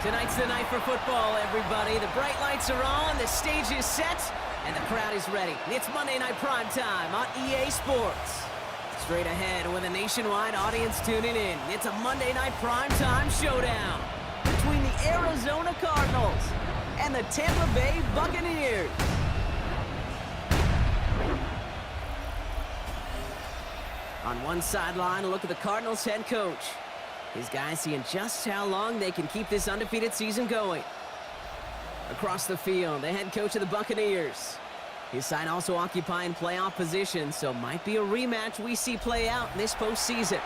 Tonight's the night for football, everybody. The bright lights are on, the stage is set, and the crowd is ready. It's Monday Night Prime Time on EA Sports. Straight ahead with a nationwide audience tuning in. It's a Monday Night Prime Time showdown between the Arizona Cardinals and the Tampa Bay Buccaneers. On one sideline, a look at the Cardinals head coach. His guys seeing just how long they can keep this undefeated season going. Across the field, the head coach of the Buccaneers. His side also occupying playoff position, so might be a rematch we see play out in this postseason.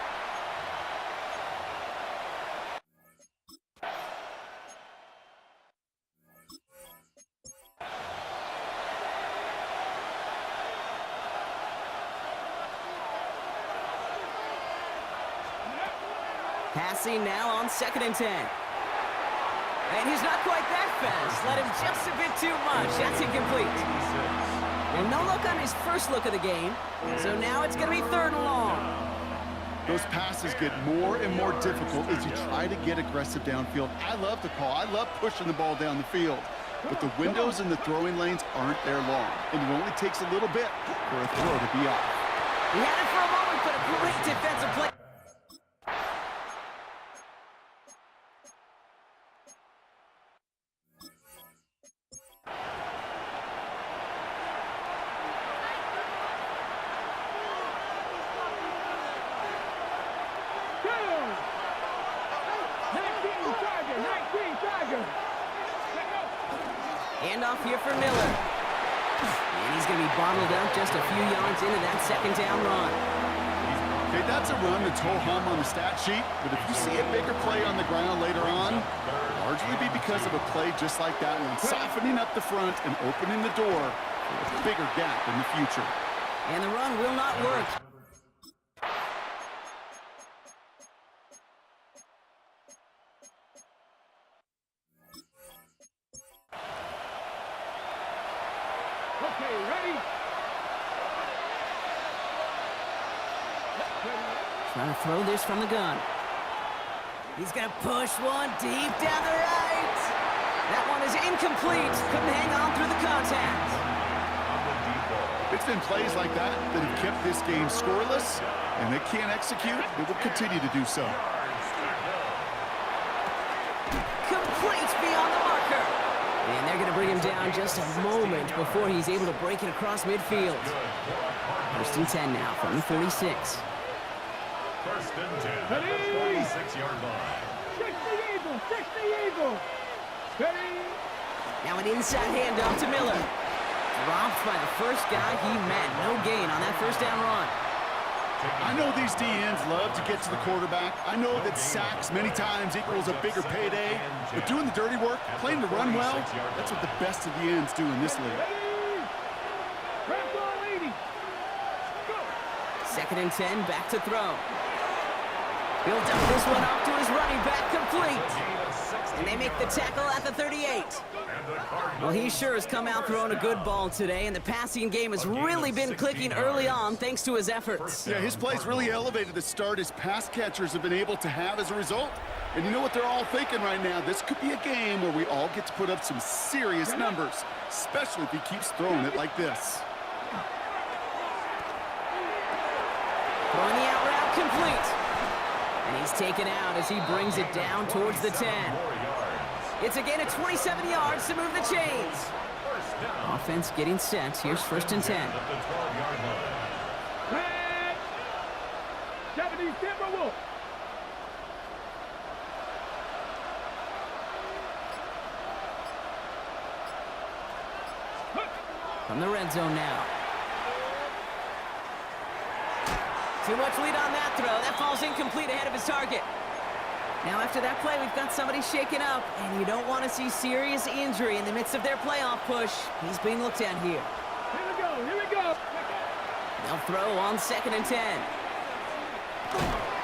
Passing now on 2nd and 10. And he's not quite that fast. Let him just a bit too much. That's incomplete. Well, no look on his first look of the game. So now it's going to be 3rd and long. Those passes get more and more difficult as you try to get aggressive downfield. I love the call. I love pushing the ball down the field. But the windows in the throwing lanes aren't there long. And it only takes a little bit for a throw to be off. He had it for a moment, but a great defensive play. Handoff here for Miller. And he's going to be bottled up just a few yards into that 2nd down run. Okay, that's a run that's ho-hum on the stat sheet, but if you see a bigger play on the ground later on, it'll largely be because of a play just like that one, softening up the front and opening the door for a bigger gap in the future. And the run will not work. Trying to throw this from the gun. He's going to push one deep down the right. That one is incomplete. Couldn't hang on through the contact. It's been plays like that that have kept this game scoreless, and they can't execute. They will continue to do so. Complete beyond the marker. And they're going to bring him down just a moment before he's able to break it across midfield. 1st and 10 now from the 46. 1st and 10 at the 46-yard line. Check the eagle! Check the eagle! Steady! Now an inside handoff to Miller. Dropped by the first guy he met. No gain on that 1st down run. I know these DNs love to get to the quarterback. I know that sacks many times equals a bigger payday. But doing the dirty work, playing the run well, that's what the best of the ends do in this league. 2nd and 10, back to throw. He'll dump this one off to his running back, complete. And they make the tackle at the 38. Well, he sure has come out throwing a good ball today, and the passing game has really been clicking early on thanks to his efforts. Yeah, his play's really elevated the start his pass catchers have been able to have as a result. And you know what they're all thinking right now? This could be a game where we all get to put up some serious numbers, especially if he keeps throwing it like this. Throwing the out route complete. And he's taken out as he brings it down towards the 10. It's a gain of 27 yards to move the chains. Offense getting set. Here's 1st and 10. Japanese Timberwolves! From the red zone now. Too much lead on that throw. That falls incomplete ahead of his target. Now after that play, we've got somebody shaken up, and you don't want to see serious injury in the midst of their playoff push. He's being looked at here. Here we go, here we go. They'll throw on 2nd and 10.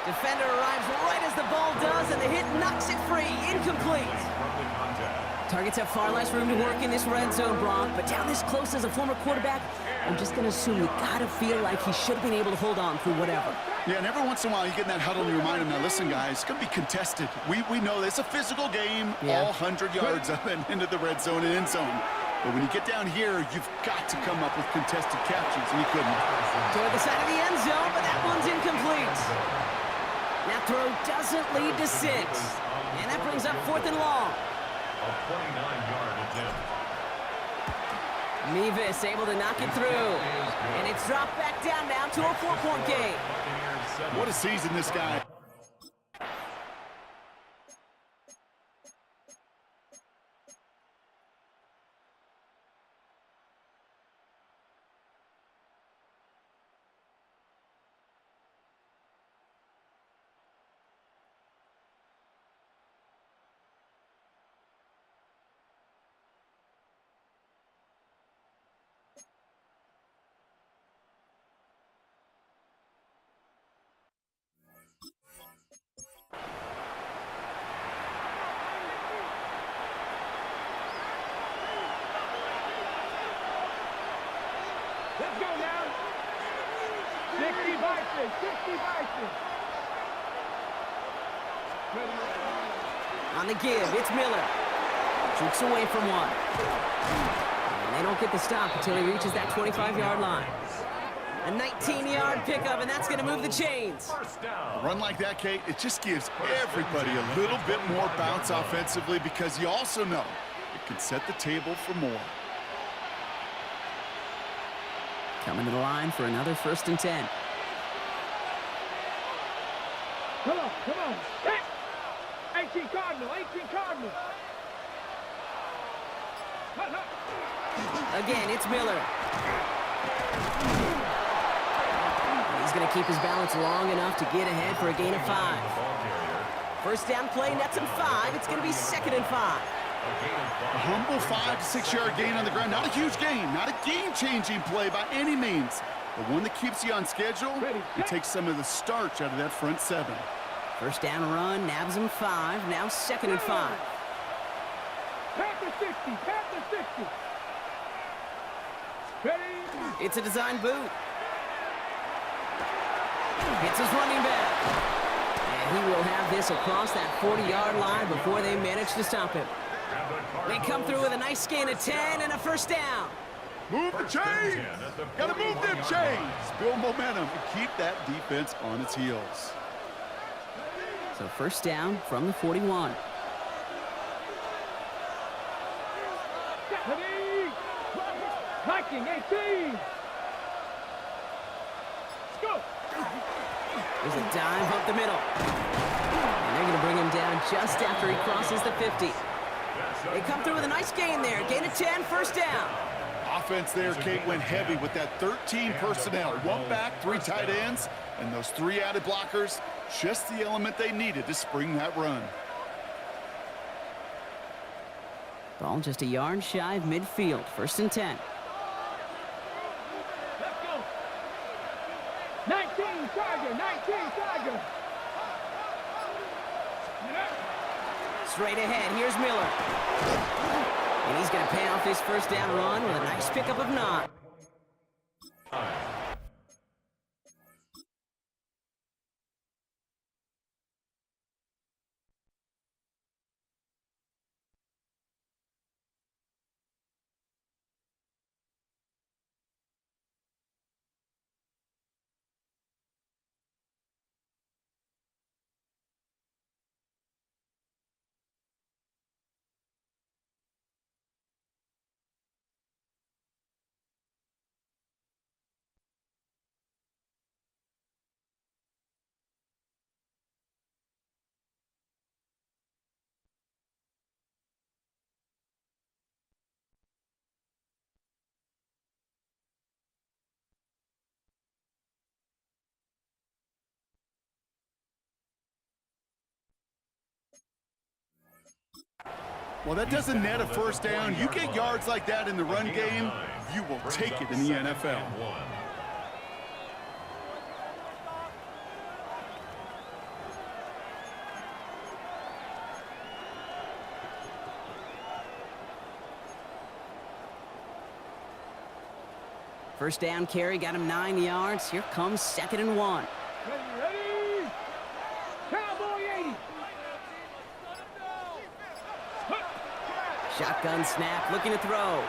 Defender arrives right as the ball does, and the hit knocks it free. Incomplete. Targets have far less room to work in this red zone, Brock, but down this close as a former quarterback, I'm just going to assume you got to feel like he should have been able to hold on through whatever. Yeah, and every once in a while you get in that huddle and you remind him, now listen, guys, it's going to be contested. We know this. It's a physical game, all 100 yards up and into the red zone and end zone. But when you get down here, you've got to come up with contested catches, and he couldn't. Toward the side of the end zone, but that one's incomplete. That throw doesn't lead to 6. And that brings up 4th and long. A 29-yard attempt. Mevis able to knock it through. And it's dropped back down now to a 4-point game. What a season this guy. Let's go now. 60 Vikings, 60 Vikings. On the give, it's Miller. Jukes away from one. And they don't get the stop until he reaches that 25-yard line. A 19-yard pickup, and that's going to move the chains. A run like that, Kate, it just gives everybody a little bit more bounce offensively because you also know it can set the table for more. Coming to the line for another 1st and 10. Come on, come on. Hey! 18 Cardinal, 18 Cardinal. Again, it's Miller. He's going to keep his balance long enough to get ahead for a gain of 5. 1st down play, nets him 5. It's going to be 2nd and 5. A humble 5 to 6 yard gain on the ground. Not a huge gain, not a game-changing play by any means, but one that keeps you on schedule and takes some of the starch out of that front 7. 1st down run, nabs him 5. Now 2nd and 5. Pat the 60, pat the 60. Ready? It's a design boot. Hits his running back. And he will have this across that 40-yard line before they manage to stop him. They come through with a nice gain of 10 and a 1st down. Move the chains! Gotta move them chains! Build momentum and keep that defense on its heels. So 1st down from the 41. Ready? Viking 18. Let's go. There's a dive up the middle. And they're going to bring him down just after he crosses the 50. They come through with a nice gain there. Gain of 10, 1st down. Offense there, Kate, went heavy with that 13 personnel. 1 back, 3 tight ends, and those 3 added blockers. Just the element they needed to spring that run. Ball just a yard shy of midfield. 1st and 10. Let's go. 19 Tiger, 19 Tiger. Straight ahead, here's Miller. And he's going to pay off his 1st down run with a nice pickup of 9. Well, that doesn't net a 1st down. You get yards like that in the run game, you will take it in the NFL. First down carry got him 9 yards. Here comes 2nd and 1. Ready? Cowboy 80. Shotgun snap, looking to throw.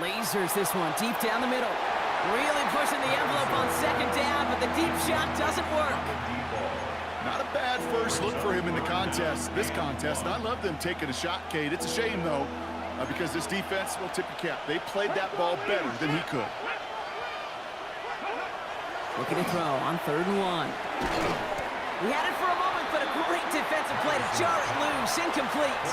Lasers this one deep down the middle. Really pushing the envelope on 2nd down, but the deep shot doesn't work. Not a bad first look for him in the this contest. And I love them taking a shot, Kate. It's a shame, though, because this defense will tip your cap. They played that ball better than he could. Looking to throw on 3rd and 1. He had it for a moment, but a great defensive play to jar it loose. Incomplete.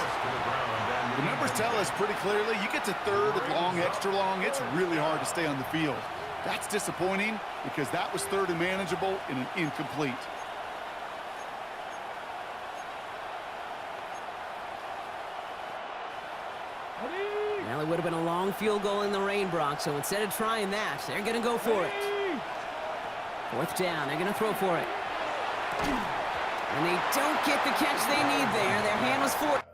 The numbers tell us pretty clearly, you get to 3rd and long, extra long, it's really hard to stay on the field. That's disappointing because that was 3rd and manageable in an incomplete. Well, it would have been a long field goal in the rain, Brock, so instead of trying that, they're going to go for it. 4th down, they're going to throw for it. And they don't get the catch they need there. Their hand was forced.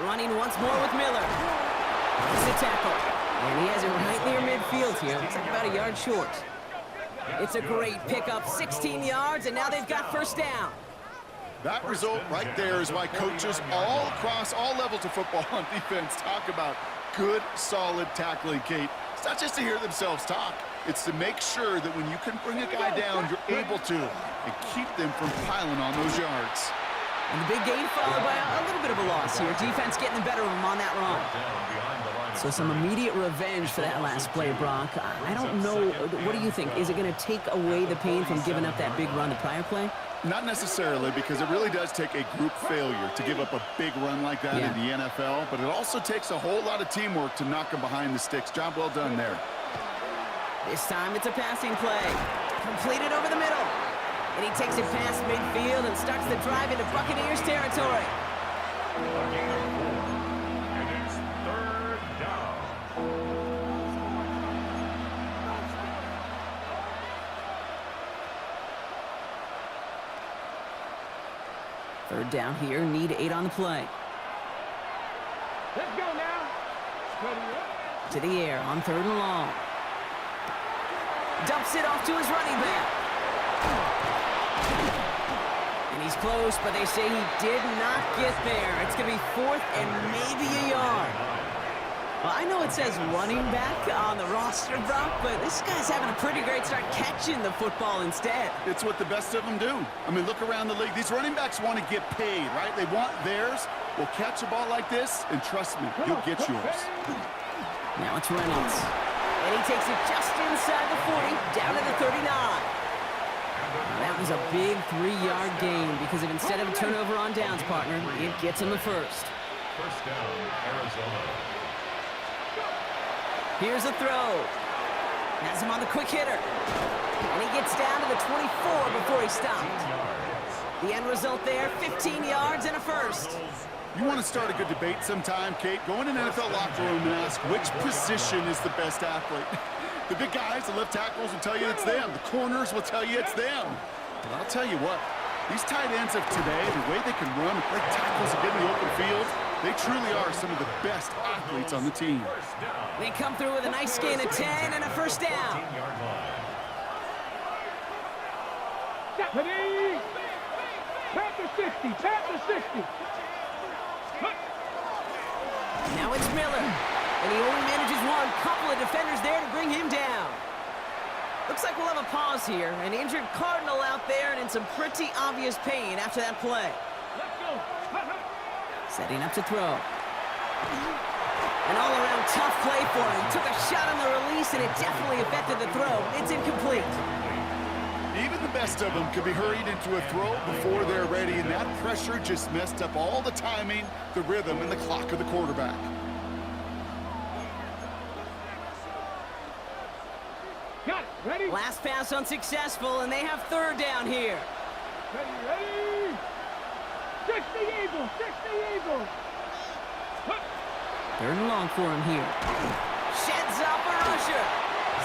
Running once more with Miller. It's a tackle. And he has it right near midfield here. It's like about a yard short. It's a great pickup, 16 yards, and now they've got 1st down. That result right there is why coaches all across all levels of football on defense talk about good, solid tackling, Kate. It's not just to hear themselves talk. It's to make sure that when you can bring a guy down, you're able to, and keep them from piling on those yards. And the big gain followed by a little bit of a loss here. Defense getting the better of them on that run. So some immediate revenge for that last play, Brock. I don't know. What do you think? Is it going to take away the pain from giving up that big run the prior play? Not necessarily, because it really does take a group failure to give up a big run like that in the NFL, but it also takes a whole lot of teamwork to knock them behind the sticks. Job well done there. This time it's a passing play. Completed over the middle. And he takes it past midfield and starts the drive into Buccaneers territory. And it's 3rd down. Third down here, need 8 on the play. Let's go now. Ready up. To the air on 3rd and long. Dumps it off to his running back. And he's close, but they say he did not get there. It's going to be 4th and maybe a yard. Well, I know it says running back on the roster, Brock, but this guy's having a pretty great start catching the football instead. It's what the best of them do. I mean, look around the league. These running backs want to get paid, right? They want theirs. Well, catch a ball like this, and trust me, you'll get yours. Now it's Reynolds. And he takes it just inside the 40, down to the 39. That was a big 3-yard gain because instead of a turnover on downs, partner, it gets him the 1st. 1st down, Arizona. Here's a throw. Has him on the quick hitter. And he gets down to the 24 before he stopped. The end result there, 15 yards and a 1st. You want to start a good debate sometime, Kate? Go in an NFL locker room and ask which position is the best athlete. The big guys, the left tackles will tell you it's them. The corners will tell you it's them. But I'll tell you what, these tight ends of today, the way they can run and break tackles and get in the open field, they truly are some of the best athletes on the team. They come through with a nice gain of 10 and a 1st down. Ready? Tap the 60. Tap the 60. Now it's Miller. And he only manages one. Couple of defenders there to bring him down. Looks like we'll have a pause here. An injured Cardinal out there and in some pretty obvious pain after that play. Let's go. Setting up to throw. An all-around tough play for him. Took a shot on the release, and it definitely affected the throw. It's incomplete. Even the best of them could be hurried into a throw before they're ready, and that pressure just messed up all the timing, the rhythm, and the clock of the quarterback. Got it. Ready? Last pass unsuccessful, and they have 3rd down here. Ready? 60 Eagles. 60 Eagles. 3rd and long for him here. Sheds off a rusher.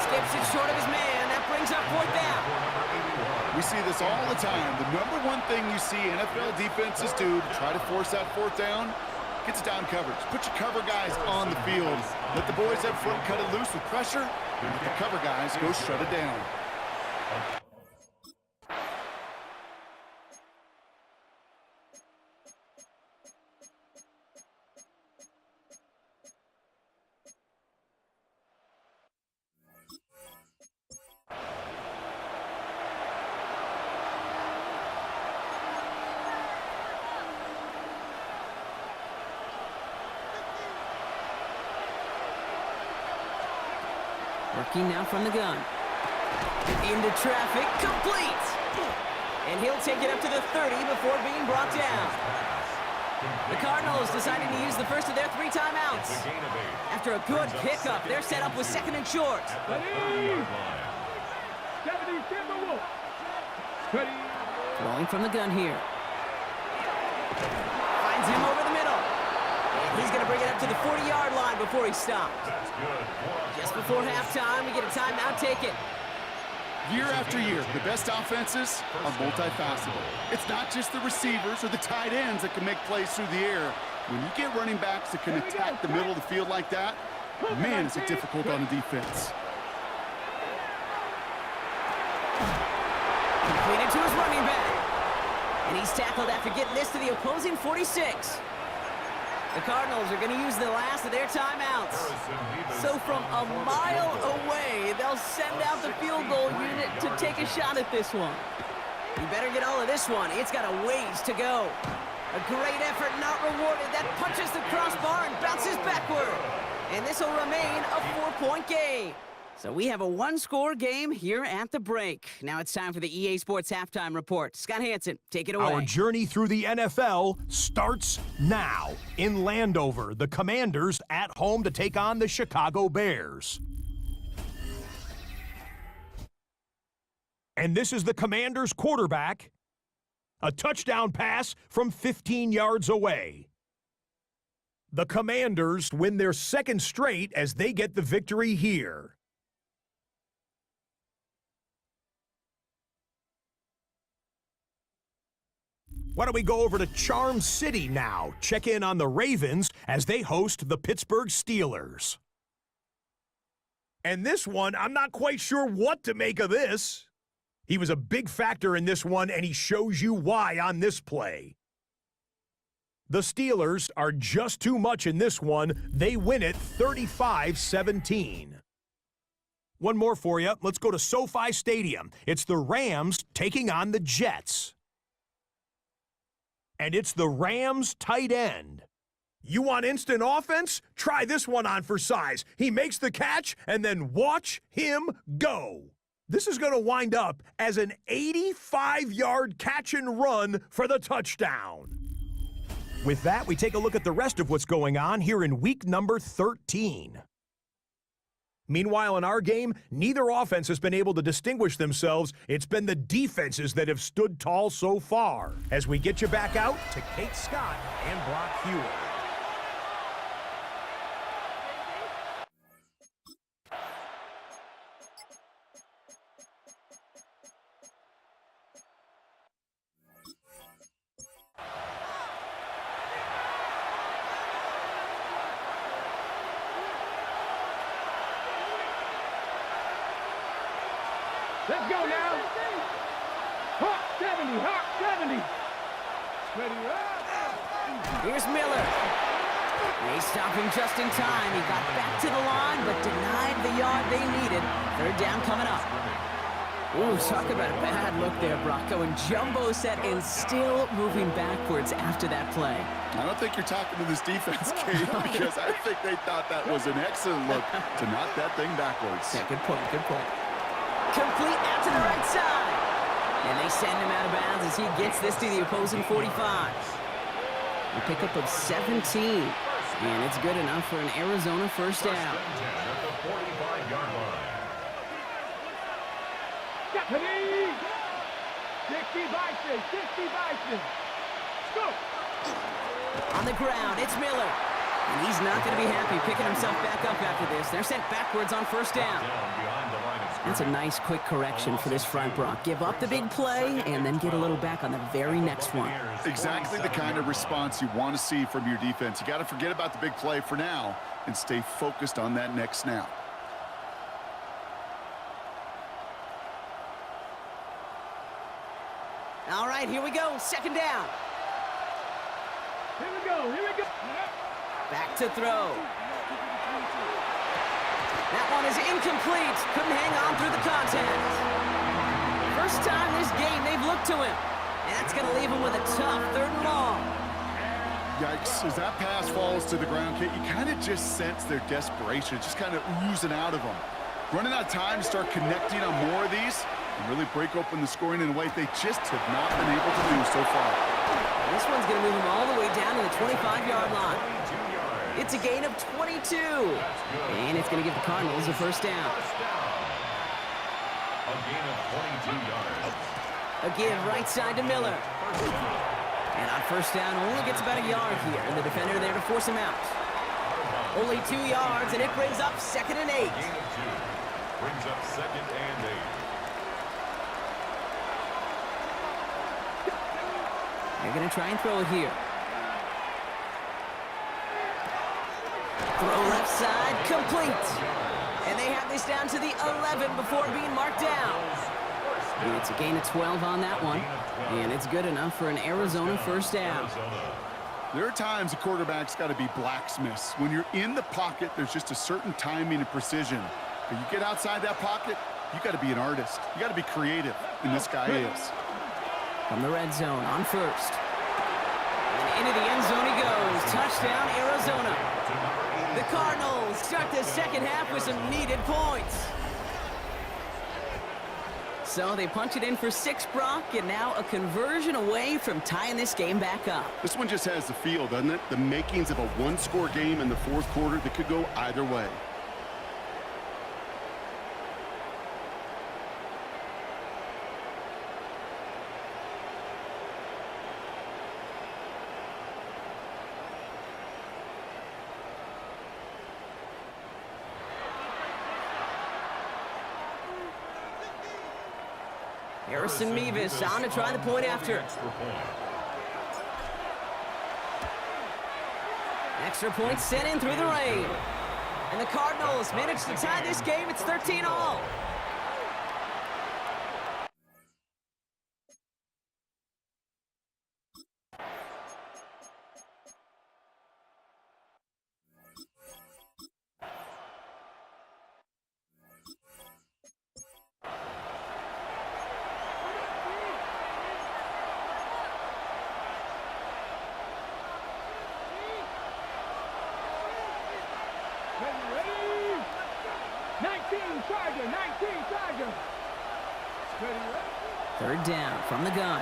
Skips it short of his man. That brings up 4th down. We see this all the time. The number one thing you see NFL defenses do to try to force that 4th down, gets down coverage. Put your cover guys on the field. Let the boys up front cut it loose with pressure, and let the cover guys go shut it down. Working now from the gun. Into traffic, complete! And he'll take it up to the 30 before being brought down. The Cardinals deciding to use the first of their 3 timeouts. After a good pickup, they're set up with 2nd and short. Throwing from the gun here. Finds him over the middle. And he's going to bring it up to the 40-yard line before he stops. Just before halftime, we get a timeout taken. Year after year, the best offenses are multifaceted. It's not just the receivers or the tight ends that can make plays through the air. When you get running backs that can attack the middle of the field like that, man, is it difficult on the defense. Completed to his running back. And he's tackled after getting this to the opposing 46. The Cardinals are going to use the last of their timeouts. So from a mile away, they'll send out the field goal unit to take a shot at this one. You better get all of this one. It's got a ways to go. A great effort not rewarded. That punches the crossbar and bounces backward. And this will remain a 4-point game. So we have a 1-score game here at the break. Now it's time for the EA Sports Halftime Report. Scott Hansen, take it away. Our journey through the NFL starts now. In Landover, the Commanders at home to take on the Chicago Bears. And this is the Commanders quarterback. A touchdown pass from 15 yards away. The Commanders win their 2nd straight as they get the victory here. Why don't we go over to Charm City now? Check in on the Ravens as they host the Pittsburgh Steelers. And this one, I'm not quite sure what to make of this. He was a big factor in this one, and he shows you why on this play. The Steelers are just too much in this one. They win it 35-17. One more for you. Let's go to SoFi Stadium. It's the Rams taking on the Jets. And it's the Rams tight end. You want instant offense? Try this one on for size. He makes the catch, and then watch him go. This is going to wind up as an 85-yard catch and run for the touchdown. With that, we take a look at the rest of what's going on here in week number 13. Meanwhile, in our game, neither offense has been able to distinguish themselves. It's been the defenses that have stood tall so far. As we get you back out to Kate Scott and Brock Hewitt. Let's go now. Hawk 70, Hawk 70. Ready up. Here's Miller. They stop him just in time. He got back to the line, but denied the yard they needed. 3rd down coming up. Ooh, talk about a bad look there, Brock. Going jumbo set and still moving backwards after that play. I don't think you're talking to this defense, Kate, because I think they thought that was an excellent look to knock that thing backwards. Yeah, good point, good point. Complete out to the right side. And they send him out of bounds as he gets this to the opposing 45. A pickup of 17. And it's good enough for an Arizona 1st down. At the 45-yard line. 60 Bison. Go. On the ground, it's Miller. And he's not going to be happy picking himself back up after this. They're sent backwards on first down. Behind the line of That's a nice, quick correction for this front, Brock. Give up the big play and then get a little back on the very next one. Exactly the kind of response you want to see from your defense. You got to forget about the big play for now and stay focused on that next snap. All right, here we go. Second down. Here we go. Here we go. Back to throw. That one is incomplete. Couldn't hang on through the contact. First time this game they've looked to him. And that's going to leave him with a tough 3rd and long. Yikes, as that pass falls to the ground, Kate, you kind of just sense their desperation, just kind of oozing out of them. Running out of time to start connecting on more of these and really break open the scoring in a way they just have not been able to do so far. This one's going to move him all the way down to the 25-yard line. It's a gain of 22. And it's going to give the Cardinals a first down. A gain of 22 yards. A give right side to Miller. And on first down, only gets about a yard here. And the defender there to force him out. Only 2 yards, and it brings up 2nd and 8. Gain of 2. Brings up 2nd and 8. They're going to try and throw it here. Throw left side, complete. And they have this down to the 11 before being marked down. And it's a gain of 12 on that one. And it's good enough for an Arizona first down. There are times a quarterback's got to be blacksmiths. When you're in the pocket, there's just a certain timing and precision. But you get outside that pocket, you got to be an artist. You got to be creative, and this guy is. From the red zone on first. And into the end zone he goes. Touchdown, Arizona. The Cardinals start the second half with some needed points. So they punch it in for 6, Brock, and now a conversion away from tying this game back up. This one just has the feel, doesn't it? The makings of a one-score game in the 4th quarter that could go either way. Harrison Mevis on to try the point after. Extra point sent in through the rain. And the Cardinals managed to tie this game. It's 13-all. Ready? 19 Charger, 19 Charger. Ready? 3rd down from the gun.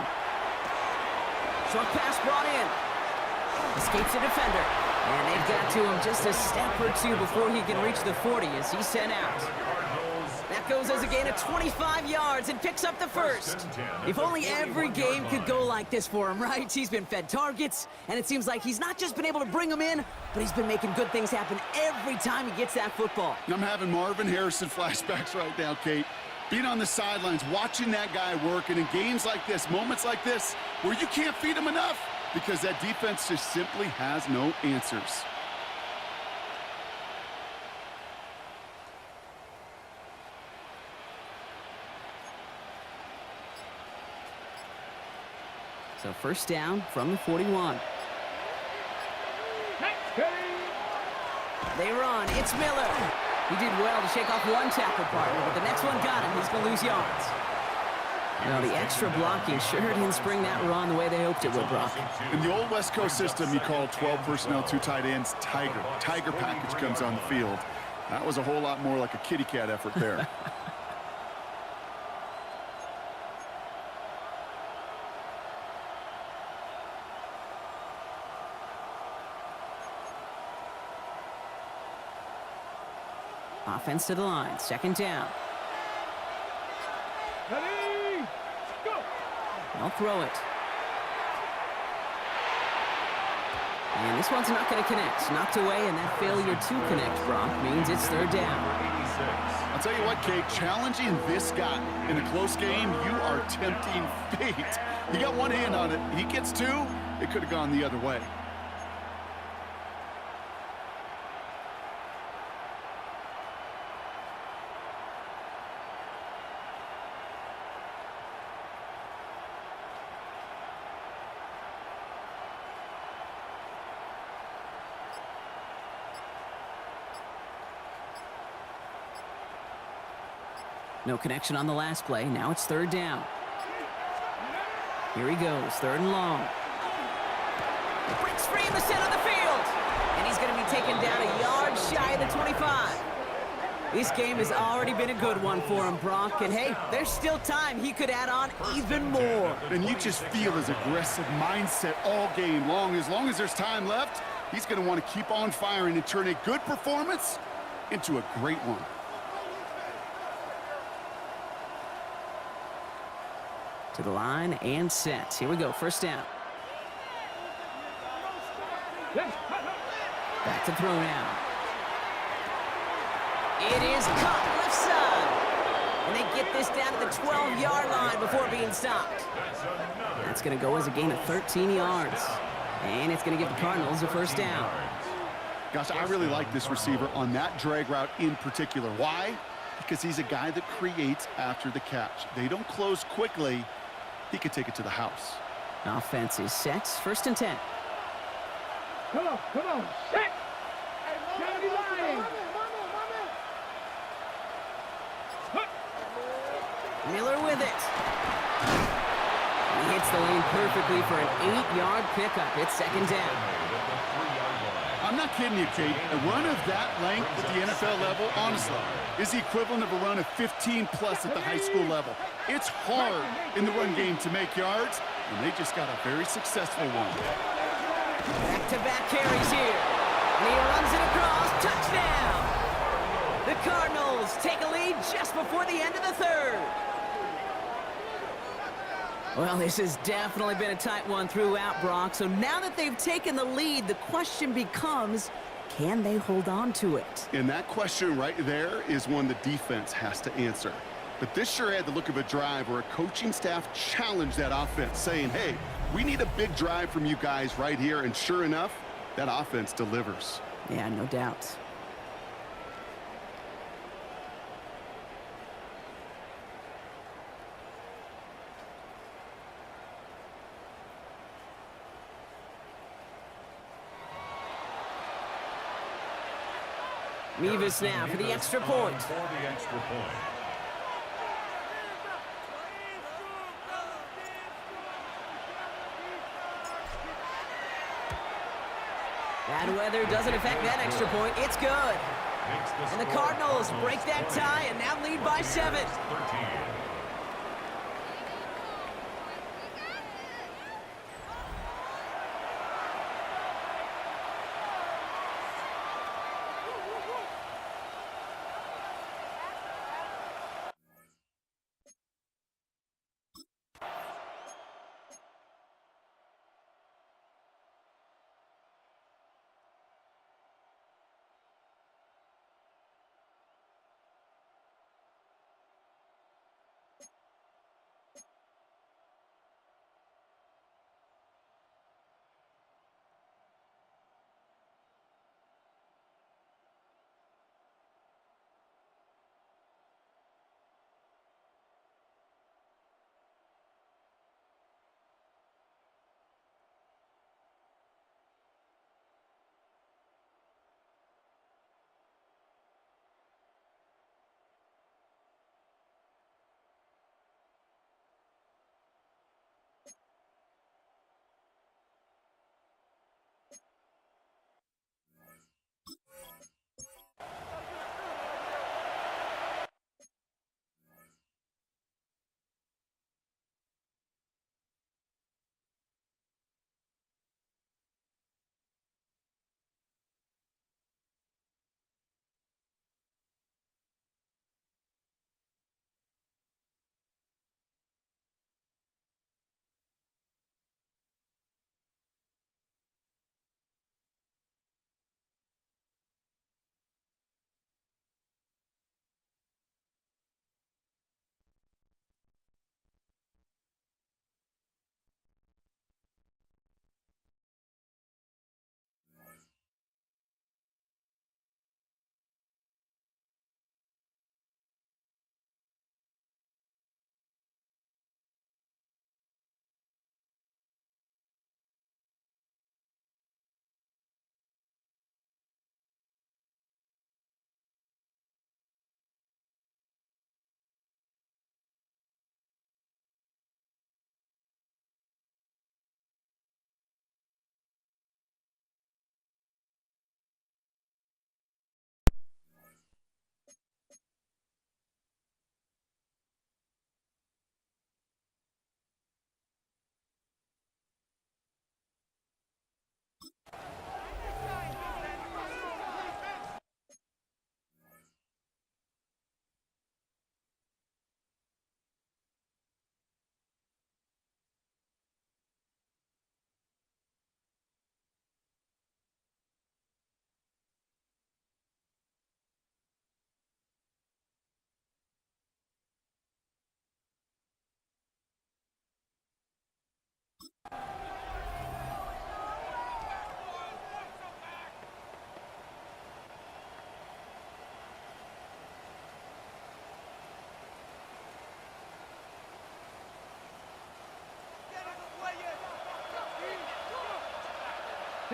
Short pass brought in. Escapes the defender. And they've got to him just a step or 2 before he can reach the 40 as he's sent out. That goes as a gain of 25 yards and picks up the first. If only every game could go like this for him, right? He's been fed targets, and it seems like he's not just been able to bring them in, but he's been making good things happen every time he gets that football. I'm having Marvin Harrison flashbacks right now, Kate. Being on the sidelines, watching that guy work, and in games like this, moments like this, where you can't feed him enough because that defense just simply has no answers. So first down from the 41. They run. It's Miller. He did well to shake off one tackle partner, but the next one got him. He's going to lose yards. Well, the extra blocking sure didn't spring that run the way they hoped it would, Brock. In the old West Coast system, you call 12 personnel, 2 tight ends, Tiger. Tiger package comes on the field. That was a whole lot more like a kitty cat effort there. Offense to the line. 2nd down. Ready? Go. They'll throw it. And this one's not going to connect. Knocked away, and that failure to connect, Brock, means it's third down. 86. I'll tell you what, Kate, challenging this guy in a close game, you are tempting fate. He got one hand on it. He gets two, it could have gone the other way. No connection on the last play. Now it's third down. Here he goes, third and long. Breaks free in the center of the field. And he's going to be taken down a yard shy of the 25. This game has already been a good one for him, Brock. And hey, there's still time. He could add on even more. And you just feel his aggressive mindset all game long. As long as there's time left, he's going to want to keep on firing and turn a good performance into a great one. To the line and set. Here we go, first down. Back to throw now. It is caught left side. And they get this down to the 12-yard line before being stopped. That's going to go as a gain of 13 yards. And it's going to give the Cardinals a first down. Gosh, I really like this receiver on that drag route in particular. Why? Because he's a guy that creates after the catch. They don't close quickly. He could take it to the house. Offense is set. First and 10. Come on, set. County line. Miller with it. He hits the lane perfectly for an 8-yard pickup. It's second down. I'm not kidding you, Kate. A run of that length at the NFL level, honestly, is the equivalent of a run of 15-plus at the high school level. It's hard in the run game to make yards, and they just got a very successful one. Back-to-back carries here. And he runs it across. Touchdown! The Cardinals take a lead just before the end of the third. Well, this has definitely been a tight one throughout, Brock. So now that they've taken the lead, the question becomes, can they hold on to it? And that question right there is one the defense has to answer. But this sure had the look of a drive where a coaching staff challenged that offense, saying, hey, we need a big drive from you guys right here. And sure enough, that offense delivers. Yeah, no doubt. Mevis now for the extra point. For the extra point. Bad weather doesn't affect that extra point. It's good. And the Cardinals break that tie and now lead by 7. 13.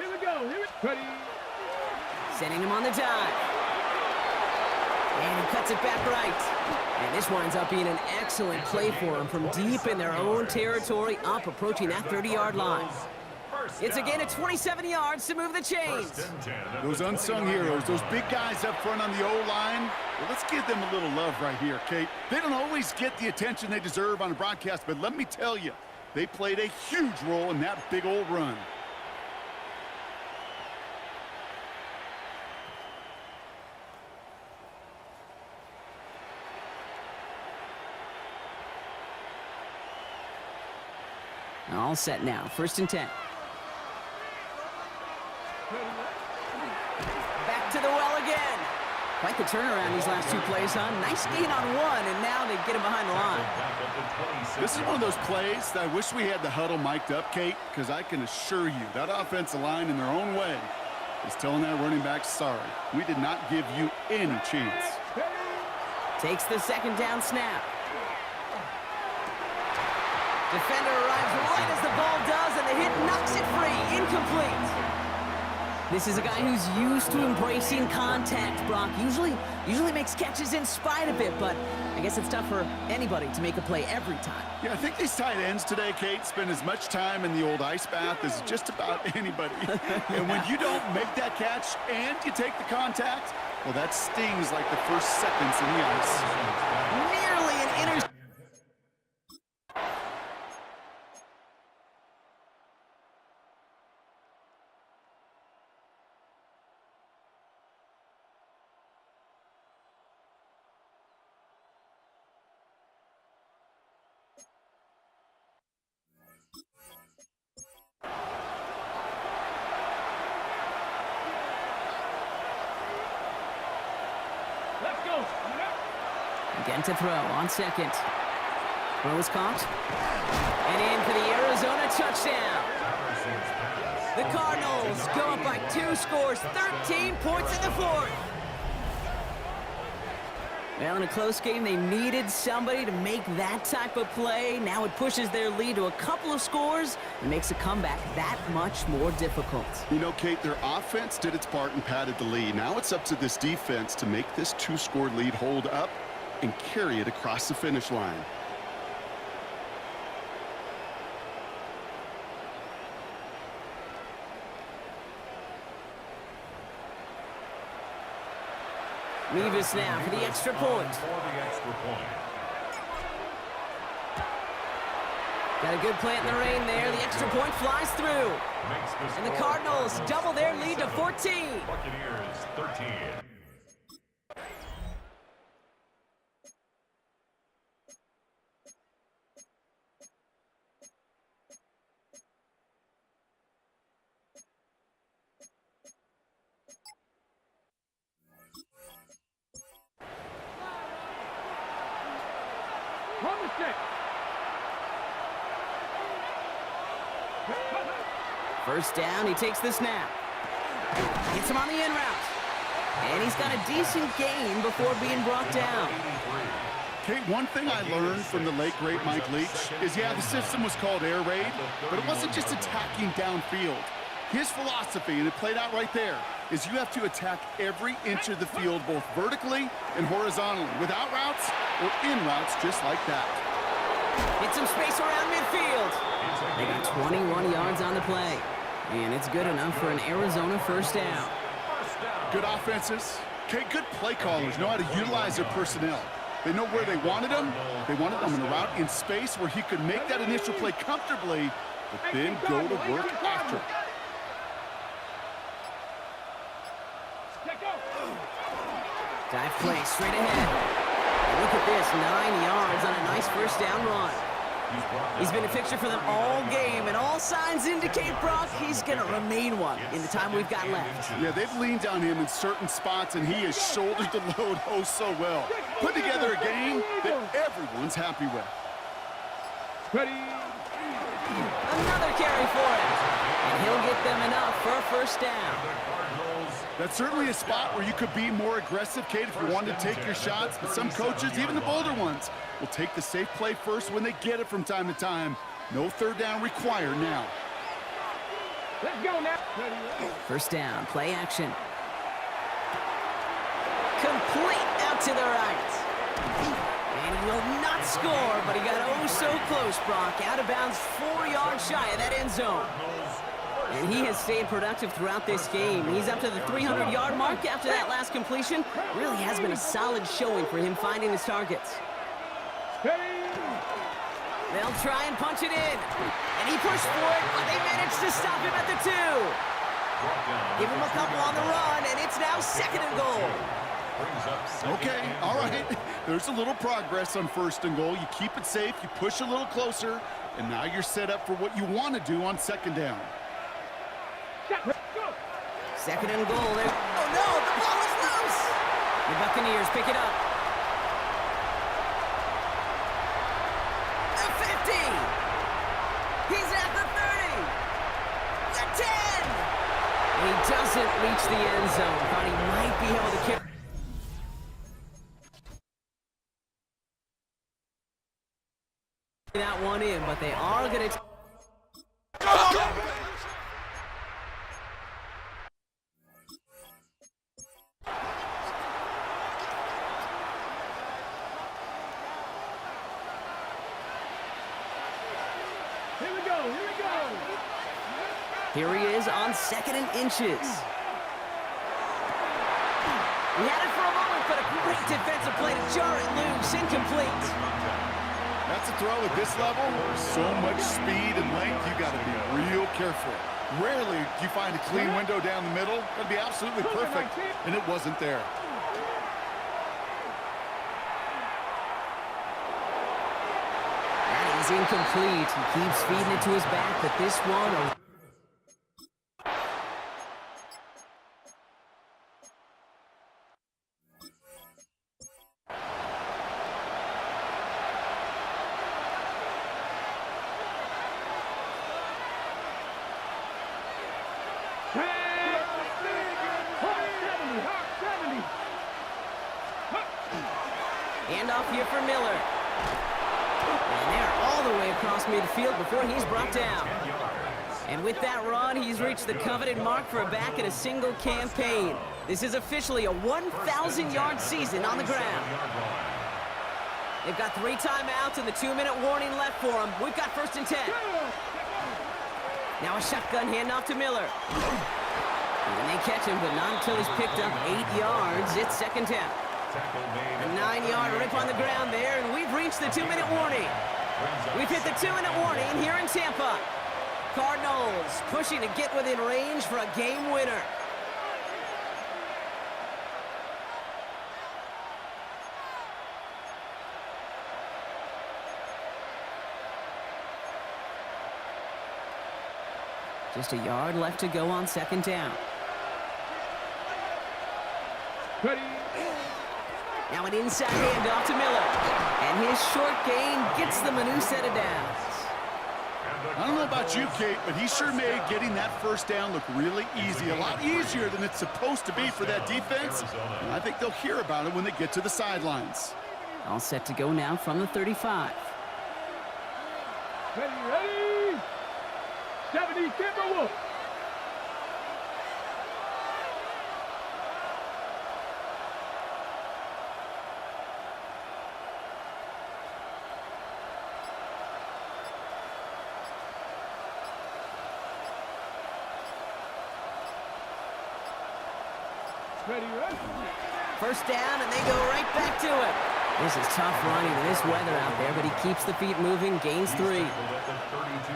Here we go. Ready. Sending him on the dive. And he cuts it back right. And this winds up being an excellent play for them from deep in their own territory, up approaching that 30-yard line. It's a gain of 27 yards to move the chains. Those unsung heroes, those big guys up front on the O-line, well, let's give them a little love right here, Kate. They don't always get the attention they deserve on a broadcast, but let me tell you, they played a huge role in that big old run. All set now, 1st and 10. Back to the well again. Quite the turnaround these last 2 plays, huh? Nice gain on 1, and now they get him behind the line. This is one of those plays that I wish we had the huddle mic'd up, Kate, because I can assure you that offensive line in their own way is telling that running back, sorry, we did not give you any chance. Takes the 2nd down snap. Defender arrives right as the ball does, and the hit knocks it free. Incomplete. This is a guy who's used to embracing contact, Brock. Usually makes catches in spite of it, but I guess it's tough for anybody to make a play every time. Yeah, I think these tight ends today, Kate, spend as much time in the old ice bath as just about anybody. And when you don't make that catch and you take the contact, well, that stings like the first seconds in the ice. Nearly an interception. Let's go. Again to throw on 2nd. Throw is caught. And in for the Arizona touchdown. The Cardinals go up by 2 scores, 13 points in the 4th. Well, in a close game, they needed somebody to make that type of play. Now it pushes their lead to a couple of scores and makes a comeback that much more difficult. You know, Kate, their offense did its part and padded the lead. Now it's up to this defense to make this 2-score lead hold up and carry it across the finish line. Revis now for the extra point. Got a good plant in the rain there. The extra point flies through. And the Cardinals double their lead to 14. Buccaneers 13. On the 6. First down, he takes the snap. Gets him on the in route. And he's got a decent gain before being brought down. Kate, one thing I learned from the late, great Mike Leach is, yeah, the system was called air raid, but it wasn't just attacking downfield. His philosophy, and it played out right there, is you have to attack every inch of the field, both vertically and horizontally, without routes or in routes just like that. Get some space around midfield. They got 21 yards on the play. And it's good enough for an Arizona first down. Good offenses. Okay, good play callers know how to utilize their personnel. They know where they wanted them. They wanted them in a route in space where he could make that initial play comfortably, but then go to work after. Dive play straight ahead. And look at this, 9 yards on a nice first down run. He's been a fixture for them all game, and all signs indicate, Brock, he's going to remain one in the time we've got left. Yeah, they've leaned on him in certain spots, and he has shouldered the load oh so well. Put together a game that everyone's happy with. Ready. Another carry for him. And he'll get them enough for a first down. That's certainly a spot where you could be more aggressive, Kate, if you wanted to take your shots. But some coaches, even the bolder ones, will take the safe play first when they get it from time to time. No third down required now. Let's go now. First down, play action. Complete out to the right. And he will not score, but he got oh so close, Brock. Out of bounds 4 yards shy of that end zone. And he has stayed productive throughout this game. He's up to the 300-yard mark after that last completion. Really has been a solid showing for him finding his targets. They'll try and punch it in. And he pushed for it, but they managed to stop him at the 2. Give him a couple on the run, and it's now 2nd and goal. Okay, all right. There's a little progress on 1st and goal. You keep it safe, you push a little closer, and now you're set up for what you want to do on 2nd down. 2nd and goal. Oh, no, the ball is loose. The Buccaneers pick it up. The 50. He's at the 30. The 10. He doesn't reach the end zone, but he might be able to carry that one in, but they are going to... Here we go, here we go. Here he is on 2nd and inches. He had it for a moment, but a great defensive play to jar it loose. Incomplete. That's a throw at this level. So much speed and length, you got to be real careful. Rarely do you find a clean window down the middle. That'd be absolutely perfect, and it wasn't there. That is incomplete. He keeps feeding it to his back, but this one... Handoff here for Miller. And they're all the way across midfield before he's brought down. And with that run, he's reached the coveted mark for a back in a single campaign. This is officially a 1,000-yard season on the ground. They've got 3 timeouts and the 2-minute warning left for them. We've got 1st and 10. Now a shotgun handoff to Miller. And they catch him, but not until he's picked up 8 yards. It's 2nd down. A 9-yard rip on the ground there, and we've reached the 2-minute warning. We've hit the 2-minute warning here in Tampa. Cardinals pushing to get within range for a game winner. Just a yard left to go on 2nd down. Ready. Now an inside handoff to Miller. And his short gain gets them a new set of downs. I don't know about you, Kate, but he sure made getting that 1st down look really easy. A lot easier than it's supposed to be for that defense. And I think they'll hear about it when they get to the sidelines. All set to go now from the 35. Ready, ready. 70 Timberwolves. Ready, ready. 1st down, and they go right back to it. This is tough running in this weather out there, but he keeps the feet moving, gains 3.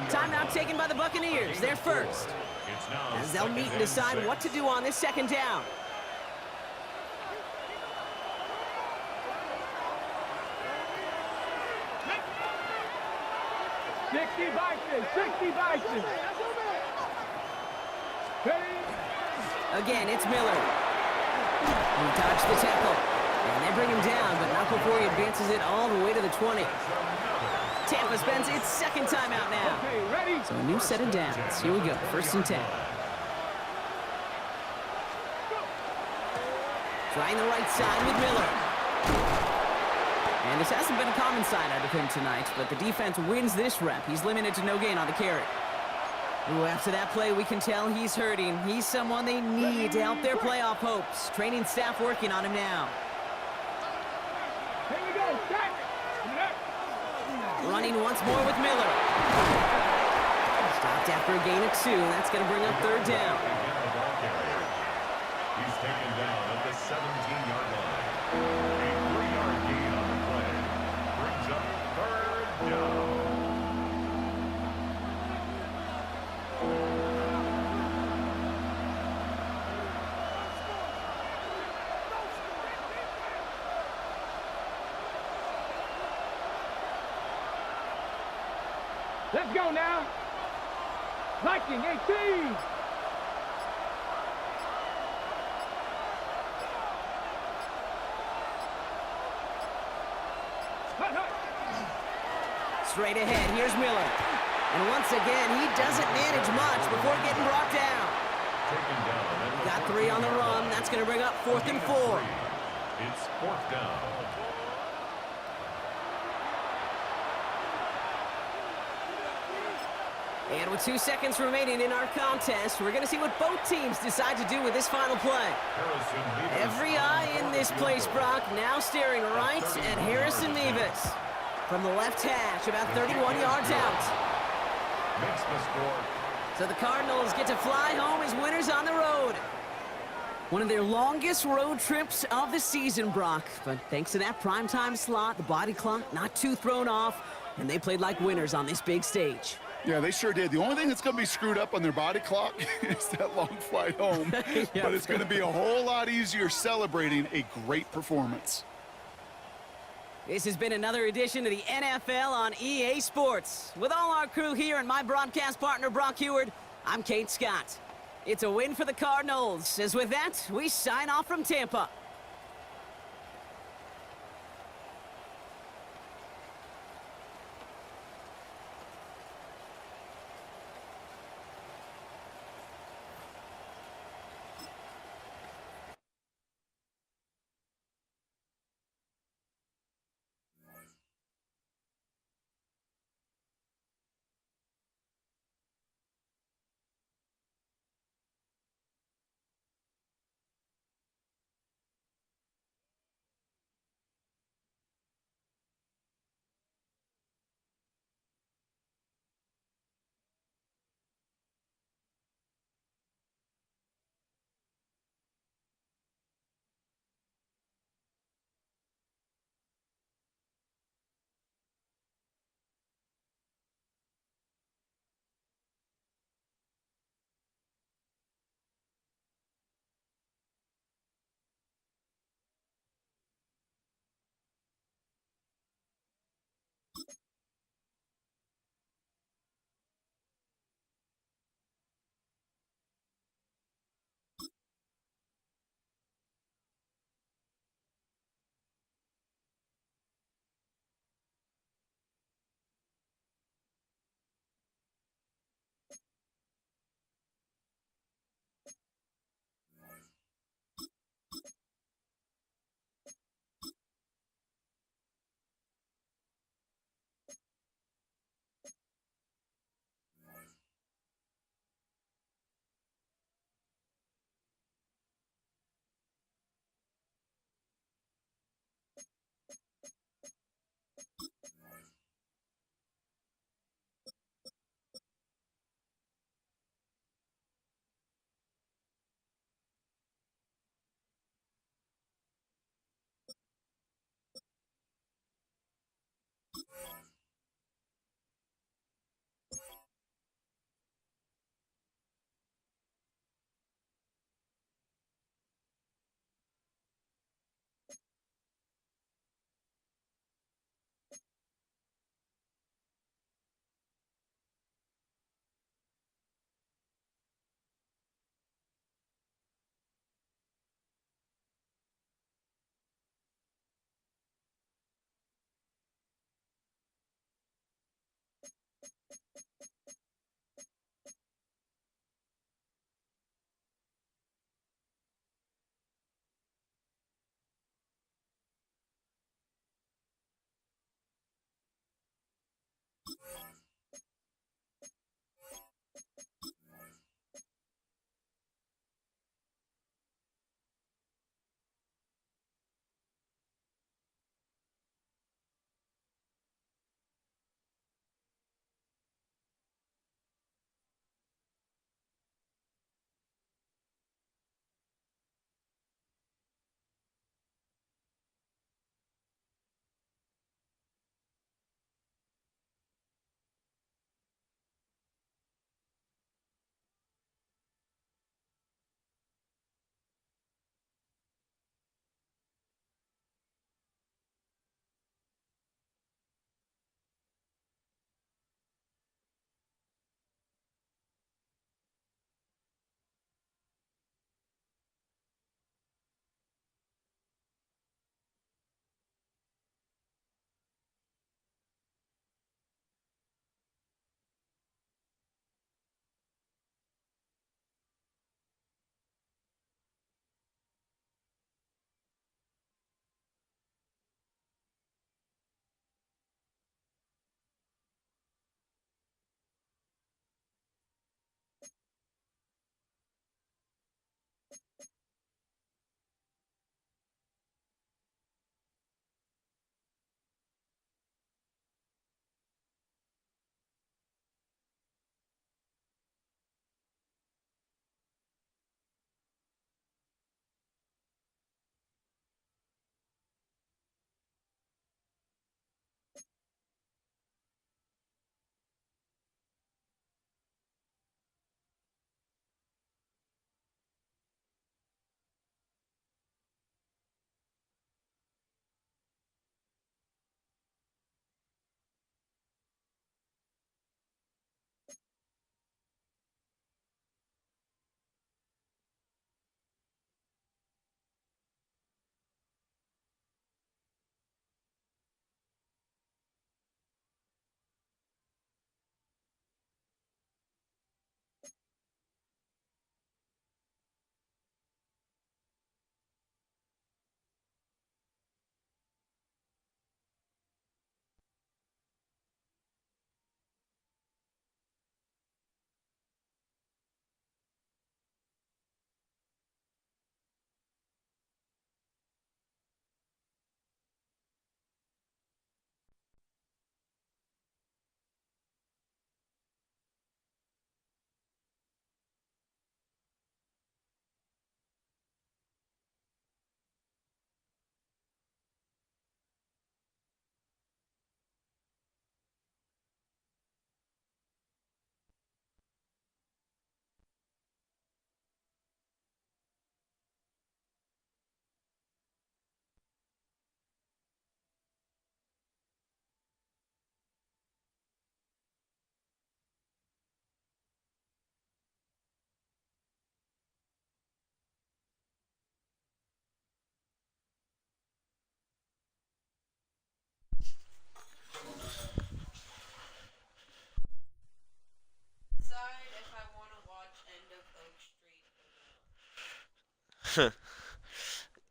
Timeout taken by the Buccaneers. They're first. As they'll meet and decide what to do on this 2nd down. Sixty Vikings. Ready. Again, it's Miller. He dodged the tackle. And they bring him down, but not before he advances it all the way to the 20. Tampa spends its 2nd timeout now. Okay, ready. So a new set of downs. Here we go, 1st and 10. Trying the right side with Miller. And this hasn't been a common side out of him tonight, but the defense wins this rep. He's limited to no gain on the carry. Ooh, after that play, we can tell he's hurting. He's someone they need to help their playoff hopes. Training staff working on him now. Here we go. Set. Running once more with Miller. Stopped after a gain of 2. That's going to bring up third down. The ball carrier. He's taken down at the 17-yard line. A 3-yard gain on the play. Brings up third down. Let's go now. Viking 18. Straight ahead, here's Miller. And once again, he doesn't manage much before getting brought down. Taken down at the Got 3 on the run. That's going to bring up 4th and 4. It's 4th down. And with 2 seconds remaining in our contest, we're going to see what both teams decide to do with this final play. Harrison Mevis. Every eye in this place, Brock, now staring right at Harrison Mevis. From the left hash, about 31 yards out. Makes the score. So the Cardinals get to fly home as winners on the road. One of their longest road trips of the season, Brock. But thanks to that primetime slot, the body clock not too thrown off, and they played like winners on this big stage. Yeah, they sure did. The only thing that's going to be screwed up on their body clock is that long flight home. Yep. But it's going to be a whole lot easier celebrating a great performance. This has been another edition of the NFL on EA Sports. With all our crew here and my broadcast partner, Brock Heward, I'm Kate Scott. It's a win for the Cardinals, as with that, we sign off from Tampa.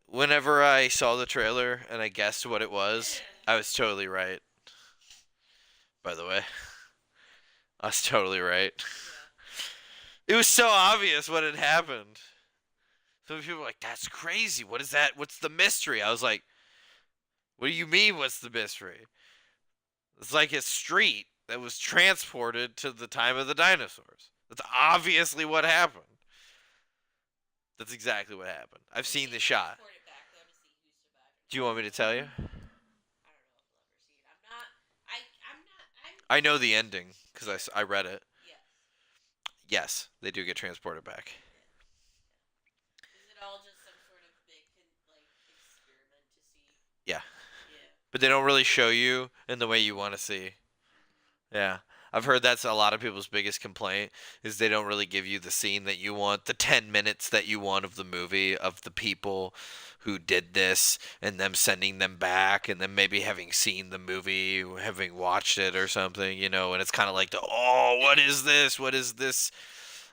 Whenever I saw the trailer and I guessed what it was, I was totally right. By the way, I was totally right. It was so obvious what had happened. So people were like, that's crazy. What is that? What's the mystery? I was like, what do you mean, what's the mystery? It's like a street that was transported to the time of the dinosaurs. That's obviously what happened. That's exactly what happened. I've seen the shot. Do you want me to tell you? I know the ending because I read it. Yes, they do get transported back. Is it all just some sort of big experiment to see? Yeah. Yeah. But they don't really show you in the way you want to see. Yeah. I've heard that's a lot of people's biggest complaint is they don't really give you the scene that you want, the 10 minutes that you want of the movie, of the people who did this and them sending them back and then maybe having seen the movie, having watched it or something, you know, and it's kind of like what is this? What is this?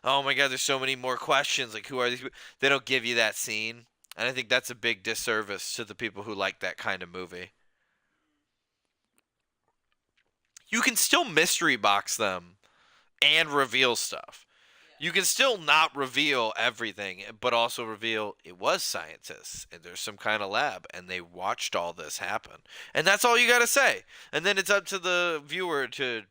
Oh my God, there's so many more questions. Like, who are these people? They don't give you that scene. And I think that's a big disservice to the people who like that kind of movie. You can still mystery box them and reveal stuff. You can still not reveal everything, but also reveal it was scientists and there's some kind of lab and they watched all this happen. And that's all you got to say. And then it's up to the viewer to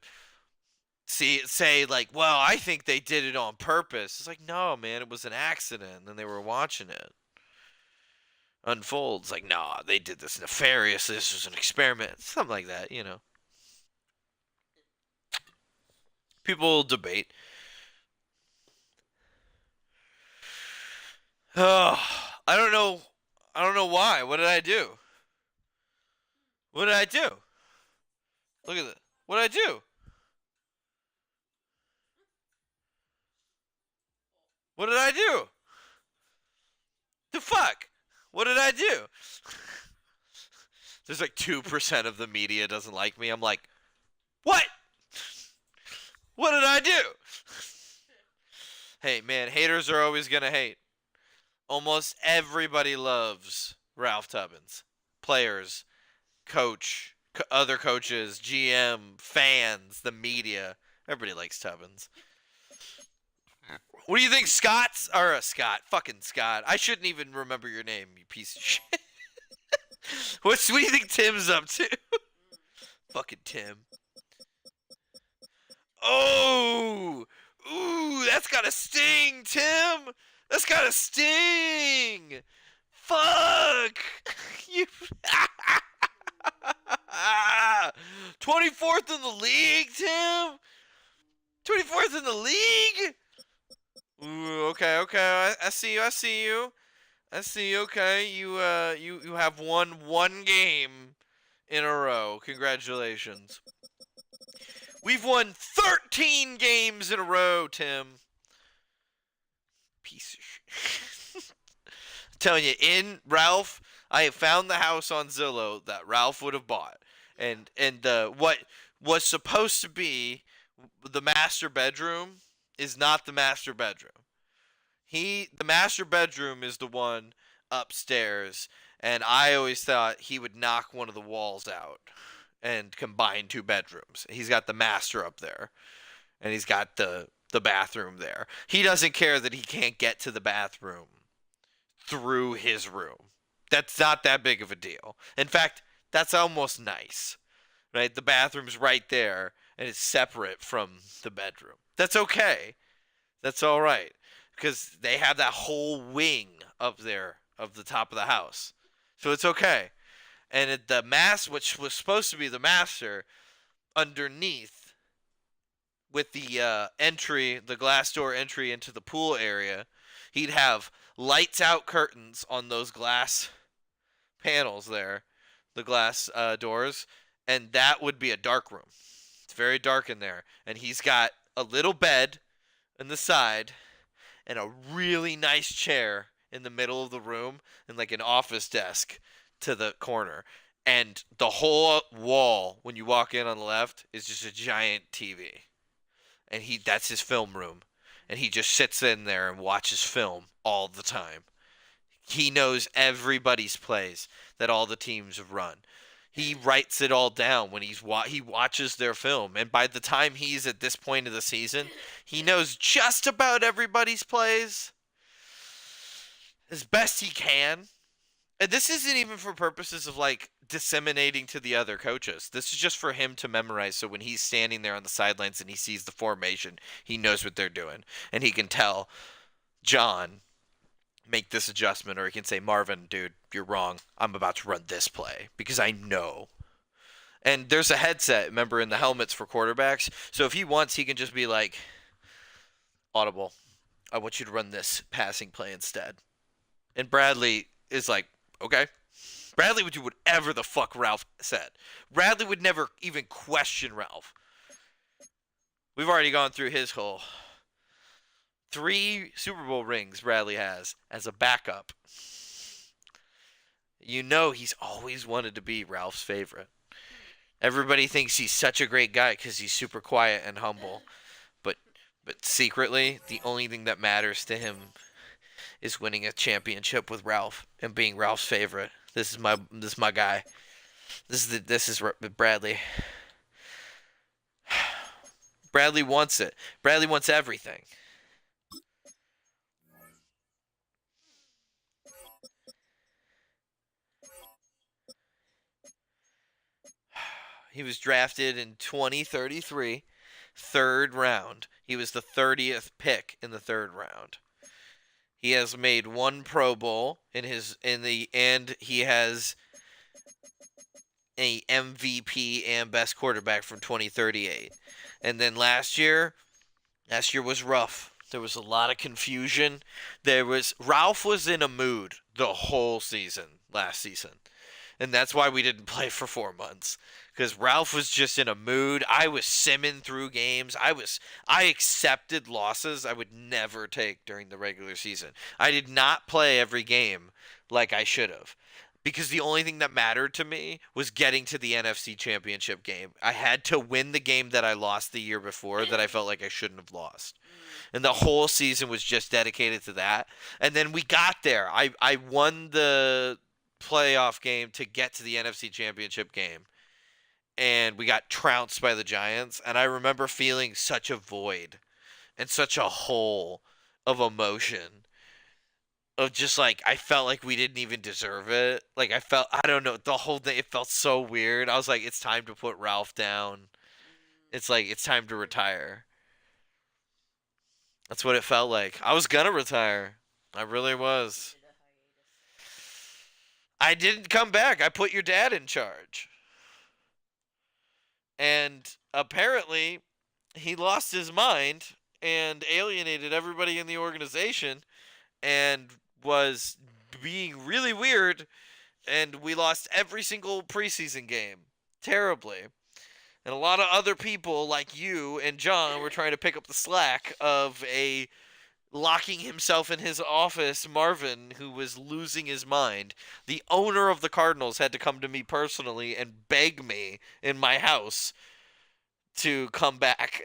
say like, well, I think they did it on purpose. It's like, no, man, it was an accident and they were watching it unfold. It's like, nah, they did this nefariously. This was an experiment. Something like that, you know. People debate. Oh, I don't know. I don't know why. What did I do? What did I do? Look at that. What did I do? What did I do? The fuck? What did I do? There's like 2% of the media doesn't like me. I'm like, what? What did I do? Hey, man, haters are always going to hate. Almost everybody loves Ralph Tubbins. Players, coach, other coaches, GM, fans, the media. Everybody likes Tubbins. What do you think, Scott? Fucking Scott. I shouldn't even remember your name, you piece of shit. What do you think Tim's up to? Fucking Tim. Oh! Ooh, that's gotta sting, Tim! That's gotta sting! Fuck! You... 24th in the league, Tim? 24th in the league? Ooh, okay. I see you. Okay, you have won one game in a row. Congratulations. We've won 13 games in a row, Tim. Piece of shit. I'm telling you, in Ralph, I have found the house on Zillow that Ralph would have bought. And what was supposed to be the master bedroom is not the master bedroom. The master bedroom is the one upstairs, and I always thought he would knock one of the walls out and combine two bedrooms. He's got the master up there, and he's got the bathroom there. He doesn't care that he can't get to the bathroom through his room. That's not that big of a deal. In fact, that's almost nice, right? The bathroom's right there, and it's separate from the bedroom. That's okay. That's all right, because they have that whole wing up there of the top of the house. So it's okay. And the which was supposed to be the master, underneath, with the the glass door entry into the pool area, he'd have lights out curtains on those glass panels there, the glass doors, and that would be a dark room. It's very dark in there. And he's got a little bed on the side and a really nice chair in the middle of the room and like an office desk to the corner. And the whole wall, when you walk in on the left, is just a giant TV. And that's his film room. And he just sits in there and watches film all the time. He knows everybody's plays that all the teams have run. He writes it all down when he watches their film, and by the time he's at this point of the season, he knows just about everybody's plays as best he can. And this isn't even for purposes of like disseminating to the other coaches. This is just for him to memorize, so when he's standing there on the sidelines and he sees the formation, he knows what they're doing, and he can tell John, make this adjustment, or he can say, Marvin, dude, you're wrong. I'm about to run this play because I know. And there's a headset, remember, in the helmets for quarterbacks. So if he wants, he can just be like, audible, I want you to run this passing play instead. And Bradley is like, okay. Bradley would do whatever the fuck Ralph said. Bradley would never even question Ralph. We've already gone through his whole 3 Super Bowl rings Bradley has as a backup. You know he's always wanted to be Ralph's favorite. Everybody thinks he's such a great guy because he's super quiet and humble. But secretly, the only thing that matters to him is winning a championship with Ralph and being Ralph's favorite. This is my guy. This is Bradley. Bradley wants it. Bradley wants everything. He was drafted in 2033, 3rd round. He was the 30th pick in the 3rd round. He has made 1 Pro Bowl and he has a MVP and best quarterback from 2038. And then last year was rough. There was a lot of confusion. Ralph was in a mood the whole season last season. And that's why we didn't play for 4 months. Because Ralph was just in a mood. I was simming through games. I accepted losses I would never take during the regular season. I did not play every game like I should have. Because the only thing that mattered to me was getting to the NFC Championship game. I had to win the game that I lost the year before that I felt like I shouldn't have lost. And the whole season was just dedicated to that. And then we got there. I won the playoff game to get to the NFC Championship game. And we got trounced by the Giants. And I remember feeling such a void and such a hole of emotion. Of just like, I felt like we didn't even deserve it. Like, I don't know, the whole thing, it felt so weird. I was like, it's time to put Ralph down. It's like, it's time to retire. That's what it felt like. I was gonna retire. I really was. I didn't come back. I put your dad in charge. And apparently, he lost his mind and alienated everybody in the organization and was being really weird. And we lost every single preseason game. Terribly. And a lot of other people like you and John were trying to pick up the slack of locking himself in his office, Marvin, who was losing his mind. The owner of the Cardinals had to come to me personally and beg me in my house to come back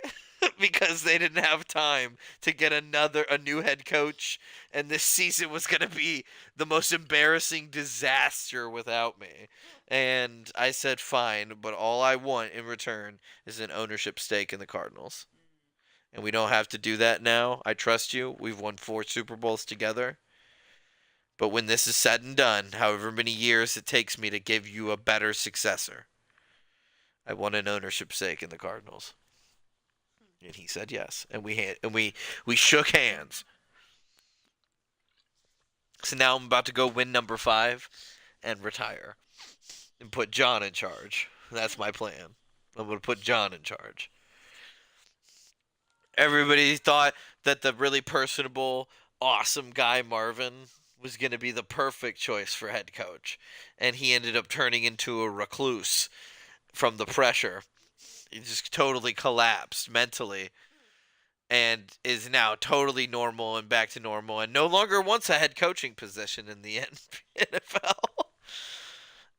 because they didn't have time to get a new head coach, and this season was going to be the most embarrassing disaster without me. And I said, fine, but all I want in return is an ownership stake in the Cardinals. And we don't have to do that now. I trust you. We've won 4 Super Bowls together. But when this is said and done, however many years it takes me to give you a better successor, I want an ownership stake in the Cardinals. And he said yes. And we shook hands. So now I'm about to go win number 5 and retire. And put John in charge. That's my plan. I'm going to put John in charge. Everybody thought that the really personable, awesome guy Marvin was going to be the perfect choice for head coach. And he ended up turning into a recluse from the pressure. He just totally collapsed mentally. And is now totally normal and back to normal. And no longer wants a head coaching position in the NFL.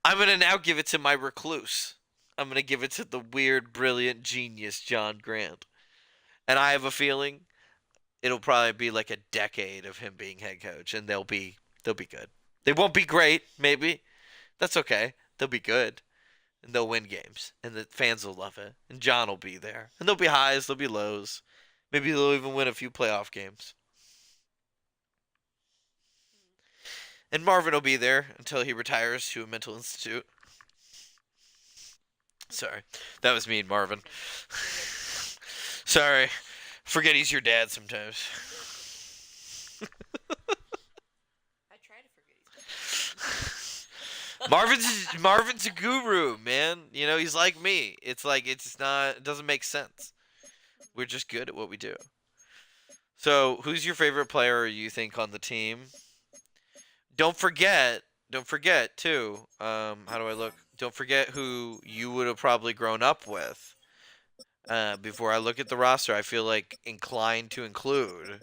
I'm going to now give it to my recluse. I'm going to give it to the weird, brilliant genius John Grant. And I have a feeling it'll probably be like a decade of him being head coach. And there'll be They'll be good. They won't be great, maybe. That's okay. They'll be good. And they'll win games. And the fans will love it. And John will be there. And there'll be highs, there'll be lows. Maybe they'll even win a few playoff games. And Marvin will be there until he retires to a mental institute. Sorry. That was mean, Marvin. Sorry. Forget he's your dad sometimes. I try to forget Marvin's a guru, man. You know, he's like me. It doesn't make sense. We're just good at what we do. So, who's your favorite player you think on the team? Don't forget too. How do I look? Don't forget who you would have probably grown up with. Before I look at the roster, I feel like inclined to include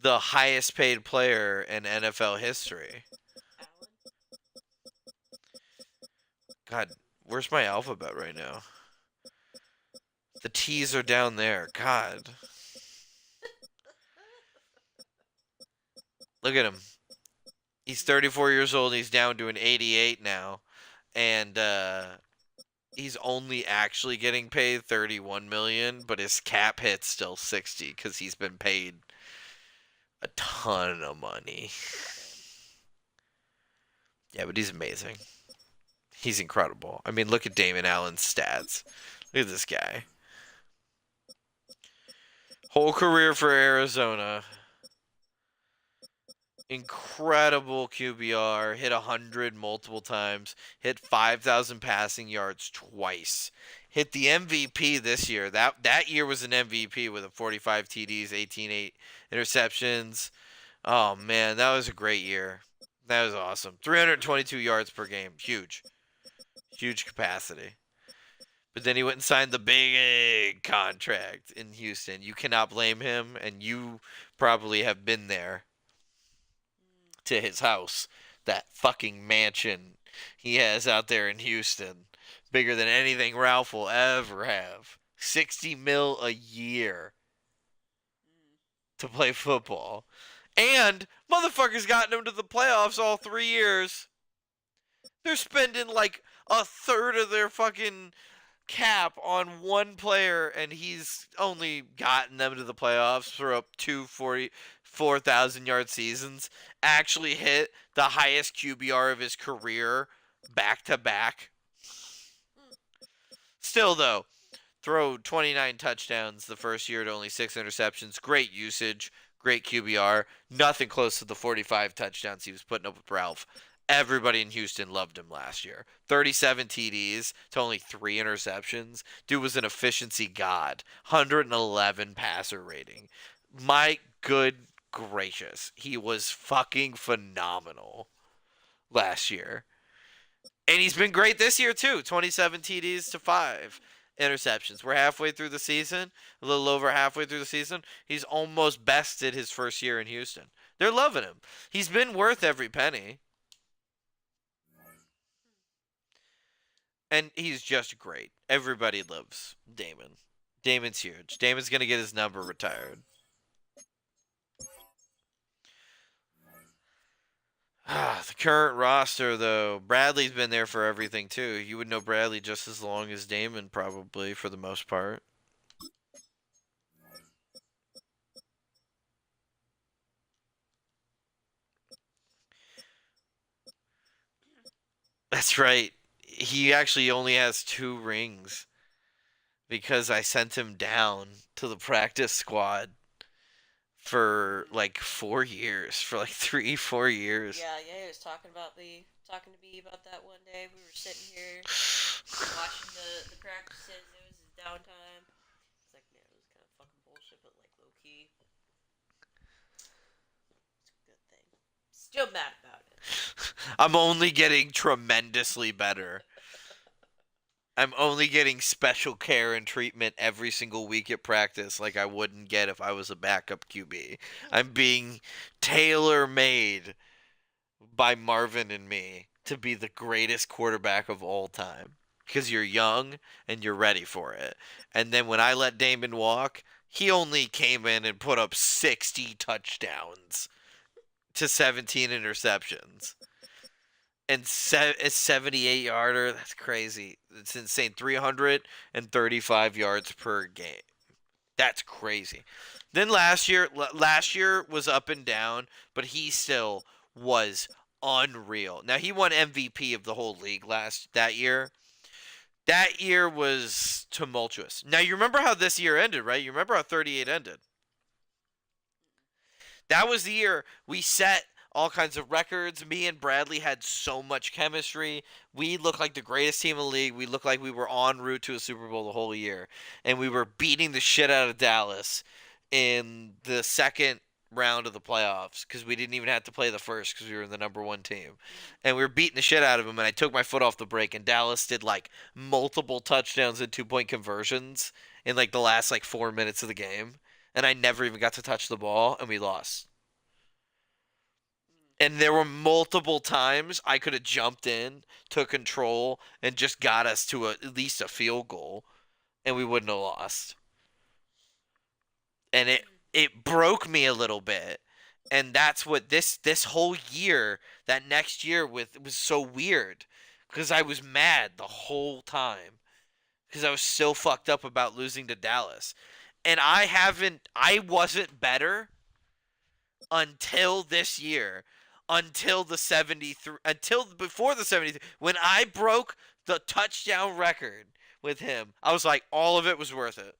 the highest paid player in NFL history. Allen. God, where's my alphabet right now? The T's are down there. God. Look at him. He's 34 years old. He's down to an 88 now. And he's only actually getting paid $31 million, but his cap hit's still 60 because he's been paid a ton of money. Yeah, but he's amazing. He's incredible. I mean, look at Damon Allen's stats. Look at this guy. Whole career for Arizona. Incredible QBR. Hit 100 multiple times. Hit 5,000 passing yards twice. Hit the MVP this year. That year was an MVP with a 45 TDs, 18 interceptions. Oh, man, that was a great year. That was awesome. 322 yards per game. Huge. Huge capacity. But then he went and signed the big contract in Houston. You cannot blame him, and you probably have been there to his house. That fucking mansion he has out there in Houston. Bigger than anything Ralph will ever have. 60 mil a year to play football. And motherfuckers gotten him to the playoffs all 3 years. They're spending like a third of their fucking cap on one player, and he's only gotten them to the playoffs for up to 4,000-yard seasons. Actually hit the highest QBR of his career back to back. Still, though, throw 29 touchdowns the first year to only 6 interceptions. Great usage, great QBR. Nothing close to the 45 touchdowns he was putting up with Ralph. Everybody in Houston loved him last year. 37 TDs to only 3 interceptions. Dude was an efficiency god. 111 passer rating. My good gracious. He was fucking phenomenal last year. And he's been great this year, too. 27 TDs to 5 interceptions. We're halfway through the season. A little over halfway through the season. He's almost bested his first year in Houston. They're loving him. He's been worth every penny. And he's just great. Everybody loves Damon. Damon's huge. Damon's going to get his number retired. The current roster, though. Bradley's been there for everything, too. You would know Bradley just as long as Damon, probably, for the most part. That's right. He actually only has 2 rings because I sent him down to the practice squad for like 4 years, for like 3-4 years. Yeah, he was talking to me about that one day. We were sitting here watching the practices. It was his downtime. It's like, man, it was kind of fucking bullshit, but like low key, it's a good thing. Still mad about it. I'm only getting tremendously better. I'm only getting special care and treatment every single week at practice like I wouldn't get if I was a backup QB. I'm being tailor-made by Marvin and me to be the greatest quarterback of all time. Because you're young and you're ready for it. And then when I let Damon walk, he only came in and put up 60 touchdowns to 17 interceptions. And a 78-yarder, that's crazy. It's insane. 335 yards per game. That's crazy. Then last year was up and down, but he still was unreal. Now he won MVP of the whole league that year. That year was tumultuous. Now you remember how this year ended, right? You remember how 38 ended. That was the year we set all kinds of records. Me and Bradley had so much chemistry. We looked like the greatest team in the league. We looked like we were en route to a Super Bowl the whole year. And we were beating the shit out of Dallas in the second round of the playoffs because we didn't even have to play the first because we were the number 1 team. And we were beating the shit out of them, and I took my foot off the brake, and Dallas did like multiple touchdowns and 2-point conversions in like the last like 4 minutes of the game. And I never even got to touch the ball, and we lost. And there were multiple times I could have jumped in, took control, and just got us to at least a field goal, and we wouldn't have lost. And it broke me a little bit. And that's what this whole year, that next year was so weird. Because I was mad the whole time. Because I was so fucked up about losing to Dallas. And I wasn't better until this year. Until before the 73, when I broke the touchdown record with him, I was like, all of it was worth it.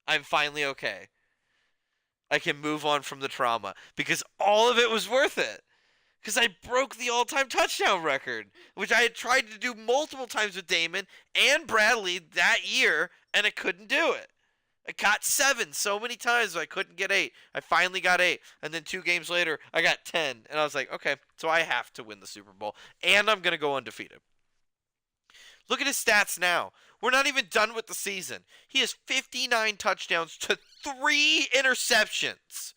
I'm finally okay. I can move on from the trauma because all of it was worth it. Because I broke the all-time touchdown record, which I had tried to do multiple times with Damon and Bradley that year, and I couldn't do it. I got 7 so many times I couldn't get 8. I finally got 8. And then 2 games later, I got 10. And I was like, okay, so I have to win the Super Bowl. And I'm going to go undefeated. Look at his stats now. We're not even done with the season. He has 59 touchdowns to 3 interceptions.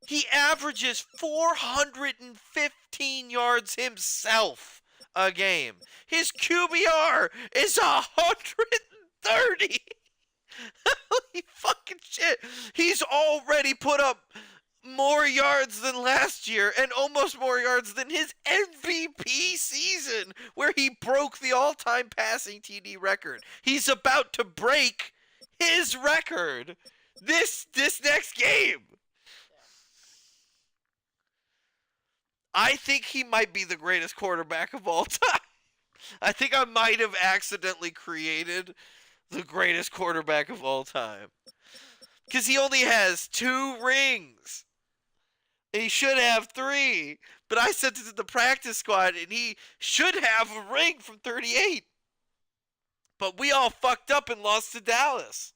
He averages 415 yards himself a game. His QBR is 130. Holy fucking shit. He's already put up more yards than last year and almost more yards than his MVP season where he broke the all-time passing TD record. He's about to break his record this next game. I think he might be the greatest quarterback of all time. I think I might have accidentally created the greatest quarterback of all time. Because he only has 2 rings. And he should have 3. But I sent it to the practice squad, and he should have a ring from 38. But we all fucked up and lost to Dallas.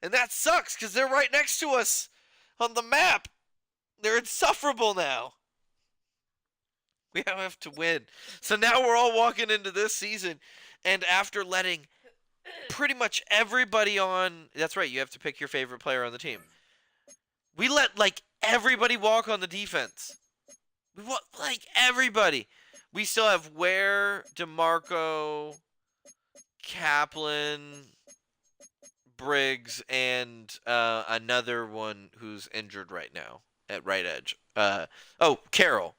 And that sucks, because they're right next to us on the map. They're insufferable now. We have to win. So now we're all walking into this season, and after letting pretty much everybody on... That's right, you have to pick your favorite player on the team. We let, like, everybody walk on the defense. We want, like, everybody. We still have Ware, DeMarco, Kaplan, Briggs, and another one who's injured right now at right edge. Carroll,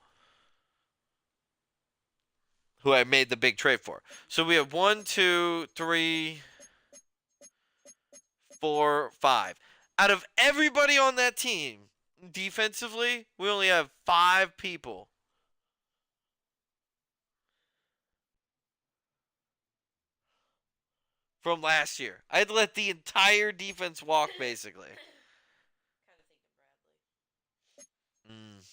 who I made the big trade for. So we have 1, 2, 3, 4, 5. Out of everybody on that team, defensively, we only have 5 people. From last year. I had to let the entire defense walk, basically. Kind of thinking Bradley.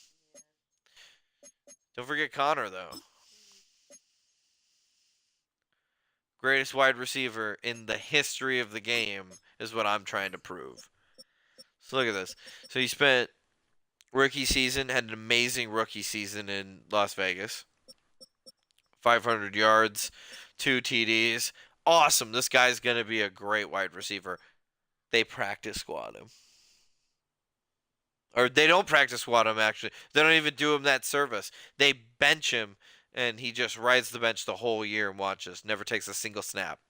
Don't forget Connor, though. Greatest wide receiver in the history of the game is what I'm trying to prove. So look at this. So he spent rookie season, had an amazing rookie season in Las Vegas. 500 yards, 2 TDs. Awesome. This guy's going to be a great wide receiver. They practice squad him. Or they don't practice squad him, actually. They don't even do him that service. They bench him, and he just rides the bench the whole year and watches. Never takes a single snap.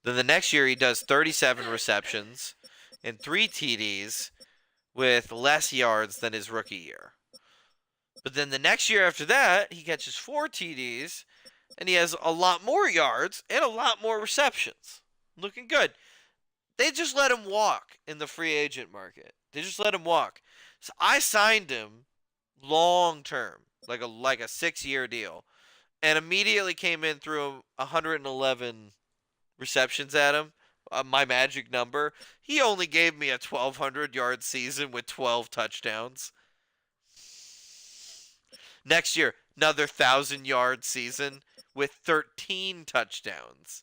Then the next year, he does 37 receptions and 3 TDs with less yards than his rookie year. But then the next year after that, he catches 4 TDs, and he has a lot more yards and a lot more receptions. Looking good. They just let him walk in the free agent market. They just let him walk. So I signed him long term, like a 6-year deal, and immediately came in through 111 receptions at him. My magic number. He only gave me a 1,200-yard season with 12 touchdowns. Next year, another 1,000-yard season with 13 touchdowns.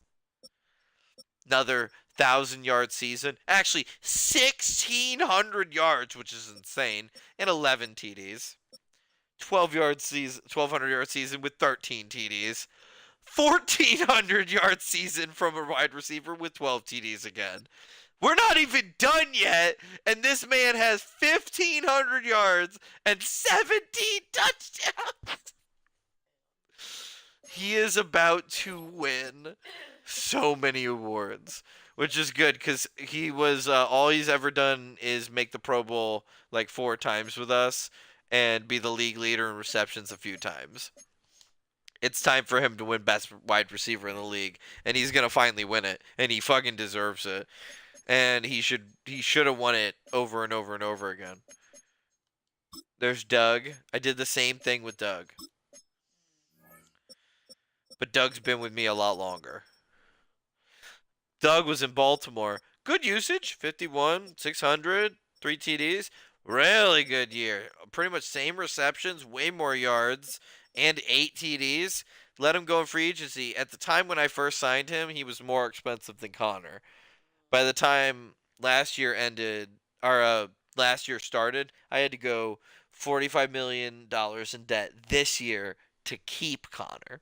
Another 1,000-yard season. Actually, 1,600 yards, which is insane, and 11 TDs. 1,200-yard season with 13 TDs. 1,400-yard season from a wide receiver with 12 TDs again. We're not even done yet, and this man has 1,500 yards and 17 touchdowns. He is about to win so many awards, which is good because he was all he's ever done is make the Pro Bowl like 4 times with us and be the league leader in receptions a few times. It's time for him to win best wide receiver in the league, and he's gonna finally win it, and he fucking deserves it. And he should have won it over and over and over again. There's Doug. I did the same thing with Doug. But Doug's been with me a lot longer. Doug was in Baltimore. Good usage. 51, 600, 3 TDs. Really good year. Pretty much same receptions, way more yards, and 8 TDs. Let him go in free agency. At the time when I first signed him, he was more expensive than Connor. By the time last year started, I had to go $45 million in debt this year to keep Connor.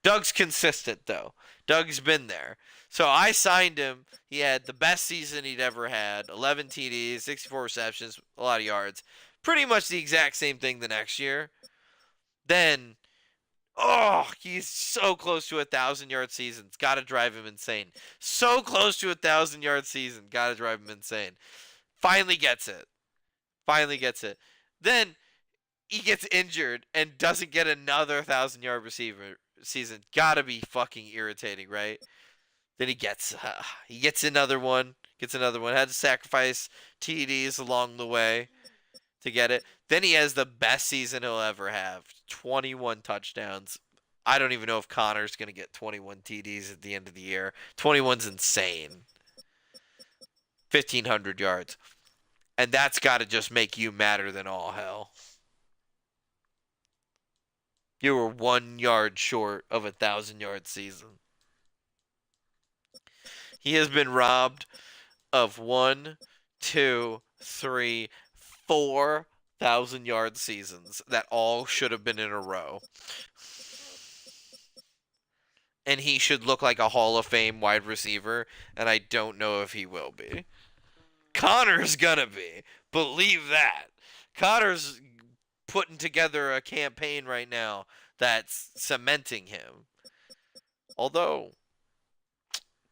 Doug's consistent, though. Doug's been there. So I signed him. He had the best season he'd ever had. 11 TDs, 64 receptions, a lot of yards. Pretty much the exact same thing the next year. Then, he's so close to 1,000-yard season. It's got to drive him insane. So close to 1,000-yard season. Got to drive him insane. Finally gets it. Then he gets injured and doesn't get another 1,000-yard receiver season. Got to be fucking irritating, right? Then he gets another one. Had to sacrifice TDs along the way to get it. Then he has the best season he'll ever have. 21 touchdowns. I don't even know if Connor's going to get 21 TDs at the end of the year. 21's insane. 1,500 yards. And that's got to just make you madder than all hell. You were 1 yard short of 1,000-yard season. He has been robbed of 1, 2, 3, 4 1,000-yard seasons that all should have been in a row. And he should look like a Hall of Fame wide receiver, and I don't know if he will be. Connor's gonna be. Believe that. Connor's putting together a campaign right now that's cementing him. Although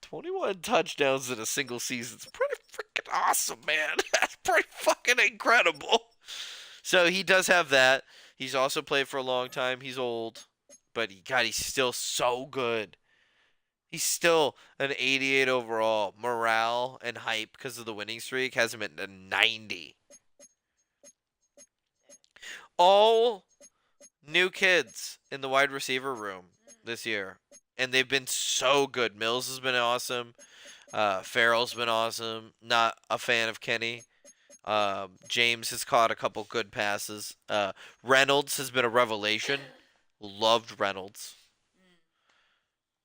21 touchdowns in a single season is pretty freaking awesome, man. That's pretty fucking incredible. So he does have that. He's also played for a long time. He's old. But he's still so good. He's still an 88 overall. Morale and hype because of the winning streak has him at a 90. All new kids in the wide receiver room this year. And they've been so good. Mills has been awesome. Farrell's been awesome. Not a fan of Kenny. James has caught a couple good passes. Reynolds has been a revelation. Loved Reynolds.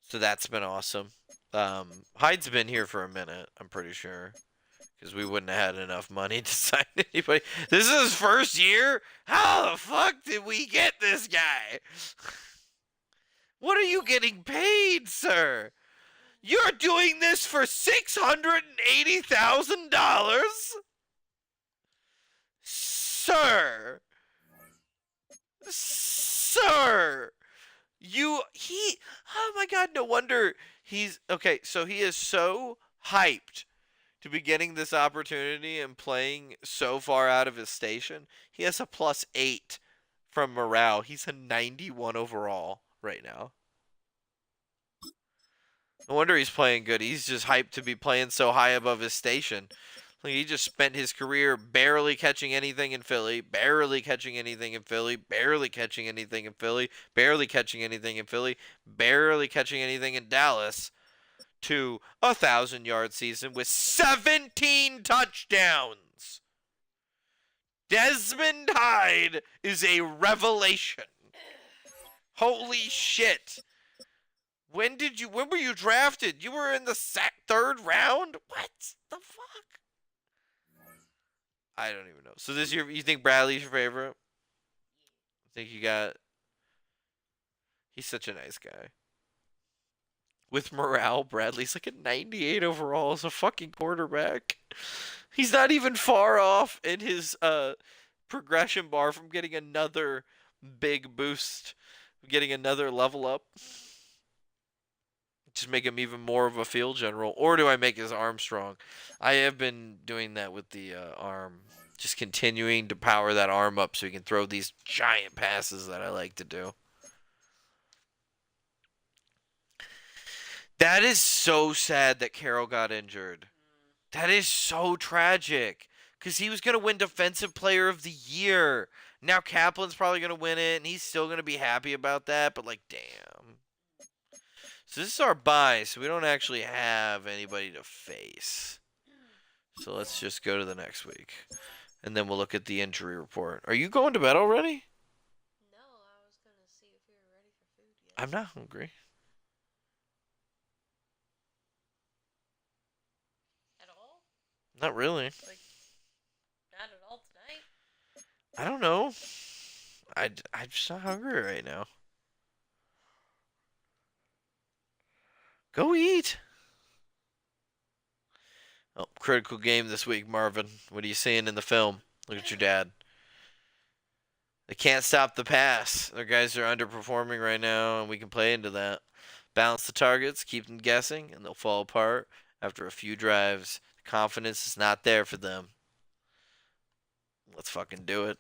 So that's been awesome. Hyde's been here for a minute, I'm pretty sure. Because we wouldn't have had enough money to sign anybody. This is his first year? How the fuck did we get this guy? What are you getting paid, sir? You're doing this for $680,000? Sir. Sir. Oh my God, no wonder he's, okay, so he is so hyped to be getting this opportunity and playing so far out of his station. He has a +8 from morale. He's a 91 overall right now. No wonder he's playing good. He's just hyped to be playing so high above his station. Like, he just spent his career barely catching anything in Philly, barely catching anything in Philly, barely catching anything in Philly, barely catching anything in Philly, barely catching anything in Dallas, to a 1,000-yard season with 17 touchdowns. Desmond Hyde is a revelation. Holy shit. When were you drafted? You were in the 3rd round? What the fuck? I don't even know. So this year, you think Bradley's your favorite? I think he's such a nice guy. With morale, Bradley's like a 98 overall as a fucking quarterback. He's not even far off in his progression bar from getting another big boost, getting another level up. Just make him even more of a field general. Or do I make his arm strong? I have been doing that with the arm. Just continuing to power that arm up so he can throw these giant passes that I like to do. That is so sad that Carroll got injured. That is so tragic. Because he was going to win Defensive Player of the Year. Now Kaplan's probably going to win it, and he's still going to be happy about that. But, like, damn. So this is our bye, so we don't actually have anybody to face. So let's just go to the next week. And then we'll look at the injury report. Are you going to bed already? No, I was going to see if we were ready for food yet. I'm not hungry. At all? Not really. Like, not at all tonight? I don't know. I'm just not hungry right now. Go eat. Oh, critical game this week, Marvin. What are you seeing in the film? Look at your dad. They can't stop the pass. Their guys are underperforming right now, and we can play into that. Balance the targets, keep them guessing, and they'll fall apart after a few drives. The confidence is not there for them. Let's fucking do it.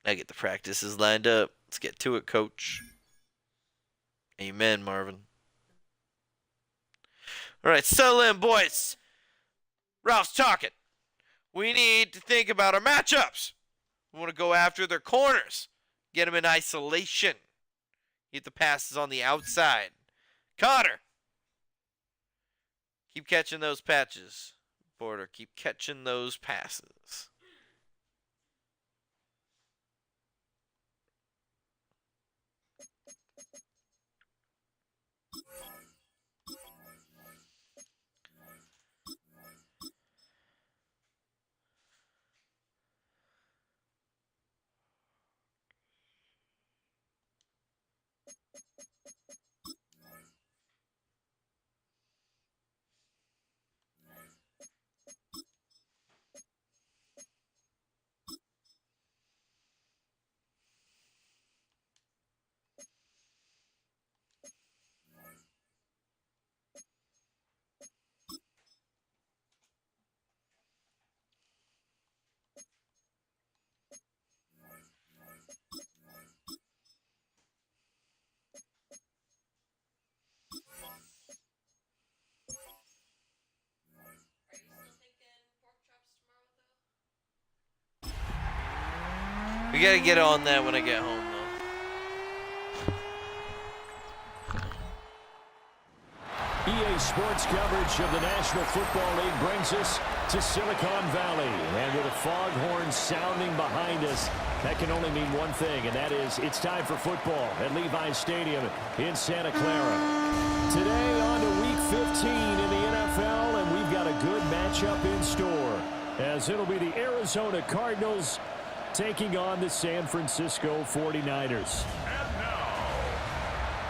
I get the practices lined up. Let's get to it, coach. Amen, Marvin. All right, settle in, boys. Ralph's talking. We need to think about our matchups. We want to go after their corners. Get them in isolation. Get the passes on the outside. Connor. Keep catching those patches. Border, keep catching those passes. We gotta get on that when I get home, though. EA Sports coverage of the National Football League brings us to Silicon Valley. And with the foghorn sounding behind us, that can only mean one thing, and that is it's time for football at Levi's Stadium in Santa Clara. Today on to Week 15 in the NFL, and we've got a good matchup in store, as it'll be the Arizona Cardinals taking on the San Francisco 49ers. And now,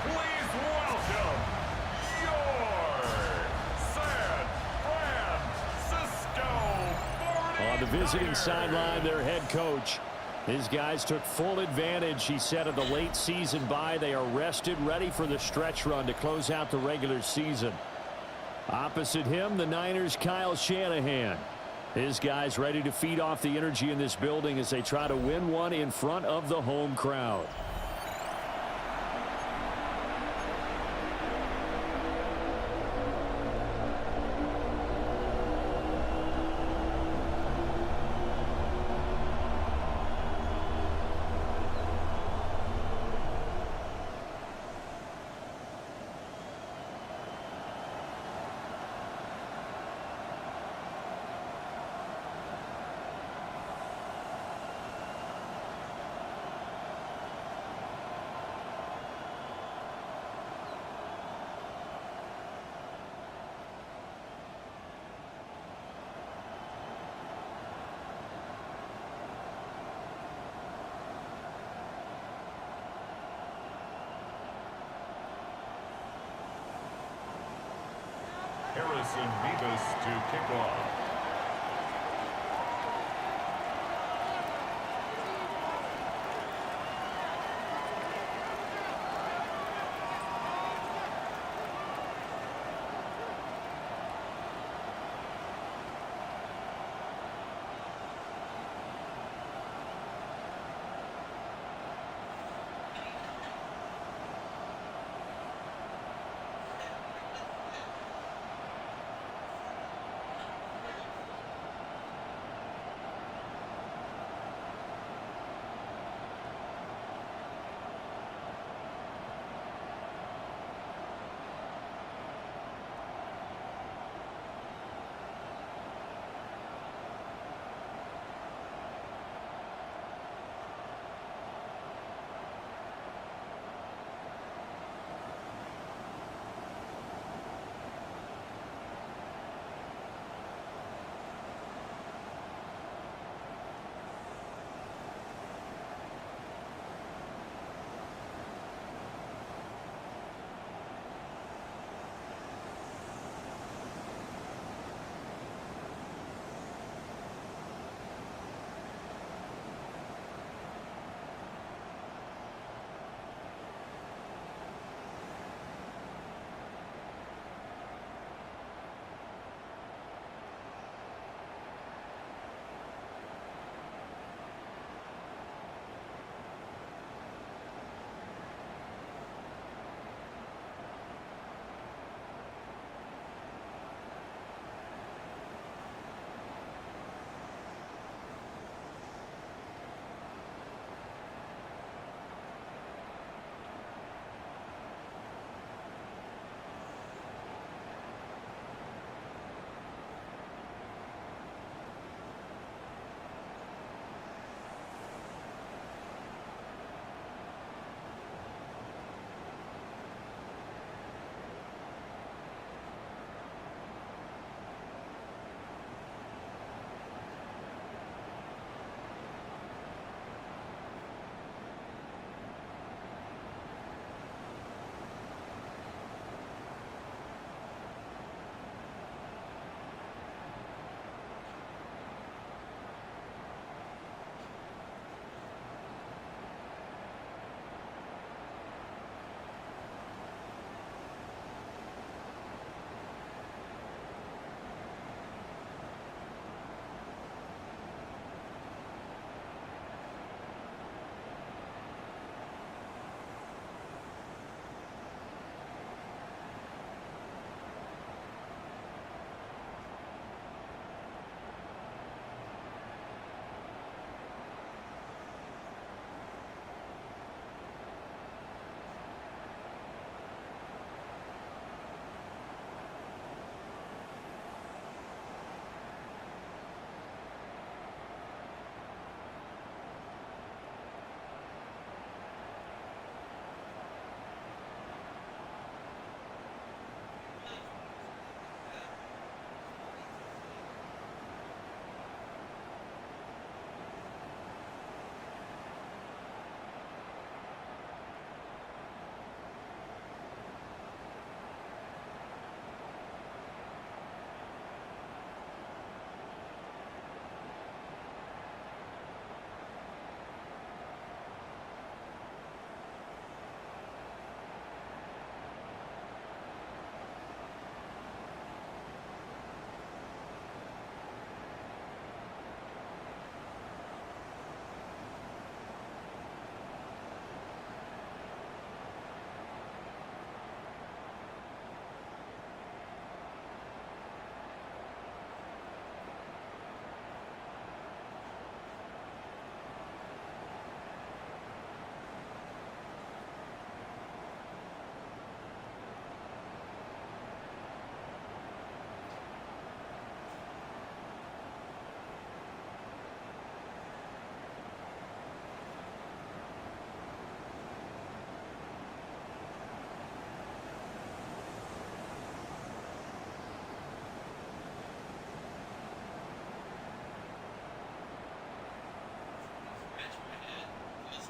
please welcome your San Francisco 49ers. On the visiting sideline, their head coach. His guys took full advantage, he said, of the late season bye. They are rested, ready for the stretch run to close out the regular season. Opposite him, the Niners' Kyle Shanahan. His guys ready to feed off the energy in this building as they try to win one in front of the home crowd. Harrison Bevis to kick off.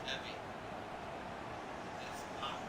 heavy. That's not.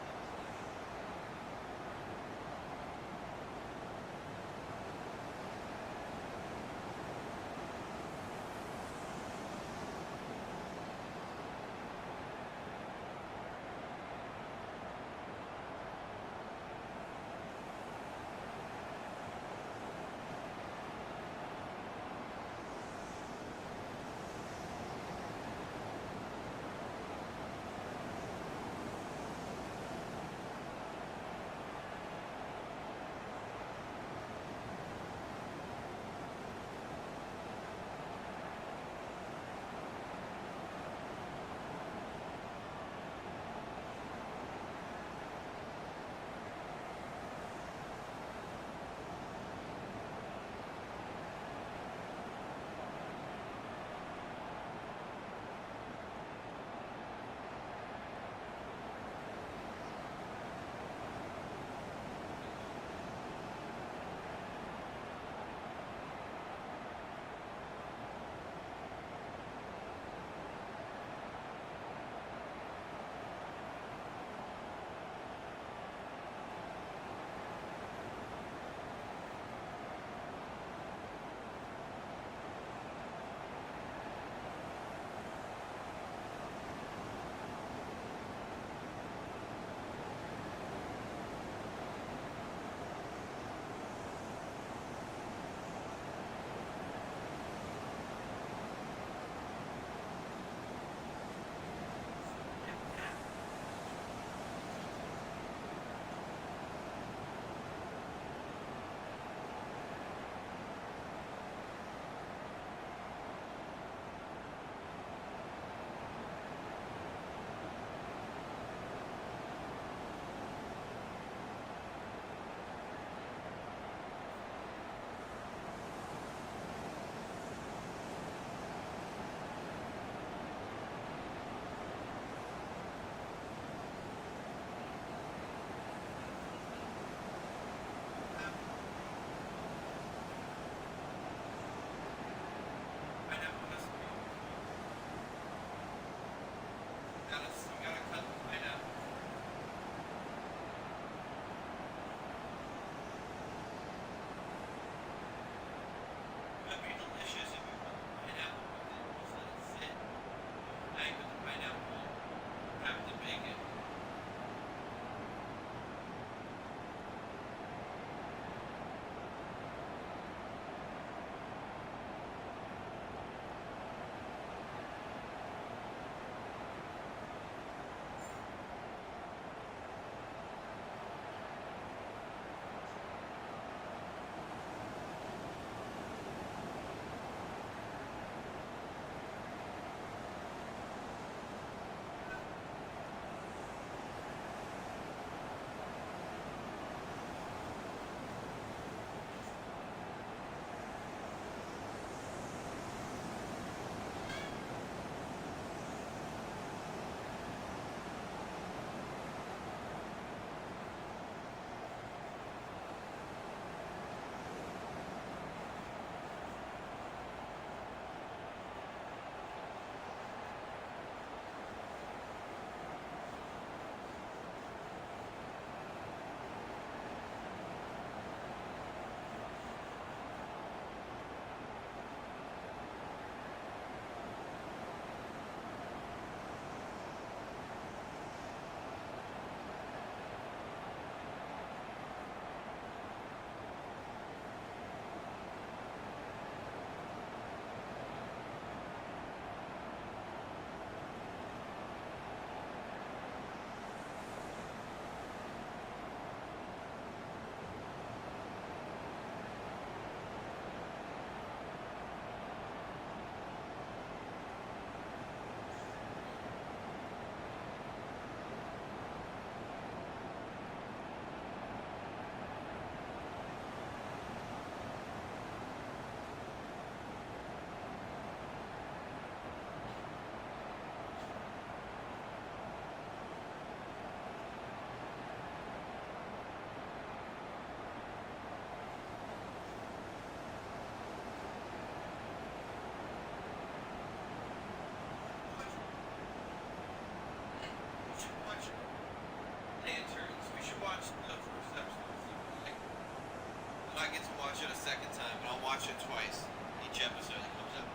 watch it twice. Each episode that comes out.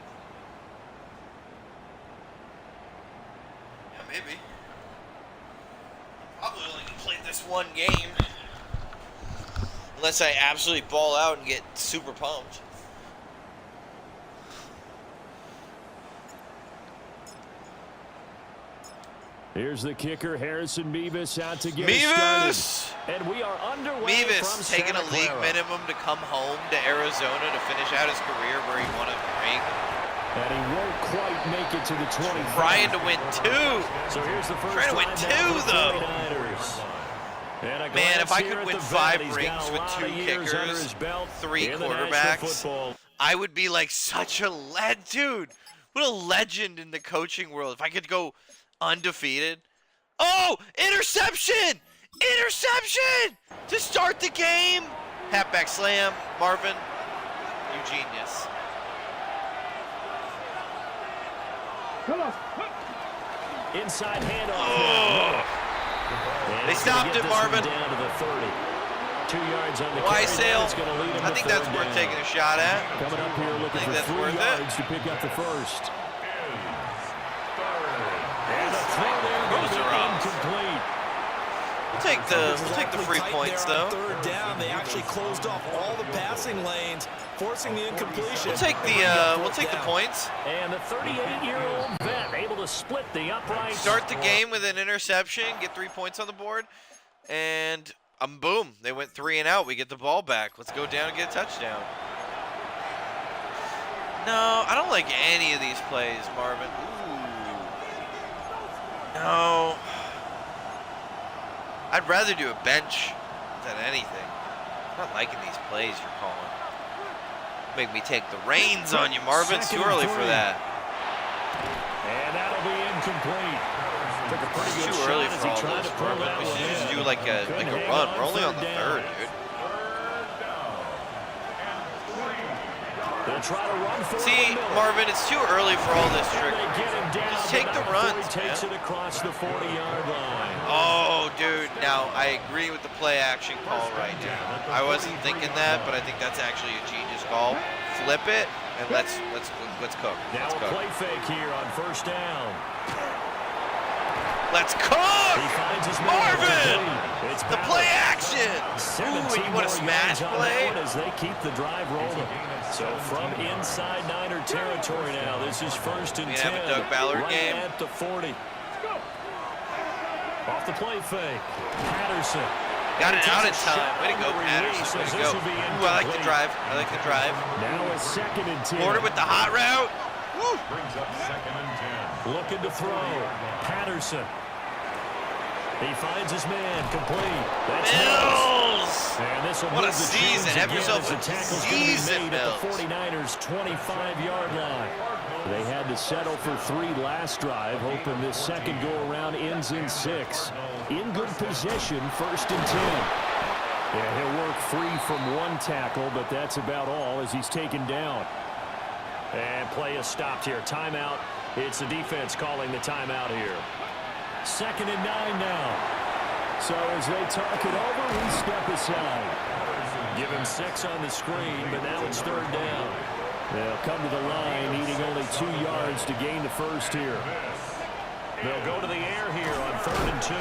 Yeah, maybe. Probably only gonna play this one game. Unless I absolutely ball out and get super pumped. Here's the kicker, Harrison Mevis, out to get Mevis! us started. And we are underway from Mevis taking a Santa league Clara. minimum to come home to Arizona to finish out his career where he won a ring. And he won't quite make it to the 20. Trying to win 2. So here's the first Trying to win line 2 down for the though. 49ers. And a Man, if glance I here could at win the 5 vet. He's rings got a with lot 2 of years under kickers, his belt 3 in the national quarterbacks, football. I would be like such a dude. What a legend in the coaching world. If I could go undefeated. Oh, interception! Interception! To start the game. Halfback slam, Marvin. You genius. Come on. Inside handoff. Oh. And They he's gonna stopped get it, this one Marvin. Down to the 30. 2 yards on the Why carry. Sale? It's gonna lead him I to think that's third worth down. taking a shot at. Coming up here looking think for that's 3 worth it. yards to pick up the first. And the throw there Those goes are up. incomplete. We'll take the 3 points though. Third down, they actually closed off all the passing lanes, forcing the incompletion. We'll take the points. And the 38-year-old vet able to split the upright. Start the game with an interception, get 3 points on the board, and boom, they went 3 and out. We get the ball back. Let's go down and get a touchdown. No, I don't like any of these plays, Marvin. Ooh. No. I'd rather do a bench than anything. I'm not liking these plays you're calling. Make me take the reins on you, Marvin. It's too Second and early for 3. that. And that'll be incomplete. Took a pretty It's good too shot early as for he all tried this, to pull Marvin. that We one should just in. do like a Couldn't hang run. on We're only on the down. 3rd, dude. They'll try to run for See, Miller. Marvin, it's too early for all this And trick. they get him down, Just but take the not before runs, he takes man. it across the 40-yard line. Oh, dude. Now, I agree with the play action call right now. I wasn't thinking that, but I think that's actually a genius call. Flip it, and let's cook. Now Let's a cook. play fake here on first down. Let's cook! He finds his man Marvin! complete. It's The Ballard. play action! 17 Ooh, you want a more smash yards on play? that one as they keep the drive rolling. So from inside Niner territory now, this is first and We 10. have a Doug Ballard right game. at the 40. Off the play fake. Patterson. Got it out in Takes a time. shot Way to on go, the Patterson. Way release to as go. this will be Ooh, I like the incomplete. drive. I like the drive. Now a second and 10. Porter with the hot route. Woo! Brings up 2nd and 10. Looking to throw. Patterson. He finds his man complete. That's Mills! And this will What a move the season. chains Have again yourself as the a tackle's gonna be season, made at the Mills. 49ers' 25-yard line. They had to settle for 3 last drive, hoping this second go-around ends in 6. In good position, first and 10. Yeah, he'll work free from 1 tackle, but that's about all as he's taken down. And play is stopped here. Timeout. It's the defense calling the timeout here. 2nd and 9 now. So as they talk it over, we step aside. Give him 6 on the screen, but now it's 3rd down. They'll come to the line, needing only 2 yards to gain the first here. They'll go to the air here on 3rd and 2.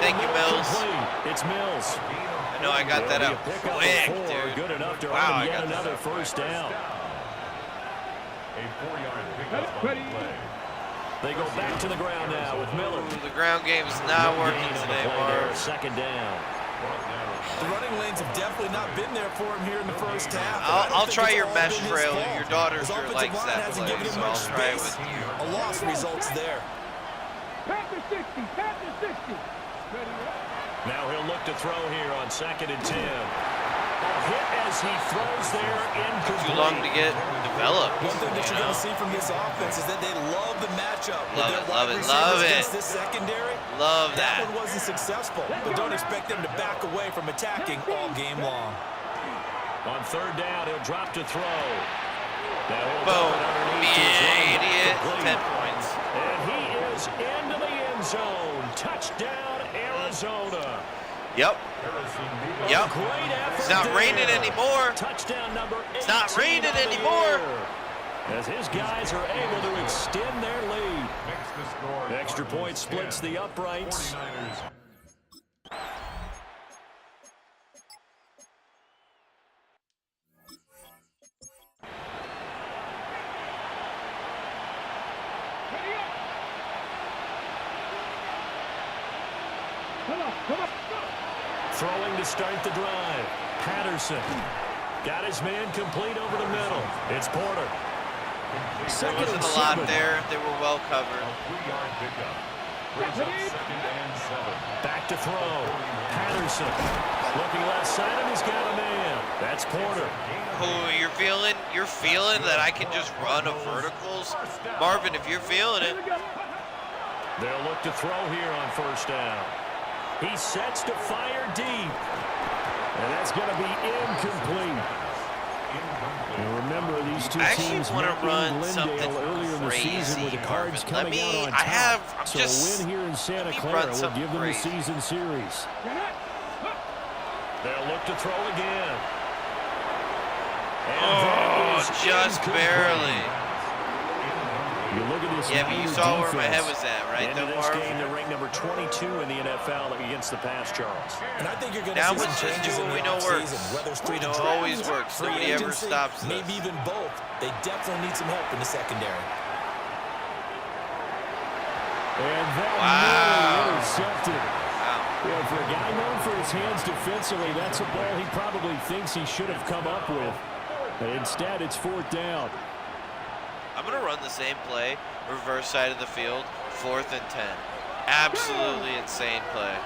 Thank you, Mills. Complete. It's Mills. I know I got that There'll out be a pickup of quick, 4, dude. good enough to Wow, earn I yet got that another out. first down. A 4-yard pickup on the play. They go back to the ground now with Miller. Ooh, the ground game's not No working gain on the today, play there. Marv. 2nd down. The running lanes have definitely not been there for him here in the first half. I'll try your mesh trail. trailer. Your daughter His sure offensive likes line that hasn't play, given him so much I'll try it space. with you. A loss results there. Panther 60. Panther 60. Ready up. Now he'll look to throw here on 2nd and 10. A hit as he throws there incomplete. Too long to get developed. One thing that you you're know? going to see from this offense is that they love the matchup. with Love their it, love wide it, receivers love it. against this secondary. Love That that. one wasn't successful, but don't expect them to back away from attacking all game long. On 3rd down, he'll drop to throw. Now he'll Boom. dump it underneath to his Yeah, running back, idiot. complete. 10 points. And he is into the end zone. Touchdown, Arizona. Yep. Yep. Great effort It's not there. raining anymore. Touchdown number 18. It's not raining on the anymore. year, as his guys are able to extend their lead. Makes the score. Extra point splits the uprights. 49ers. Come on, come on. Throwing to start the drive. Patterson got his man complete over the middle. It's Porter. There Second wasn't and a lot 7. there. They were well covered. A 3-yard pickup. Brings up 2nd and 7. Back to throw. Patterson looking left side, and he's got a man. That's Porter. Oh, you're feeling that I can just run a verticals? Marvin, if you're feeling it. They'll look to throw here on first down. He sets to fire deep. And that's going to be incomplete. And remember, these two I actually teams want met to run in something Glendale earlier in the season with the Cards Marvin. coming out on top. So a win here in Santa Clara will give them the season series. They'll look to throw again. And that is just incomplete. barely. You look at this. Yeah, but you Niner saw where my defense. head was at, right? Into Though, this Marv? game, they're ranked number 22 in the NFL against the pass, Charles. And I think you're going to Now see let's some just changes do in what we the know works. offseason, whether it's through We the know it draft, always works. free Nobody ever agency, stops us. maybe even both. They definitely need some help in the secondary. And that Wow. nearly intercepted. Wow. Yeah, for a guy known for his hands defensively, that's a ball he probably thinks he should have come up with. But instead, it's 4th down. I'm going to run the same play, reverse side of the field, 4th and 10. Absolutely insane play.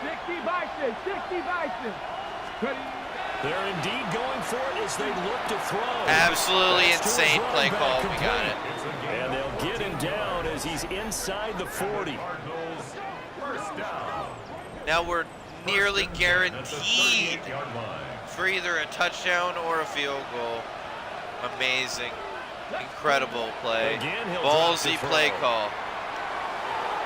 60 Bison, 60 Bison. They're indeed going for it as they look to throw. Absolutely That's to his insane play running back call. We got complete. it. And they'll get him down as he's inside the 40. Cardinals. First down. Now we're nearly At the guaranteed 38-yard line. for either a touchdown or a field goal. Amazing. Incredible play. Again, he'll drop the Ballsy throw. play call.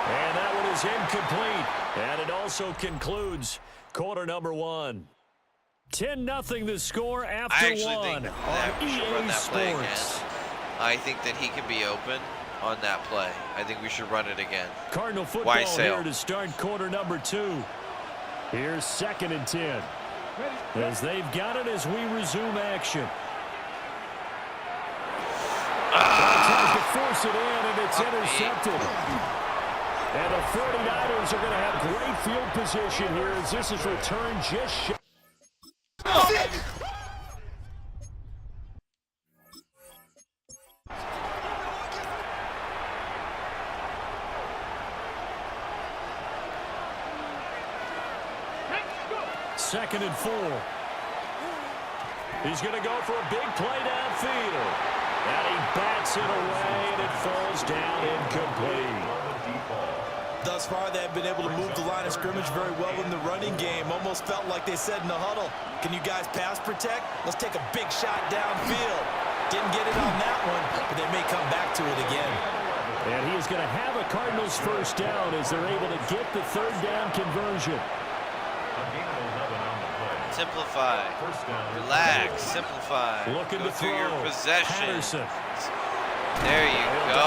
And that one is incomplete. And it also concludes quarter number 1. 10-0 the score after I actually 1 think that on we should run EA that play again. Sports. I think that he can be open on that play. I think we should run it again. Cardinal football Weissel. here to start quarter number 2. Here's 2nd and 10. As they've got it as we resume action. Tries to force it in, and it's intercepted. And the 49ers are going to have great field position here as this is returned just short. Second and 4. He's going to go for a big play downfield. And he bats it away, and it falls down incomplete. Thus far, they've been able to move the line of scrimmage very well in the running game. Almost felt like they said in the huddle, can you guys pass protect? Let's take a big shot downfield. Didn't get it on that one, but they may come back to it again. And he is going to have a Cardinals first down as they're able to get the 3rd down conversion. A gain of 11 on the play. Simplify. First down. Relax. Simplify. Looking Go to through throw. your possession. Patterson. There you He'll go.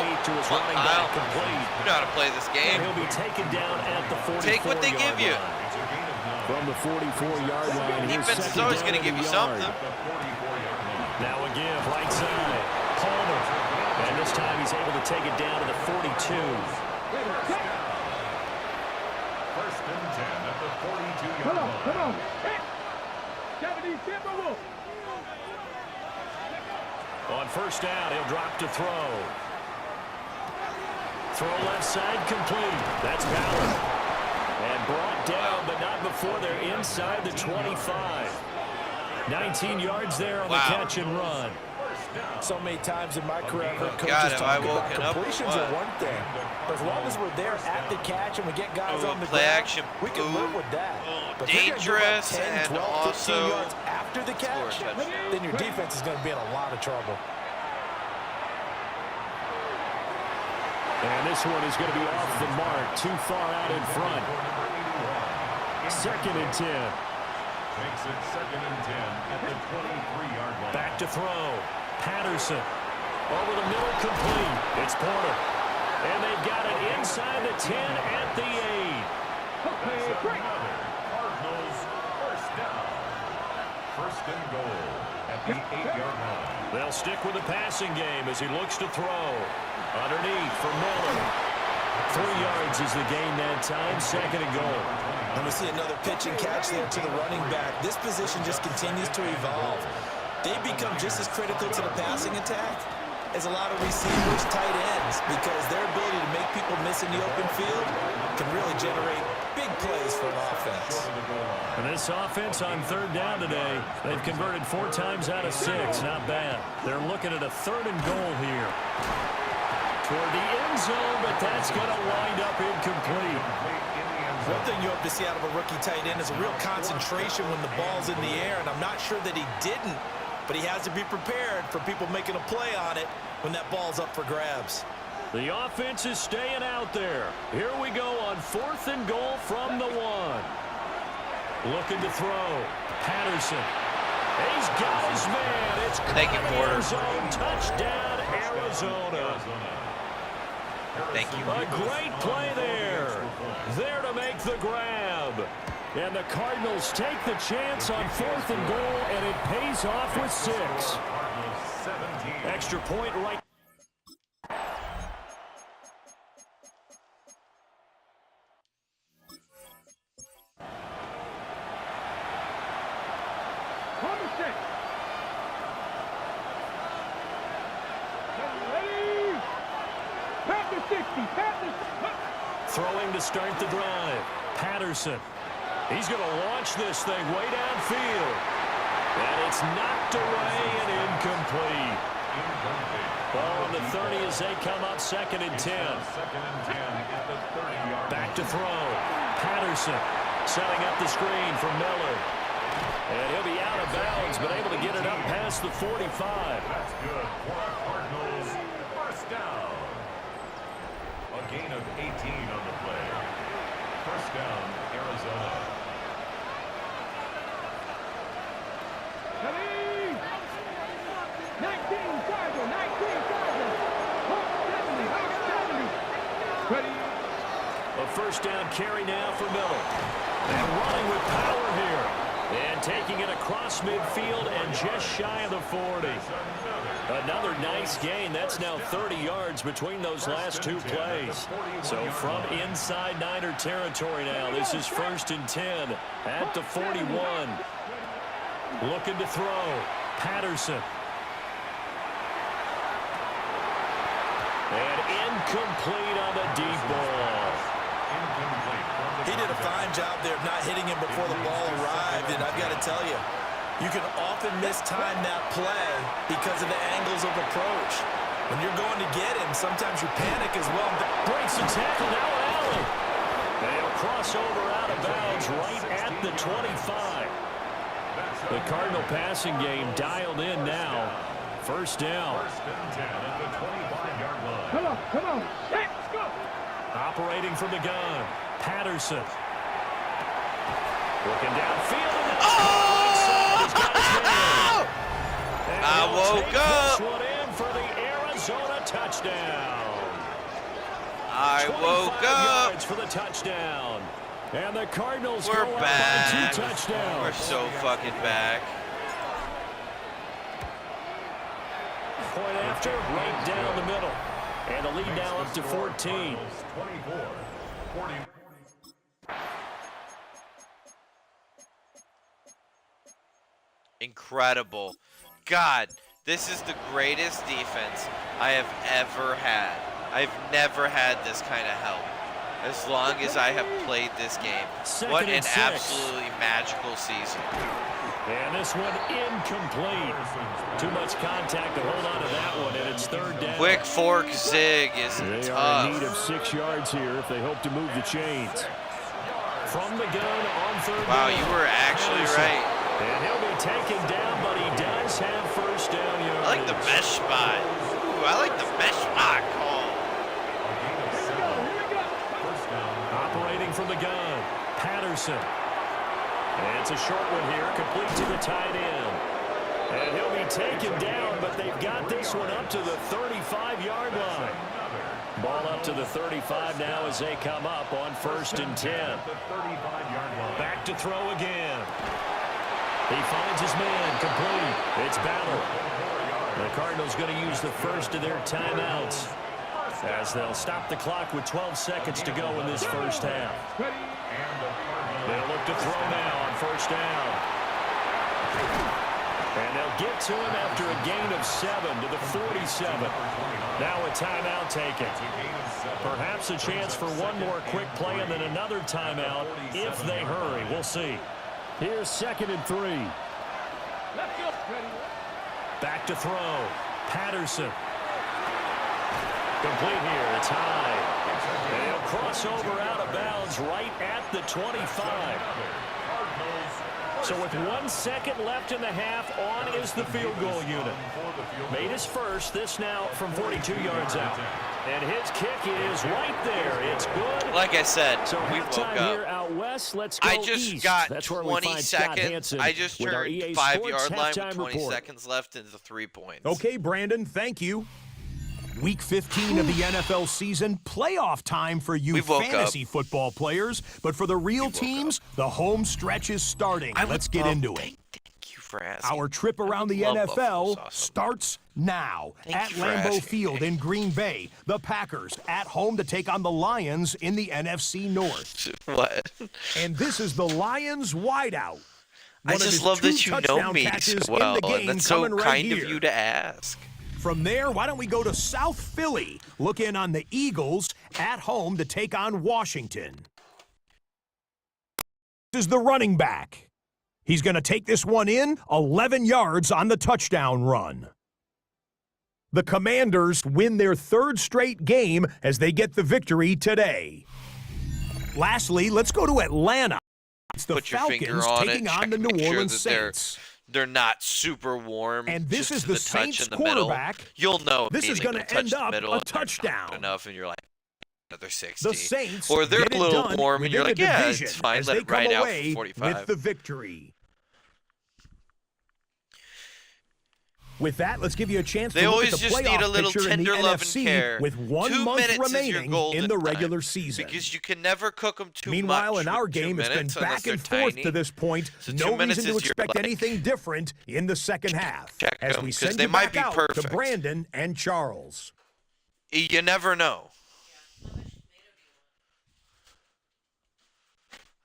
underneath to his running back Kyle, complete. you know how to play this And game. he'll be taken down at the 44-yard Take what they give you. line. It's a gain of 9. From the 44-yard line, here's Defense is second always down going to at give the you yard. something. The 44-yard line. Now again, right side, Palmer. And this time he's able to take it down to the 42. First and 10 at the 42-yard Come on, line. come on. Hit. 70 Timberwolves. On first down, he'll drop to throw. Throw left side complete. That's Ballard. And brought down, but not before they're inside the 25. 19 yards there on the catch and run. So many times in my career, I've heard God, coaches have I talk about woken up or completions are what? one thing. But as long as we're there at the catch and we get guys Oh, on the play ground, action, we can boom. live with that. Oh, But if you're gonna give up dangerous 10, and 12, 15 also yards after the score a catch, touchdown. then your defense is going to be in a lot of trouble. And this one is going to be off the mark, too far out in front. second and 10. Makes it 2nd and 10 at the 23-yard line. Back to throw. Patterson. Over the middle, complete. It's Porter. And they've got it inside the 10 at the 8. That's another Cardinals first down. 1st and goal at the 8-yard line. They'll stick with the passing game as he looks to throw. Underneath for Miller. 3 yards is the gain that time. 2nd and goal. And we see another pitch and catch there to the running back. This position just continues to evolve. They become just as critical to the passing attack as a lot of receivers, tight ends, because their ability to make people miss in the open field can really generate big plays for an offense. And this offense on 3rd down today, they've converted 4 times out of 6. Not bad. They're looking at a 3rd and goal here. Toward the end zone, but that's going to wind up incomplete. One thing you hope to see out of a rookie tight end is a real concentration when the ball's in the air, and I'm not sure that he didn't, but he has to be prepared for people making a play on it when that ball's up for grabs. The offense is staying out there. Here we go on 4th and goal from the 1. Looking to throw. Patterson. He's got his man. It's Thank you, Porter. Zone. Touchdown, Arizona. Thank you. A great play there. There to make the grab. And the Cardinals take the chance on 4th and goal, and it pays off with 6. Extra point right. Number 6. Ready? Pat the 60. Pat the... Throwing to start the drive. Patterson. He's going to launch this thing way downfield. And it's knocked away and incomplete. Ball on the 30 as they come up 2nd and 10. Back to throw. Patterson setting up the screen for Miller. And he'll be out of bounds, but able to get it up past the 45. That's good for Cardinals first down. A gain of 18 on the play. First down, Arizona. Ready? 19 Charger. 19 Charger. Hawk 70. Hawk 70. Ready? A first down carry now for Miller. And running with power here. And taking it across midfield and just shy of the 40. Another nice gain. That's now 30 yards between those last 2 plays. So from inside Niner territory now, this is 1st and 10 at the 41. Looking to throw. Patterson. And incomplete on the deep ball. He did a fine job there of not hitting him before the ball arrived, and I've got to tell you, you can often mistime that play because of the angles of approach. When you're going to get him, sometimes you panic as well. Breaks the tackle, now Allen. They'll cross over out of bounds right at the 25. The Cardinal passing game dialed in now. First down. 1st and 10 at the 25-yard line. Come on. Come on. Let's go. Operating from the gun. Patterson. Looking downfield. I woke up. This one in for the Arizona touchdown. I woke up. Yards for the touchdown. And the Cardinals We're go back. up by 2 touchdowns. We're so fucking back. Point after, right down the middle. And the lead now up to 14. 24, 40. Incredible. God, this is the greatest defense I have ever had. I've never had this kind of help as long as I have played this game. What an absolutely magical season. And this one incomplete. Too much contact to hold on to that one, and it's 3rd down. Quick fork zig is They tough. are in need of 6 yards here if they hope to move the chains. From the gun on 3rd Wow, down. you were actually right. And he'll be taken down, but he does have first down yards. I like the mesh spot. Ooh, I like the mesh spot call. Operating from the gun. Patterson. And it's a short one here, complete to the tight end. And he'll be taken down, but they've got this one up to the 35-yard line. Ball up to the 35 now as they come up on 1st and 10. Back to throw again. He finds his man, complete. It's Battle. The Cardinals going to use the first of their timeouts as they'll stop the clock with 12 seconds to go in this first half. They'll look to throw now on 1st down. And they'll get to him after a gain of 7 to the 47. Now a timeout taken. Perhaps a chance for one more quick play and then another timeout if they hurry. We'll see. Here's 2nd and 3. Back to throw. Patterson. Complete here. It's high. And he'll cross over out of bounds right at the 25. So with 1 second left in the half, on is the field goal unit. Made his first, this now from 42 yards out. And his kick is right there. It's good. Like I said, So we woke halftime up. here out west. Let's go I just east. got That's where we 20 find Scott seconds. Hansen I just with our turned EA 5-yard Sports line with halftime 20 report. seconds left into 3 points. Okay, Brandon, thank you. Week 15 of the NFL season, playoff time for you We woke fantasy football players. But for the real teams, the home stretch is starting. Let's get into it. Thank you for asking. Our trip around the love Buffalo NFL sauce. starts now Thank at you for Lambeau asking. Field in Green Bay. The Packers at home to take on the Lions in the NFC North. What? And this is the Lions wideout. I One of just his love 2 that you know touchdown me catches so well, in the game and that's so coming right kind here. of you to ask. From there, why don't we go to South Philly? Look in on the Eagles at home to take on Washington. This is the running back. He's going to take this one in, 11 yards on the touchdown run. The Commanders win their 3rd straight game as they get the victory today. Lastly, let's go to Atlanta. It's the Put your finger Falcons on taking it. on Check the to make New sure Orleans that Saints. They're not super warm. And this just is to the touch Saints in the middle. quarterback. You'll know This is going gonna to end the up middle a and they're not touchdown. enough, and you're like, another 60. The Saints or they're get a it little done warm, and you're within like, the yeah, division it's fine. as Let they it ride come out away for 45. with the victory. With that, let's give you a chance They to look always at the just need a playoff little picture in the tender love and NFC care. with 1 2 month minutes is your remaining golden in the time, regular season. because you can never cook them too Meanwhile, much in our with 2 game, it's been minutes unless back they're and forth tiny. to this point. So No 2 minutes reason to is your, expect like, anything different in the second half. check As them, we 'cause send they you might back be out to perfect. Brandon and Charles. You never know.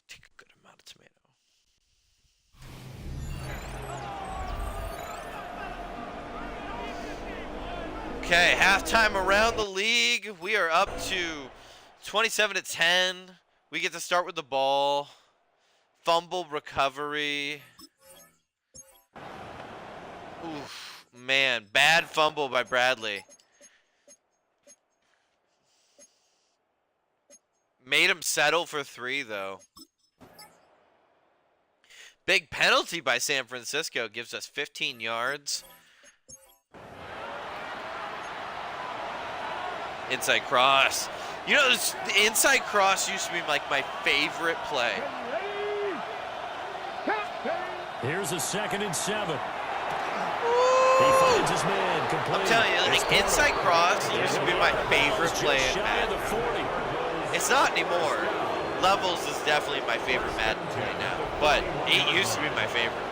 Take a good amount of tomato. Okay, halftime around the league. We are up to 27-10. We get to start with the ball. Fumble recovery. Oof, man, bad fumble by Bradley. Made him settle for 3, though. Big penalty by San Francisco gives us 15 yards. Inside cross. You know, the inside cross used to be like my favorite play. Here's a 2nd and 7. He finds his man, complete. I'm telling you, It's like, inside Porter. cross used to be my favorite Just play shy in of Madden. the 40. It's not anymore. Levels is definitely my favorite Madden play now, but it used to be my favorite.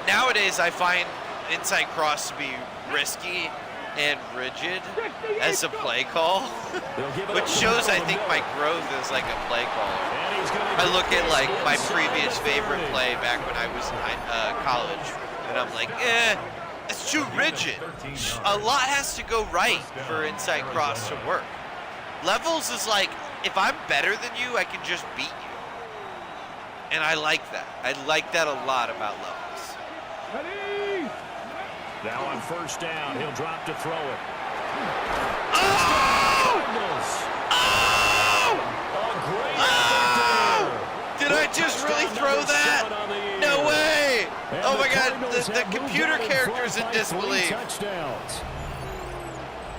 Nowadays, I find inside cross to be risky and rigid as a play call, which shows I think my growth as like a play caller. I look at like my previous favorite play back when I was in college, and I'm like, it's too rigid. A lot has to go right for inside cross to work. Levels is like, if I'm better than you, I can just beat you. And I like that. I like that a lot about Levels. Now on 1st down, he'll drop to throw it. Oh! Did I just really throw that? No way! Oh my God, the computer character's in disbelief.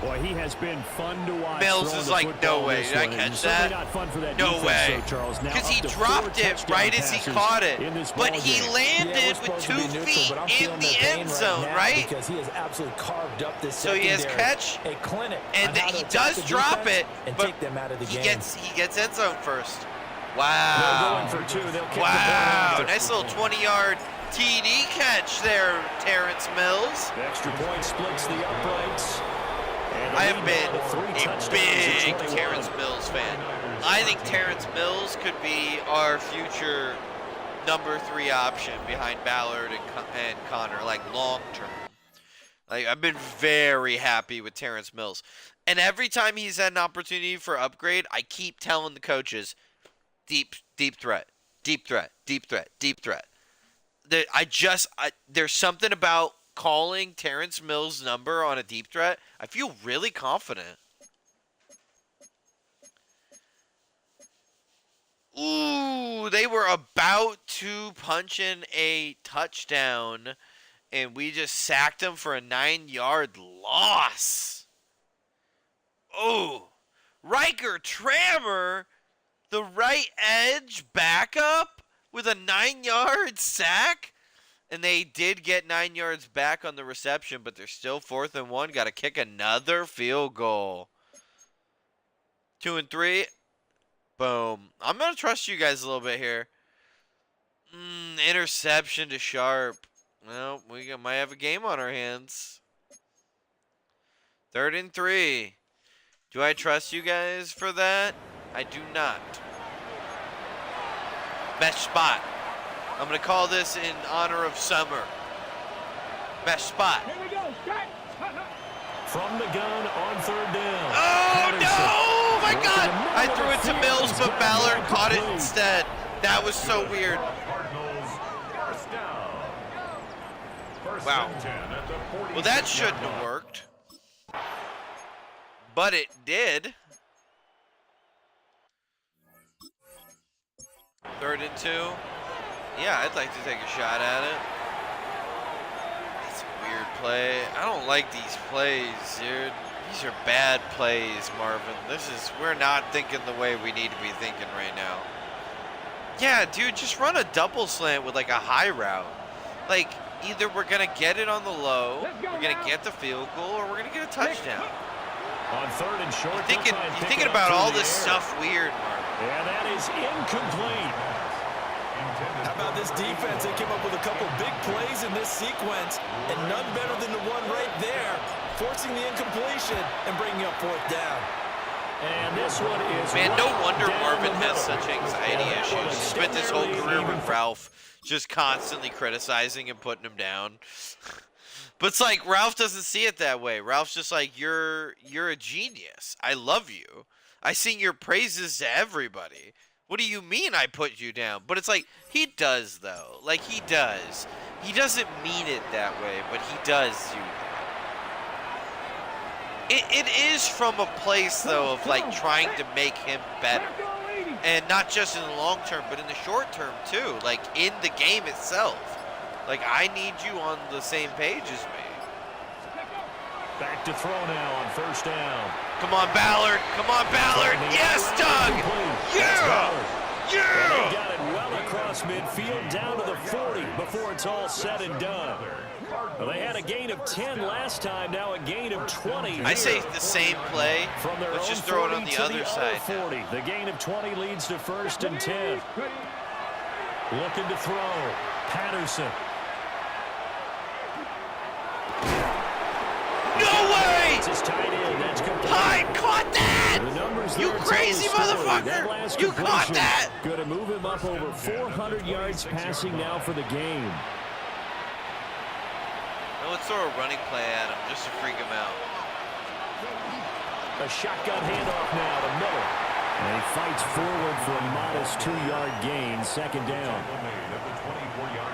Boy, he has been fun to watch. Mills is like, no way. Did I catch that? Not fun for that No defense, way. though, Charles. Now Because he up to dropped 4 it touchdown right as he passes caught it. in this But ball he game. landed with 2 feet in the end zone, right? Because he has absolutely carved up this So he has secondary. catch, a clinic and on how he to does attack the drop defense it, and but take them out of the he game. gets end zone first. They're Wow. going for 2. They'll kick the ball Wow. after. Nice little 20-yard TD catch there, Terrence Mills. The extra point splits the uprights. And the I lead have been now to 3 a touchdowns big to 21. Terrence Mills fan. I think Terrence Mills could be our future number 3 option behind Ballard and Connor, like long term. Like, I've been very happy with Terrence Mills. And every time he's had an opportunity for upgrade, I keep telling the coaches, deep threat, deep threat, deep threat, deep threat. There's something about calling Terrence Mills' number on a deep threat. I feel really confident. Ooh, they were about to punch in a touchdown, and we just sacked them for a 9-yard loss. Oh, Riker Trammer, the right edge backup with a 9-yard sack. And they did get 9 yards back on the reception, but they're still 4th and 1. Got to kick another field goal. 2 and 3. Boom. I'm going to trust you guys a little bit here. Interception to Sharp. Well, we might have a game on our hands. 3rd and 3. Do I trust you guys for that? I do not. Best spot. I'm going to call this in honor of summer. Best spot. Here we go. Strike. From the gun on 3rd down. Oh, Patterson. no! Oh, my Working God! the middle I of threw the it to field. Mills, He's but got Ballard it caught it complete. instead. That was so weird. Cardinals, first down. First Wow. and 10 at the 46 Well, that shouldn't yard have line. worked. But it did. 3rd and 2. Yeah, I'd like to take a shot at it. It's a weird play. I don't like these plays, dude. These are bad plays, Marvin. We're not thinking the way we need to be thinking right now. Yeah, dude, just run a double slant with like a high route. Like, either we're going to get it on the low, we're going to get the field goal, or we're going to get a touchdown. On 3rd and short. You're thinking about all this stuff weird, Marvin. And that is incomplete. How about this defense? They came up with a couple big plays in this sequence, and none better than the one right there, forcing the incompletion and bringing up 4th down. And this one is Man, no right wonder down Marvin the has middle. such anxiety And that issues. one He spent his whole extended career even with Ralph just constantly criticizing and putting him down. But it's like Ralph doesn't see it that way. Ralph's just like, you're a genius. I love you. I sing your praises to everybody. What do you mean I put you down? But it's like, he does though. Like, he does. He doesn't mean it that way, but he does do that. It is from a place though of like trying to make him better. And not just in the long term, but in the short term too. Like in the game itself. Like, I need you on the same page as me. Back to throw now on 1st down. Come on, Ballard. Come on, Ballard. Yes, Doug. Yeah. And they Yeah. got it well across midfield down to the 40 before it's all said and done. Well, they had a gain of 10 last time, now a gain of 20. I say here. the same play. From their Let's own just throw it on 40 the to other side now. 40. The gain of 20 leads to 1st and 10. Looking to throw. Patterson. No way! It's his tight end. That's complete. Hyde caught that! The numbers You there tell crazy the story. motherfucker! That last You caught completion that! Going to move him up over 400 yards passing now for the game. Now let's throw a running play at him just to freak him out. A shotgun handoff now to Miller. And he fights forward for a modest 2-yard gain, 2nd down.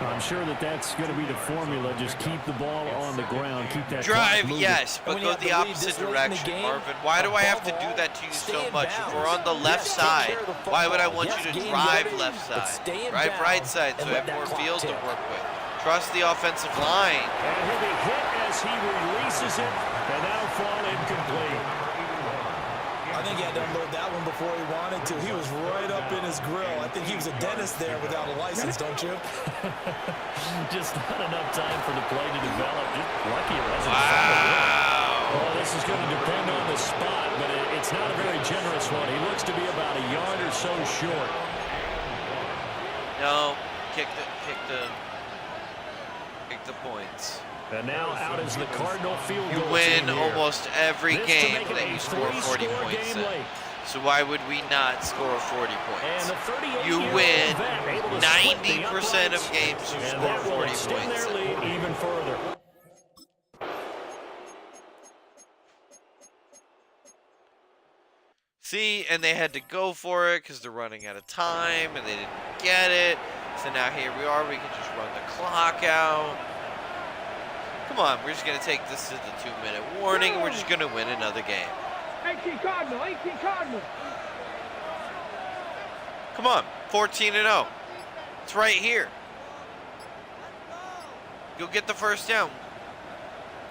I'm sure that's going to be the formula. Just keep the ball on the ground. Keep that Drive, clock moving. yes, but when you go have the the lead opposite this late in the direction, game, Marvin. Why do I have to do above that to you stay so in much? If bounds. we're on the left Yes, take side, care of the why would I football. want Yes, you to gain drive yardage, left but side? stay in Drive right bounds side so and I let have more that clock field to tick. work with. Trust the offensive line. And he'll be hit as he releases it. And that'll fall incomplete. I think he had to unload that one before he wanted to. He was right up in his grill. I think he was a dentist there without a license, don't you? Just not enough time for the play to develop. Just lucky it wasn't. Wow. Well, this is going to depend on the spot, but it's not a very generous one. He looks to be about a yard or so short. No, kick the points. And now out is the Cardinal field You goal win team here. almost every This to game make it that a you score 40 three-score points game in. late. So why would we not score 40 And points? the 38-year-old You win vet able to split the 90% of uprights, games you and score that will 40 extend points. their lead even further. See, and they had to go for it because they're running out of time and they didn't get it. So now here we are. We can just run the clock out. Come on, we're just going to take this to the 2-minute warning. And we're just going to win another game. 18 Cardinal, 18 Cardinal. Come on, 14-0. It's right here. Go get the first down.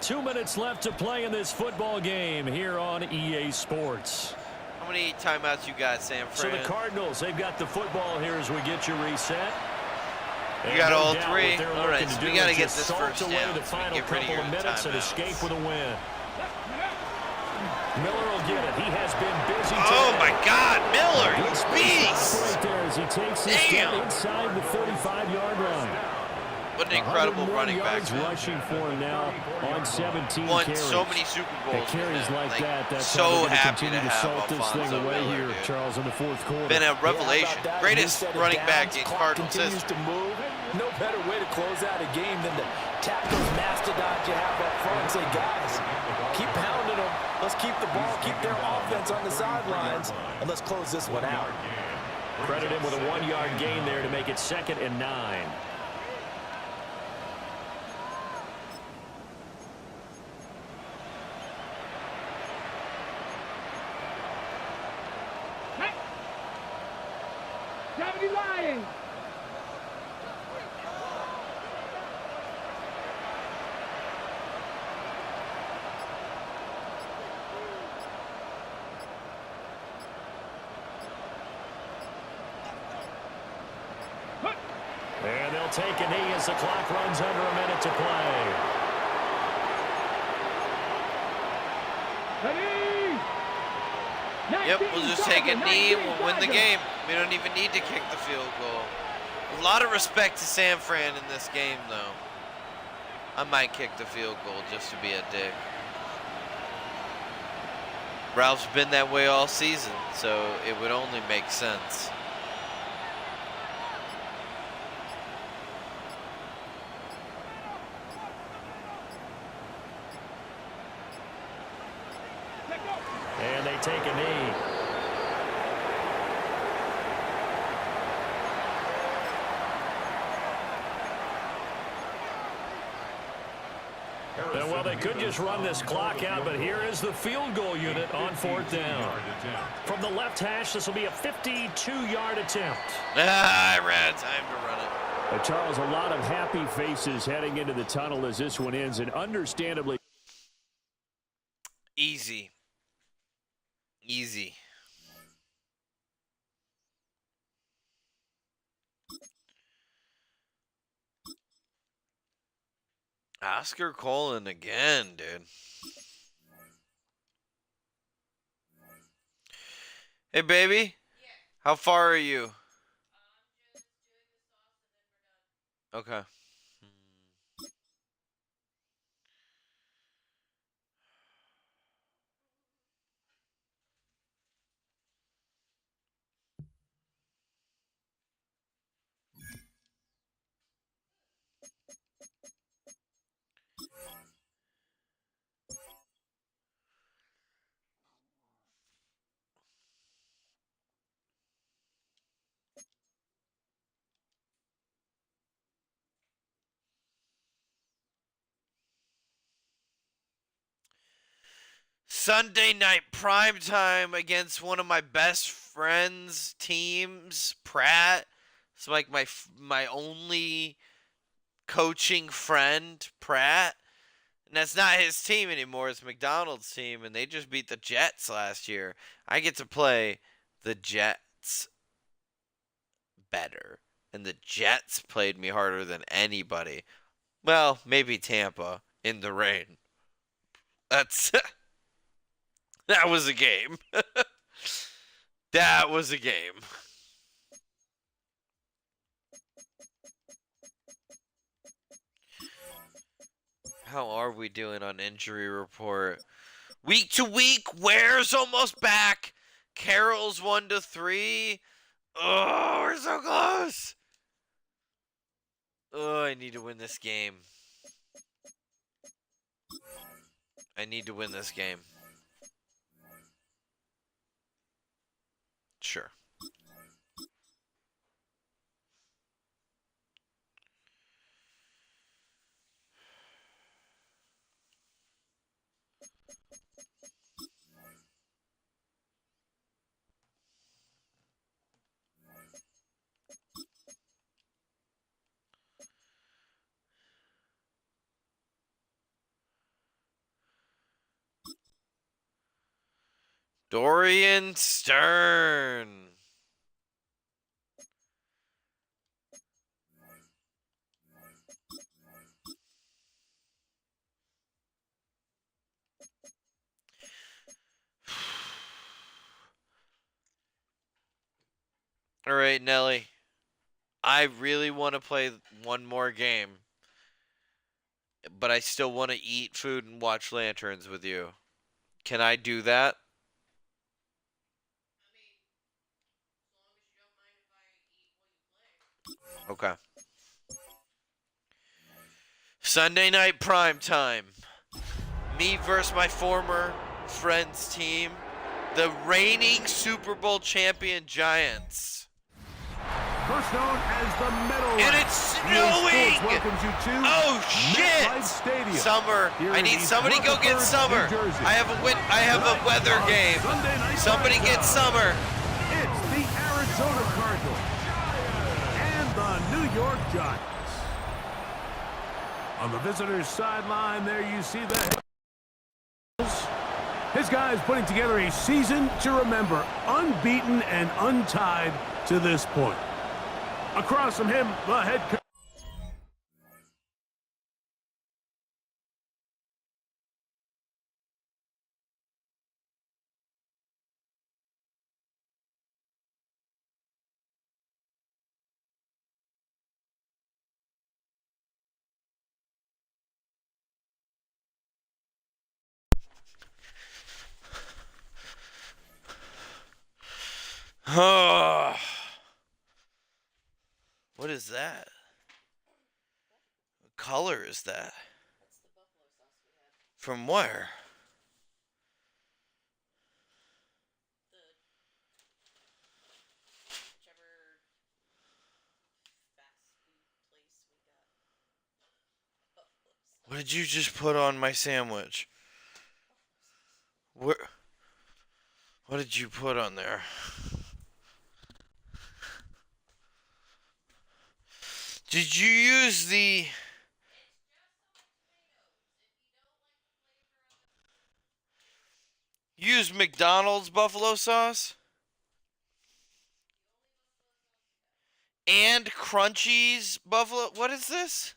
2 minutes left to play in this football game here on EA Sports. How many timeouts you got, San So Fran? the Cardinals, they've got the football here as we get you reset. You And got no all doubt three? what they're All right, looking so to we do got to is get just this salt first away down the so we final get rid of couple your of minutes and timeouts. escape with a win. Miller will get it. He has been busy Oh, today. my God, Miller, Good you space beast. right there as he takes this Damn. down inside the 35-yard line. What an incredible 101 running back. yards rushing for him now on 17 Won carries. so many Super Bowls. And carries with him. like that, that's so how they're gonna happy continue to to have salt this thing Alfonso away Miller, here, dude. Charles, in the fourth quarter. Been a revelation. Yeah, how about that? Greatest New set of running back downs, in clock Cardinals continues history. to move. No better way to close out a game than to tap those mastodons you have up front and say, guys, keep pounding them. Let's keep the ball, keep their offense on the sidelines, and let's close this one out. Credit him with a 1-yard gain there to make it 2nd and 9. Hey. 70 Lions. And they'll take a knee as the clock runs under a minute to play. Ready. Yep, 19 we'll just take a Cardinal, knee 19 and we'll win the Cardinal. game. We don't even need to kick the field goal. A lot of respect to San Fran in this game, though. I might kick the field goal just to be a dick. Ralph's been that way all season, so it would only make sense. And they take a knee. And well, they could just run this clock out, but here is the field goal unit on 4th down. From the left hash, this will be a 52-yard attempt. I ran out of time to run it. Charles, a lot of happy faces heading into the tunnel as this one ends, and understandably. Easy. Easy. Oscar Colin again, dude. Hey, baby. How far are you? Okay. Sunday night prime time against one of my best friends' teams, Pratt. It's like my only coaching friend, Pratt. And that's not his team anymore. It's McDonald's team, and they just beat the Jets last year. I get to play the Jets better. And the Jets played me harder than anybody. Well, maybe Tampa in the rain. That was a game. That was a game. How are we doing on injury report? Week to week, Ware's almost back. Carroll's 1-3. Oh, we're so close. Oh, I need to win this game. I need to win this game. Sure. Dorian Stern. All right, Nelly. I really want to play one more game, but I still want to eat food and watch Lanterns with you. Can I do that? Okay. Sunday night prime time. Me versus my former friend's team, the reigning Super Bowl champion Giants. First known as the Meadow And Rat, it's EA Sports snowing! welcomes you to Oh MetLife shit! Stadium. Summer. Here I in need East somebody go get Rutherford, Summer. New Jersey. I have a weather game. Sunday night Somebody prime get time. Summer. It's the Arizona Cardinals and the New York Giants. On the visitors' sideline, there you see the his guys putting together a season to remember, unbeaten and untied to this point. Across from him, the head coach. Oh. What is that? What color is that? From where? What did you just put on my sandwich? What did you put on there? Did you use the... Use McDonald's buffalo sauce? And Crunchy's buffalo... What is this?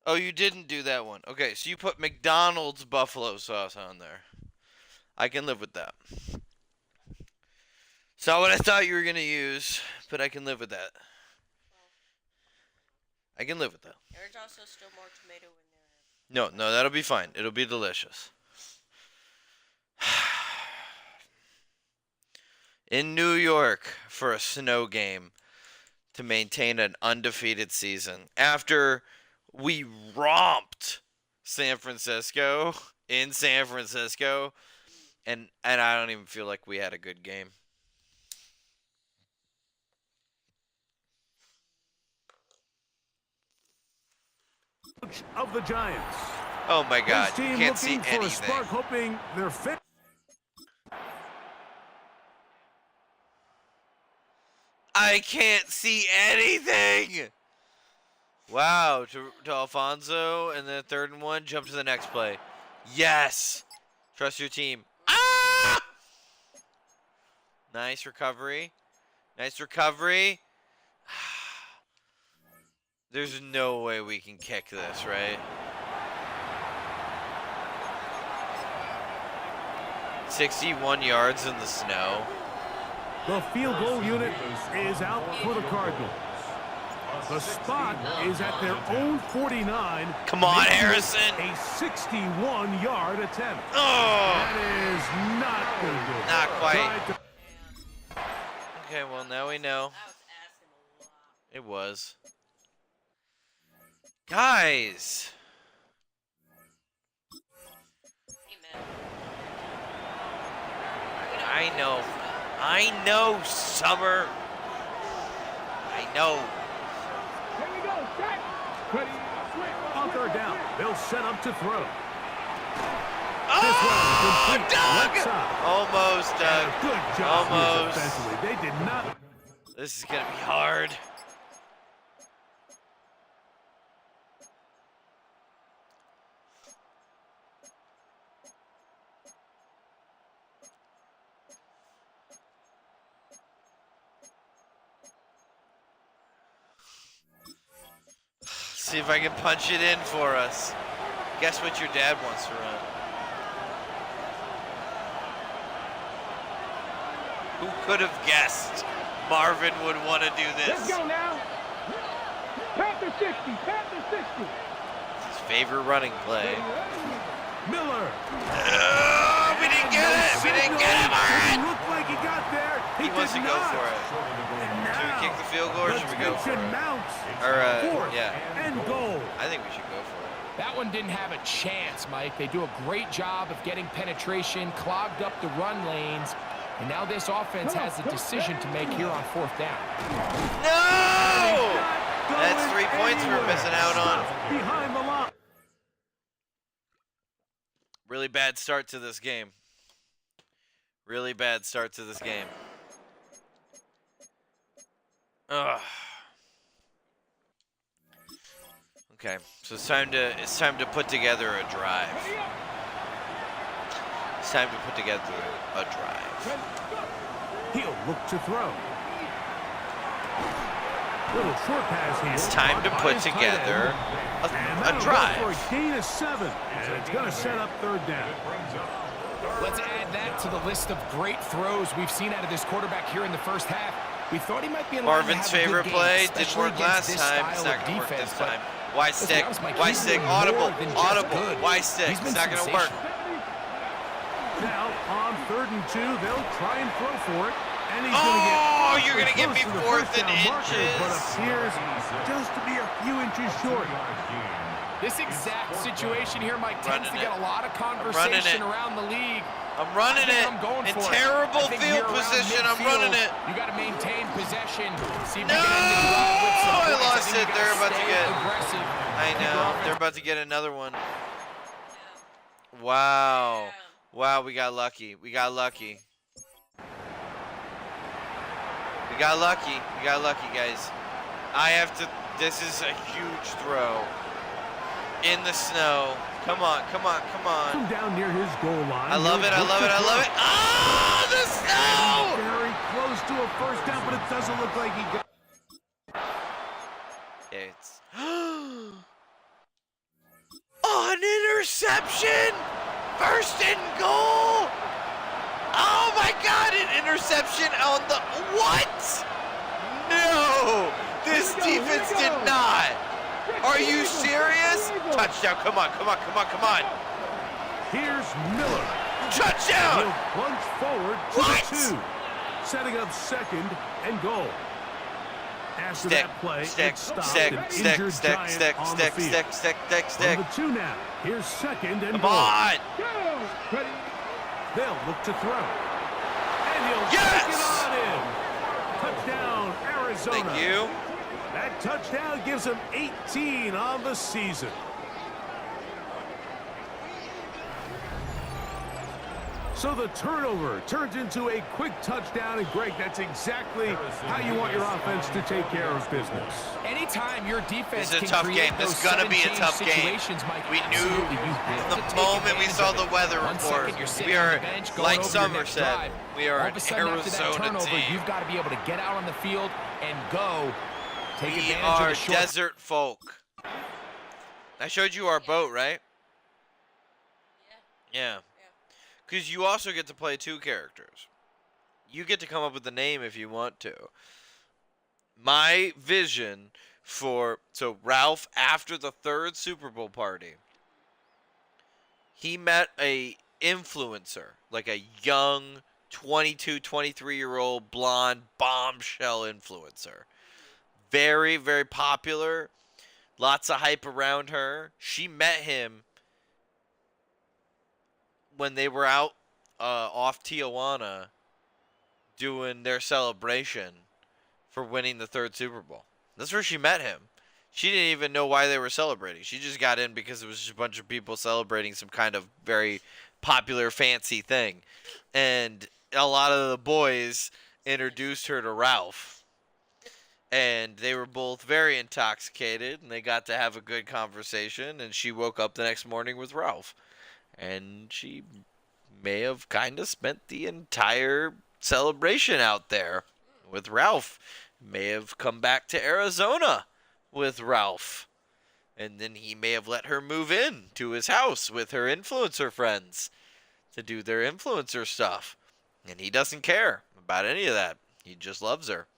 Oh, you didn't do that one. Okay, so you put McDonald's buffalo sauce on there. I can live with that. It's not what I thought you were going to use, but I can live with that. I can live with that. There's also still more tomato in there. No, that'll be fine. It'll be delicious. In New York for a snow game to maintain an undefeated season. After we romped San Francisco in San Francisco, and I don't even feel like we had a good game. Of the Giants. Oh my God, His you team can't see looking for a anything. spark, hoping they're fit. I can't see anything. Wow, to Alfonso, and then the third and 1, jump to the next play. Yes! Trust your team. Ah! Nice recovery. Nice recovery. There's no way we can kick this, right? 61 yards in the snow. The field goal unit is out for the Cardinals. The spot is at their own 49. Come on, Harrison. A 61-yard attempt. Oh! That is not going to do it. Not quite. Tried to- Okay, well, now we know. I was asking a lot. It was. Guys. Hey, man. I know. I know, Summer. I know. Here we go, set. Ready, swing. On third down, they'll set up to throw. Oh, complete Doug! left side. Almost, Doug. Good job Almost. defensively. They did not. This is going to be hard. See if I can punch it in for us. Guess what your dad wants to run? Who could have guessed Marvin would want to do Let's this? go now. Panther 60, Panther 60. It's his favorite running play. Miller. We didn't get it! We didn't get it, Marvin! Looked like he got there. He wants to did go not. for it. Should we kick the field goal or should we go for Attention it? mounts. Or, Fourth yeah. and goal. I think we should go for it. That one didn't have a chance, Mike. They do a great job of getting penetration, clogged up the run lanes, and now this offense has a decision to make here on fourth down. No! That's 3 points we're missing out on. Behind the line. Really bad start to this game. Really bad start to this game. Ugh. Okay, so it's time to put together a drive. It's time to put together a drive. He'll look to throw. Little short pass here. It's time to put together a drive. For a gain of 7, and it's going to set up third down. Let's add that to the list of great throws we've seen out of this quarterback here in the first half. We thought he might be in line to Marvin's have a good favorite game, play didn't especially work against last this time. It's style not of going to work defense, this but time. Why let's be stick? honest, Mike, Why he's stick? doing more Audible. than just Audible. good. Why stick? He's been It's not going to work. sensational. Now, on 3rd and 2, they'll try and throw for it. And he's Oh, you're going gonna to give me the 4th first and down marker, but inches. appears just to be a few inches short. This exact situation here, Mike, tends to Running get it. a lot of running conversation it. around the league. I'm running I think it. I'm going In for it. terrible I think field here around position, I'm midfield, running it. You got to maintain possession. See if No! you can end the drive with some I points. lost think it. you gotta They're about to stay get- aggressive. I know. They're about to get another one. Wow. Wow, we got lucky. We got lucky. We got lucky. We got lucky, guys. I have to. This is a huge throw. In the snow. Come on, come on, come on. From down near his goal line. I love it, I love it, I love it. Oh, the snow! Very close to a first down, but it doesn't look like he got. It's an interception! First and goal! Oh my god, an interception on the what? No! This defense did not! Are you serious? Touchdown, come on, come on, come on, come on! Here's Miller. Touchdown! He'll plunge forward to What? the 2, setting up 2nd and goal. After Stick, that play, stick, it stopped stick, an stick, injured stick, Giant stick, on the stick, field. stick, stick, stick, On stick. the 2 now. Here's 2nd and Come goal. on! Go. Ready. They'll look to throw. And he'll Yes! take it on in. Touchdown, Arizona. Thank you. That touchdown gives him 18 on the season. So the turnover turns into a quick touchdown, and Greg, that's exactly how you want your offense to take care of business. Anytime your defense This is a can tough create game. This those is gonna be a sudden tough change game. situations, Mike, We knew absolutely, you have the to take moment we advantage saw of the it. weather 1 report. second, you're sitting We on are, the bench, going like over Summer your next said, drive. we are All an of a sudden, after that Arizona turnover, team. you've got to be able to get out on the field and go. Take We advantage are of the short. desert folk. I showed you our boat, right? Yeah. Because you also get to play 2 characters. You get to come up with the name if you want to. My vision for... So, Ralph, after the 3rd Super Bowl party, he met a influencer, like a young 22, 23-year-old blonde bombshell influencer. Very, very popular. Lots of hype around her. She met him when they were out off Tijuana doing their celebration for winning the 3rd Super Bowl. That's where she met him. She didn't even know why they were celebrating. She just got in because it was just a bunch of people celebrating some kind of very popular, fancy thing. And a lot of the boys introduced her to Ralph. And they were both very intoxicated, and they got to have a good conversation, and she woke up the next morning with Ralph. And she may have kind of spent the entire celebration out there with Ralph. May have come back to Arizona with Ralph. And then he may have let her move in to his house with her influencer friends to do their influencer stuff. And he doesn't care about any of that. He just loves her.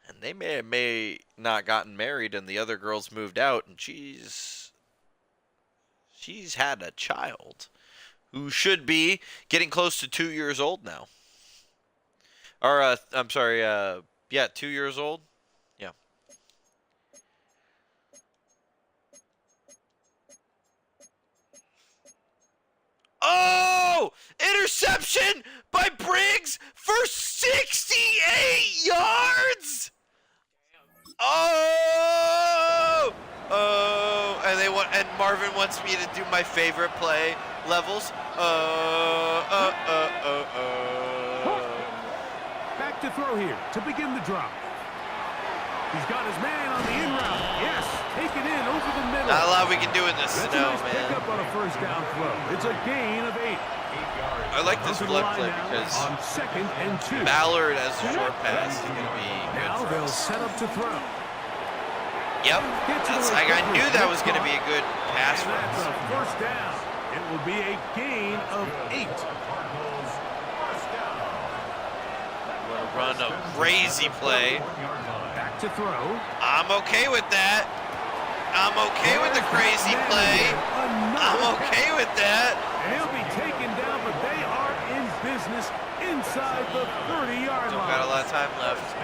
And they may not gotten married, and the other girls moved out, and she's had a child who should be getting close to 2 years old now. Or, I'm sorry, 2 years old? Yeah. Oh! Interception by Briggs for 68 yards! Oh! Oh! And Marvin wants me to do my favorite play levels. Back to throw here to begin the drop. He's got his man on the in route. Yes, take it in over the middle. Not a lot we can do in this That's snow, a nice man. pickup on a first down throw. It's a gain of 8. I like this Onto the flip line play now because on 2nd and 2. Ballard as a short pass is going to be Now good for they'll us. set up to throw. Yep. I knew that was going to be a good pass And for that's us. a first down. It will be a gain of 8. We're going to run a crazy play. Back to throw. I'm okay with that. I'm okay with the crazy play. I'm okay with that. And he'll be taken down, but they are in business inside the 30-yard Don't line. got a lot of time left.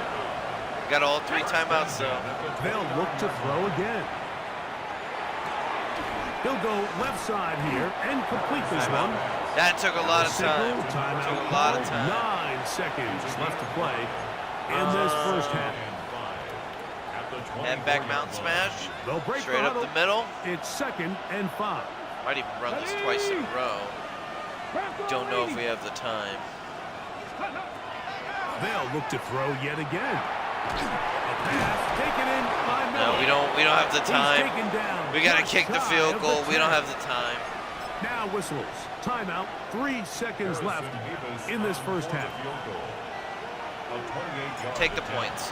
Got all 3 timeouts though. They'll look to throw again. He'll go left side here and complete this one. That took a lot of time. Timeout Took a lot of called. time. 9 seconds left to play in this first half. Head back mountain smash. They'll break Straight the up the huddle. middle. It's 2nd and 5. Might even run this twice in a row. Don't know if we have the time. They'll look to throw yet again. A pass taken in by No, Miller. we don't have the He's time. taken down We got to just kick the shy field of goal. the We don't 10. have the time. Now whistles. Timeout. 3 seconds left in this first half. Take the points.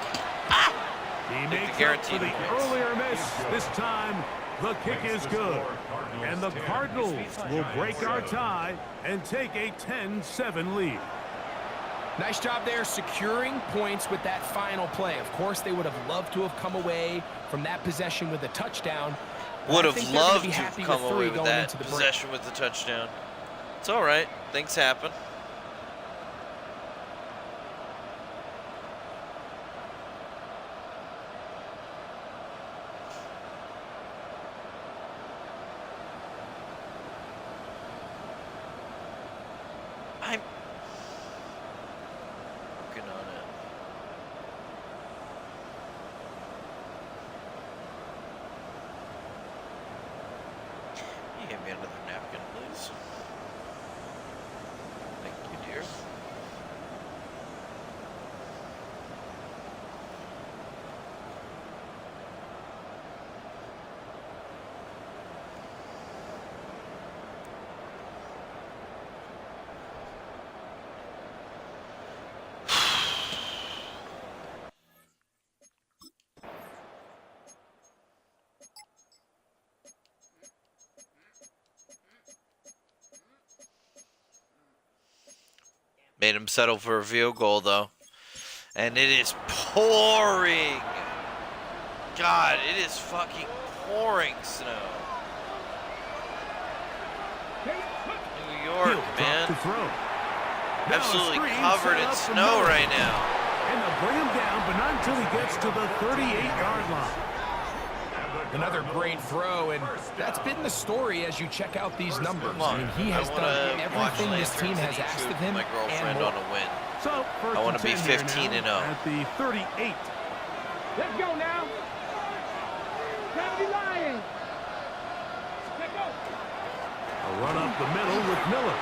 He the makes up guaranteed for the points. earlier miss. This time, the kick is good. And the Cardinals will break our tie and take a 10-7 lead. Nice job there securing points with that final play. Of course, they would have loved to have come away from that possession with a touchdown. but Would I have think they're gonna loved be to happy come with away 3 with going that into the break. possession with the touchdown. It's all right. Things happen. I'm working on it. Can you hand me another napkin, please? Made him settle for a field goal, though. And it is pouring. God, it is fucking pouring snow. New York, man. Absolutely covered in snow right now. And they'll bring him down, but not until he gets to the 38-yard line. Another great throw, and that's been the story as you check out these numbers. I mean, he has done everything this team has asked of him my girlfriend and more. on a win. So, first I want to be and 10 here 15 and 0. now at the 38. Let's go now. County Lions. Let's go. A run up the middle with Miller.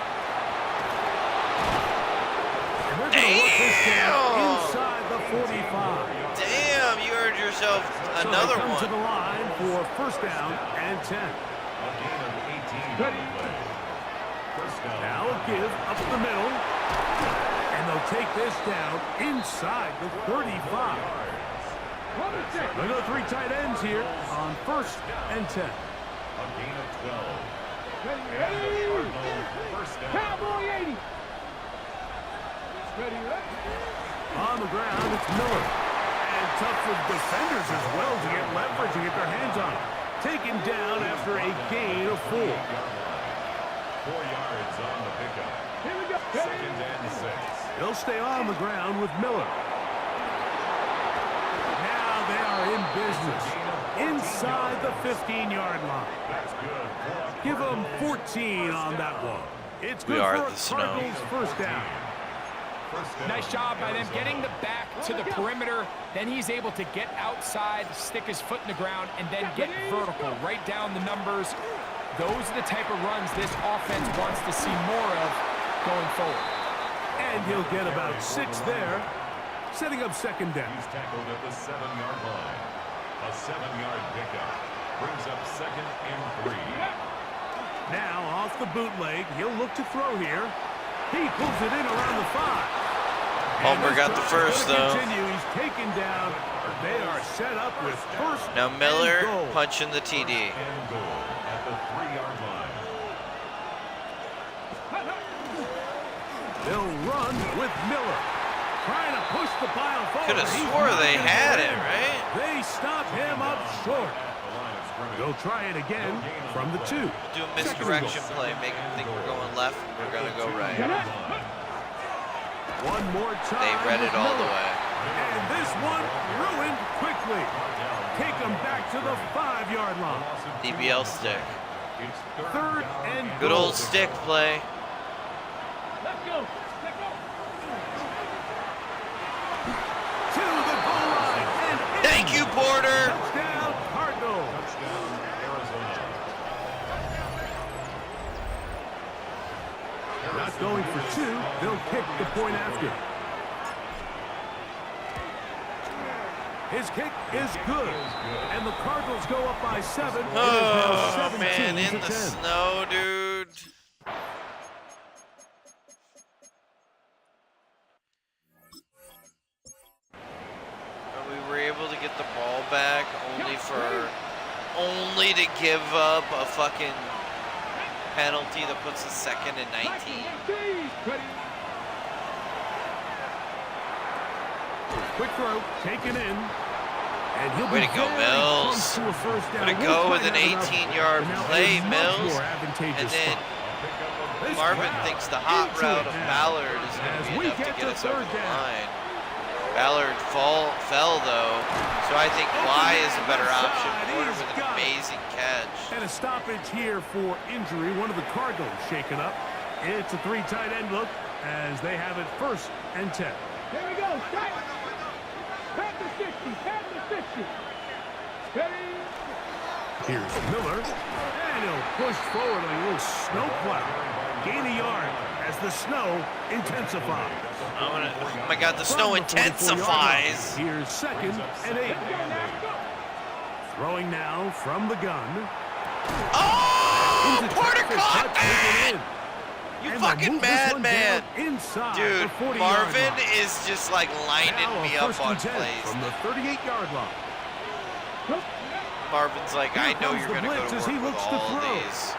And they're going to work this down inside the 45. Damn, you earned yourself another so they come one. to the line for first down and 10. Now a give up the middle. And they'll take this down inside the 35. They go 3 tight ends here on first and 10. A gain of 12. Cowboy 80. On the ground, it's Miller. And tough for defenders as well to get leverage and get their hands on him. Taken down after a gain of 4. 4 yards on the pickup. Here we go. Second and 6. They'll stay on the ground with Miller. Now they are in business. Inside the 15-yard line. That's good. Give them 14 on that one. It's good We are for the a snow. Cardinals first down. Nice job by them getting the back to the perimeter. Then he's able to get outside, stick his foot in the ground, and then get vertical, right down the numbers. Those are the type of runs this offense wants to see more of going forward. And he'll get about 6 there, setting up second down. He's tackled at the 7-yard line. A 7-yard pickup brings up second and 3. Now off the bootleg, he'll look to throw here. He pulls it in around the 5. Homer got the first, though. Continue. He's taken down. They are set up with first Now Miller and goal. punching the TD. And goal at the 3-yard line. They'll run with Miller. Trying to push the pile forward. Could have He's swore they knocking had away. it, right? They stop him up short. The line of scrimmage. They'll try it again from the 2. Do a misdirection play, make them think we're going left, and we're going to go right. One more time. They read it with all the Miller. way. And this one ruined quickly. Take them back to the 5-yard line. DBL stick. It's Third and Good goal. old stick play. Let's go. Let's go. To the goal line. And in. Thank you, Porter. Touchdown, Cardinals. touchdown, Arizona. Not going for 2. They'll kick the point after. His kick is good. And the Cardinals go up by 7. It is now Oh, 17 man, in to the 10. snow, dude. And we were able to get the ball back only to give up a fucking penalty that puts us second and 19. Quick throw, taken in. And he'll Way be to go, very Mills. close to a first down. Way to Won't go quite with an have enough, 18-yard but now play, it is much Mills. more advantageous And then spot. This Marvin crowd thinks the hot into route it of now. Ballard is going As to be we enough to get get to us over third the down. line. Ballard fell, though, so I think Bly is a better Left option. side, Porter he's with an got it. amazing catch. And a stoppage here for injury. One of the Cardinals shaken up. It's a 3 tight end look as they have it first and 10. Here we go. Strike. Pat the 60. Pat the 60. Steady. Here's Miller. And he'll push forward like a little snow plow. Gain a yard as the snow intensifies. Oh my God, the snow From the 44-yard line, intensifies. Here's second and 8. Throwing now from the gun. Oh, Into Porter traffic, caught cut, that! taken in. You And they'll fucking move this one madman. down Inside Dude, the 40-yard Marvin line. is just like lining Now a me up first on and 10 plays. from the 38-yard line. Marvin's like, I know comes you're the going to go blitz to as work he with looks to all throw. these.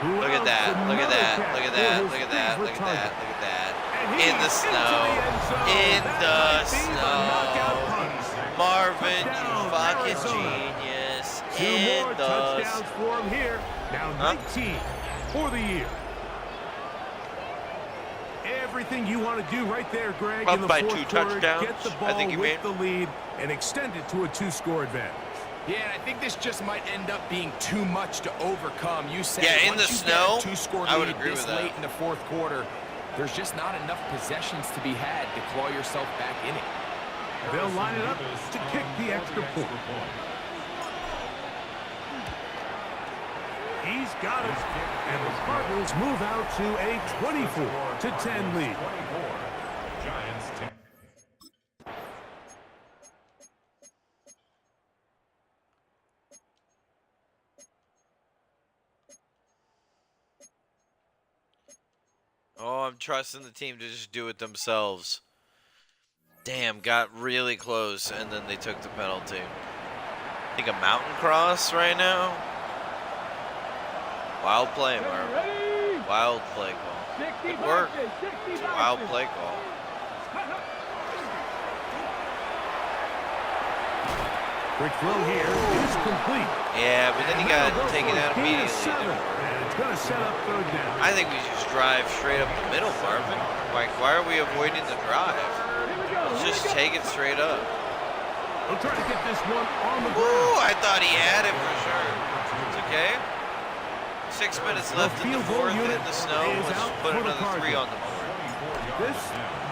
Who Look at else? that, look at Another that, catch look at for that, his look at that, favorite look at that, target. look at that. And In the snow. In the snow. Marvin, you fucking genius. Two more In the touchdowns for him here. Now 19 for the year. Everything you want to do right there, Greg, Up in the by fourth 2 quarter, touchdowns, get the I ball think you with mean. the lead and extend it to a 2-score advantage. Yeah, and I think this just might end up being too much to overcome. You said Yeah, in once the you snow, get a 2-score I would lead agree this with that. late in the fourth quarter, there's just not enough possessions to be had to claw yourself back in it. They'll line it up to kick the extra point. He's got it. And the Cardinals move out to a 24-10 lead. Giants 10. Oh, I'm trusting the team to just do it themselves. Damn, got really close, and then they took the penalty. I think a mountain cross right now. Wild play, Marvin. Wild play call. Good work. Wild play call. Quick throw here is complete. Yeah, but then he got taken out Gain of immediately. 7, and it's going to set up third down. I think we just drive straight up the middle, Marvin. Like, why are we avoiding the drive? Let's just take it straight up. We'll try to get this one on the ground. Ooh, I thought he had it for sure. It's okay. 6 minutes left in the field goal fourth in unit the snow. is Let's out just put for the another 3 on Cardinals. the board. This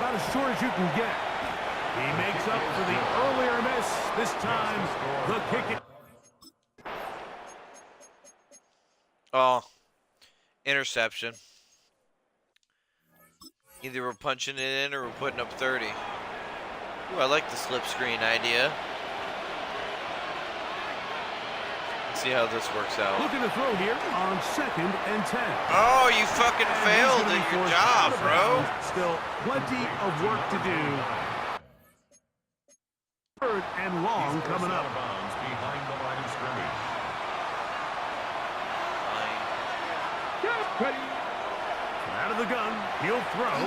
about as short as you can get. He makes up for the earlier miss. This time, the kick. Oh, interception. Either we're punching it in or we're putting up 30. Ooh, I like the slip screen idea. Let's see how this works out. Looking to throw here on 2nd and 10. Oh, you fucking And he's failed gonna be at your forced job, out of bro. bounds. Still plenty of work to do. 3rd and long coming up. Out of bounds behind the line of scrimmage. Out of the gun, he'll throw.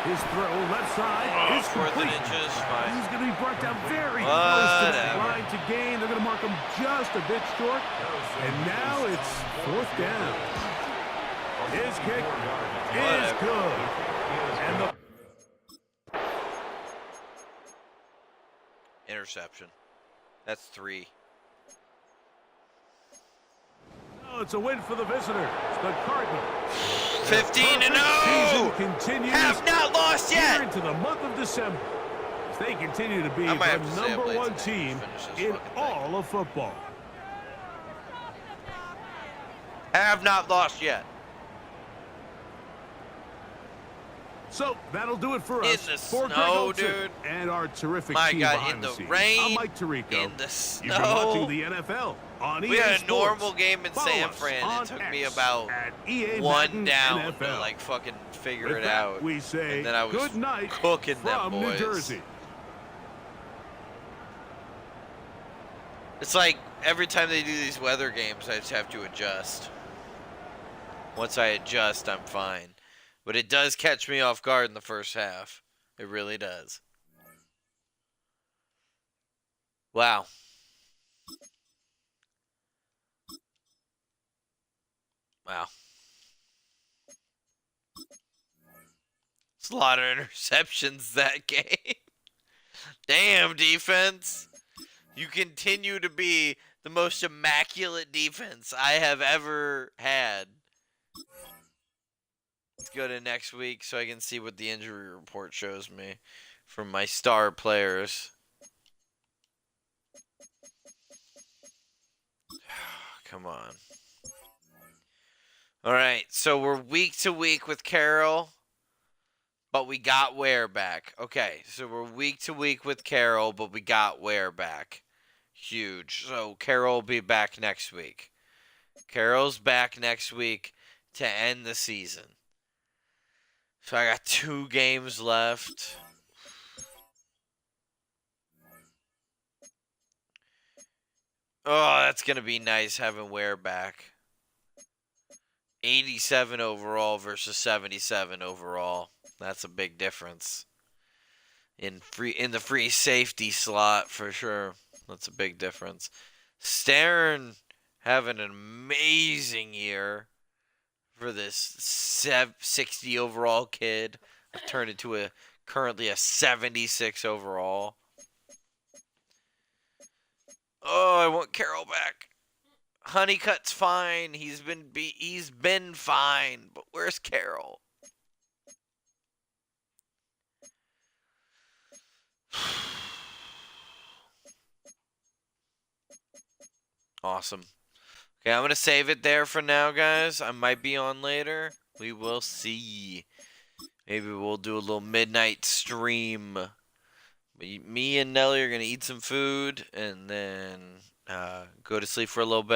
His throw left side Oh, is 4th and complete. inches, fine. He's going to be brought down very close to that Whatever. line to gain. They're going to mark him just a bit short. And now it's 4th down. His kick is Whatever. good. And the Interception. That's 3. oh, it's a win for the visitors. The Cardinals. 15 to Perfect 0. season continues Have not lost here yet. into the month of December. As they continue to be I might have to the stay up number late 1 today team to finish this in fucking thing. all of football. Have not lost yet. So that'll do it for In us. the For Greg snow, Olsen dude. and our terrific My team God, behind in the the scenes. rain, I'm Mike Tirico. in the You've been watching snow. the NFL on EA We had a Sports. normal game in Follow San us Fran. on It took me X about at EA 1 Madden down NFL. to like fucking figure With it that, out. we say And then I was good night cooking them from boys. New Jersey. It's like every time they do these weather games, I just have to adjust. Once I adjust, I'm fine. But it does catch me off guard in the first half. It really does. Wow. Wow. It's a lot of interceptions that game. Damn, defense. You continue to be the most immaculate defense I have ever had. Let's go to next week so I can see what the injury report shows me from my star players. Come on. All right, so we're week to week with Carroll, but we got Ware back. Okay, so we're week to week with Carroll, but we got Ware back. Huge. So Carroll will be back next week. Carroll's back next week to end the season. So I got 2 games left. Oh, that's going to be nice having Ware back. 87 overall versus 77 overall. That's a big difference. In the free safety slot for sure. That's a big difference. Stern having an amazing year for this 60 overall kid. I've turned into currently a 76 overall. Oh, I want Carroll back. Honeycutt's fine. He's been fine. But where's Carroll? Awesome. Okay, I'm going to save it there for now, guys. I might be on later. We will see. Maybe we'll do a little midnight stream. Me and Nelly are going to eat some food and then go to sleep for a little bit.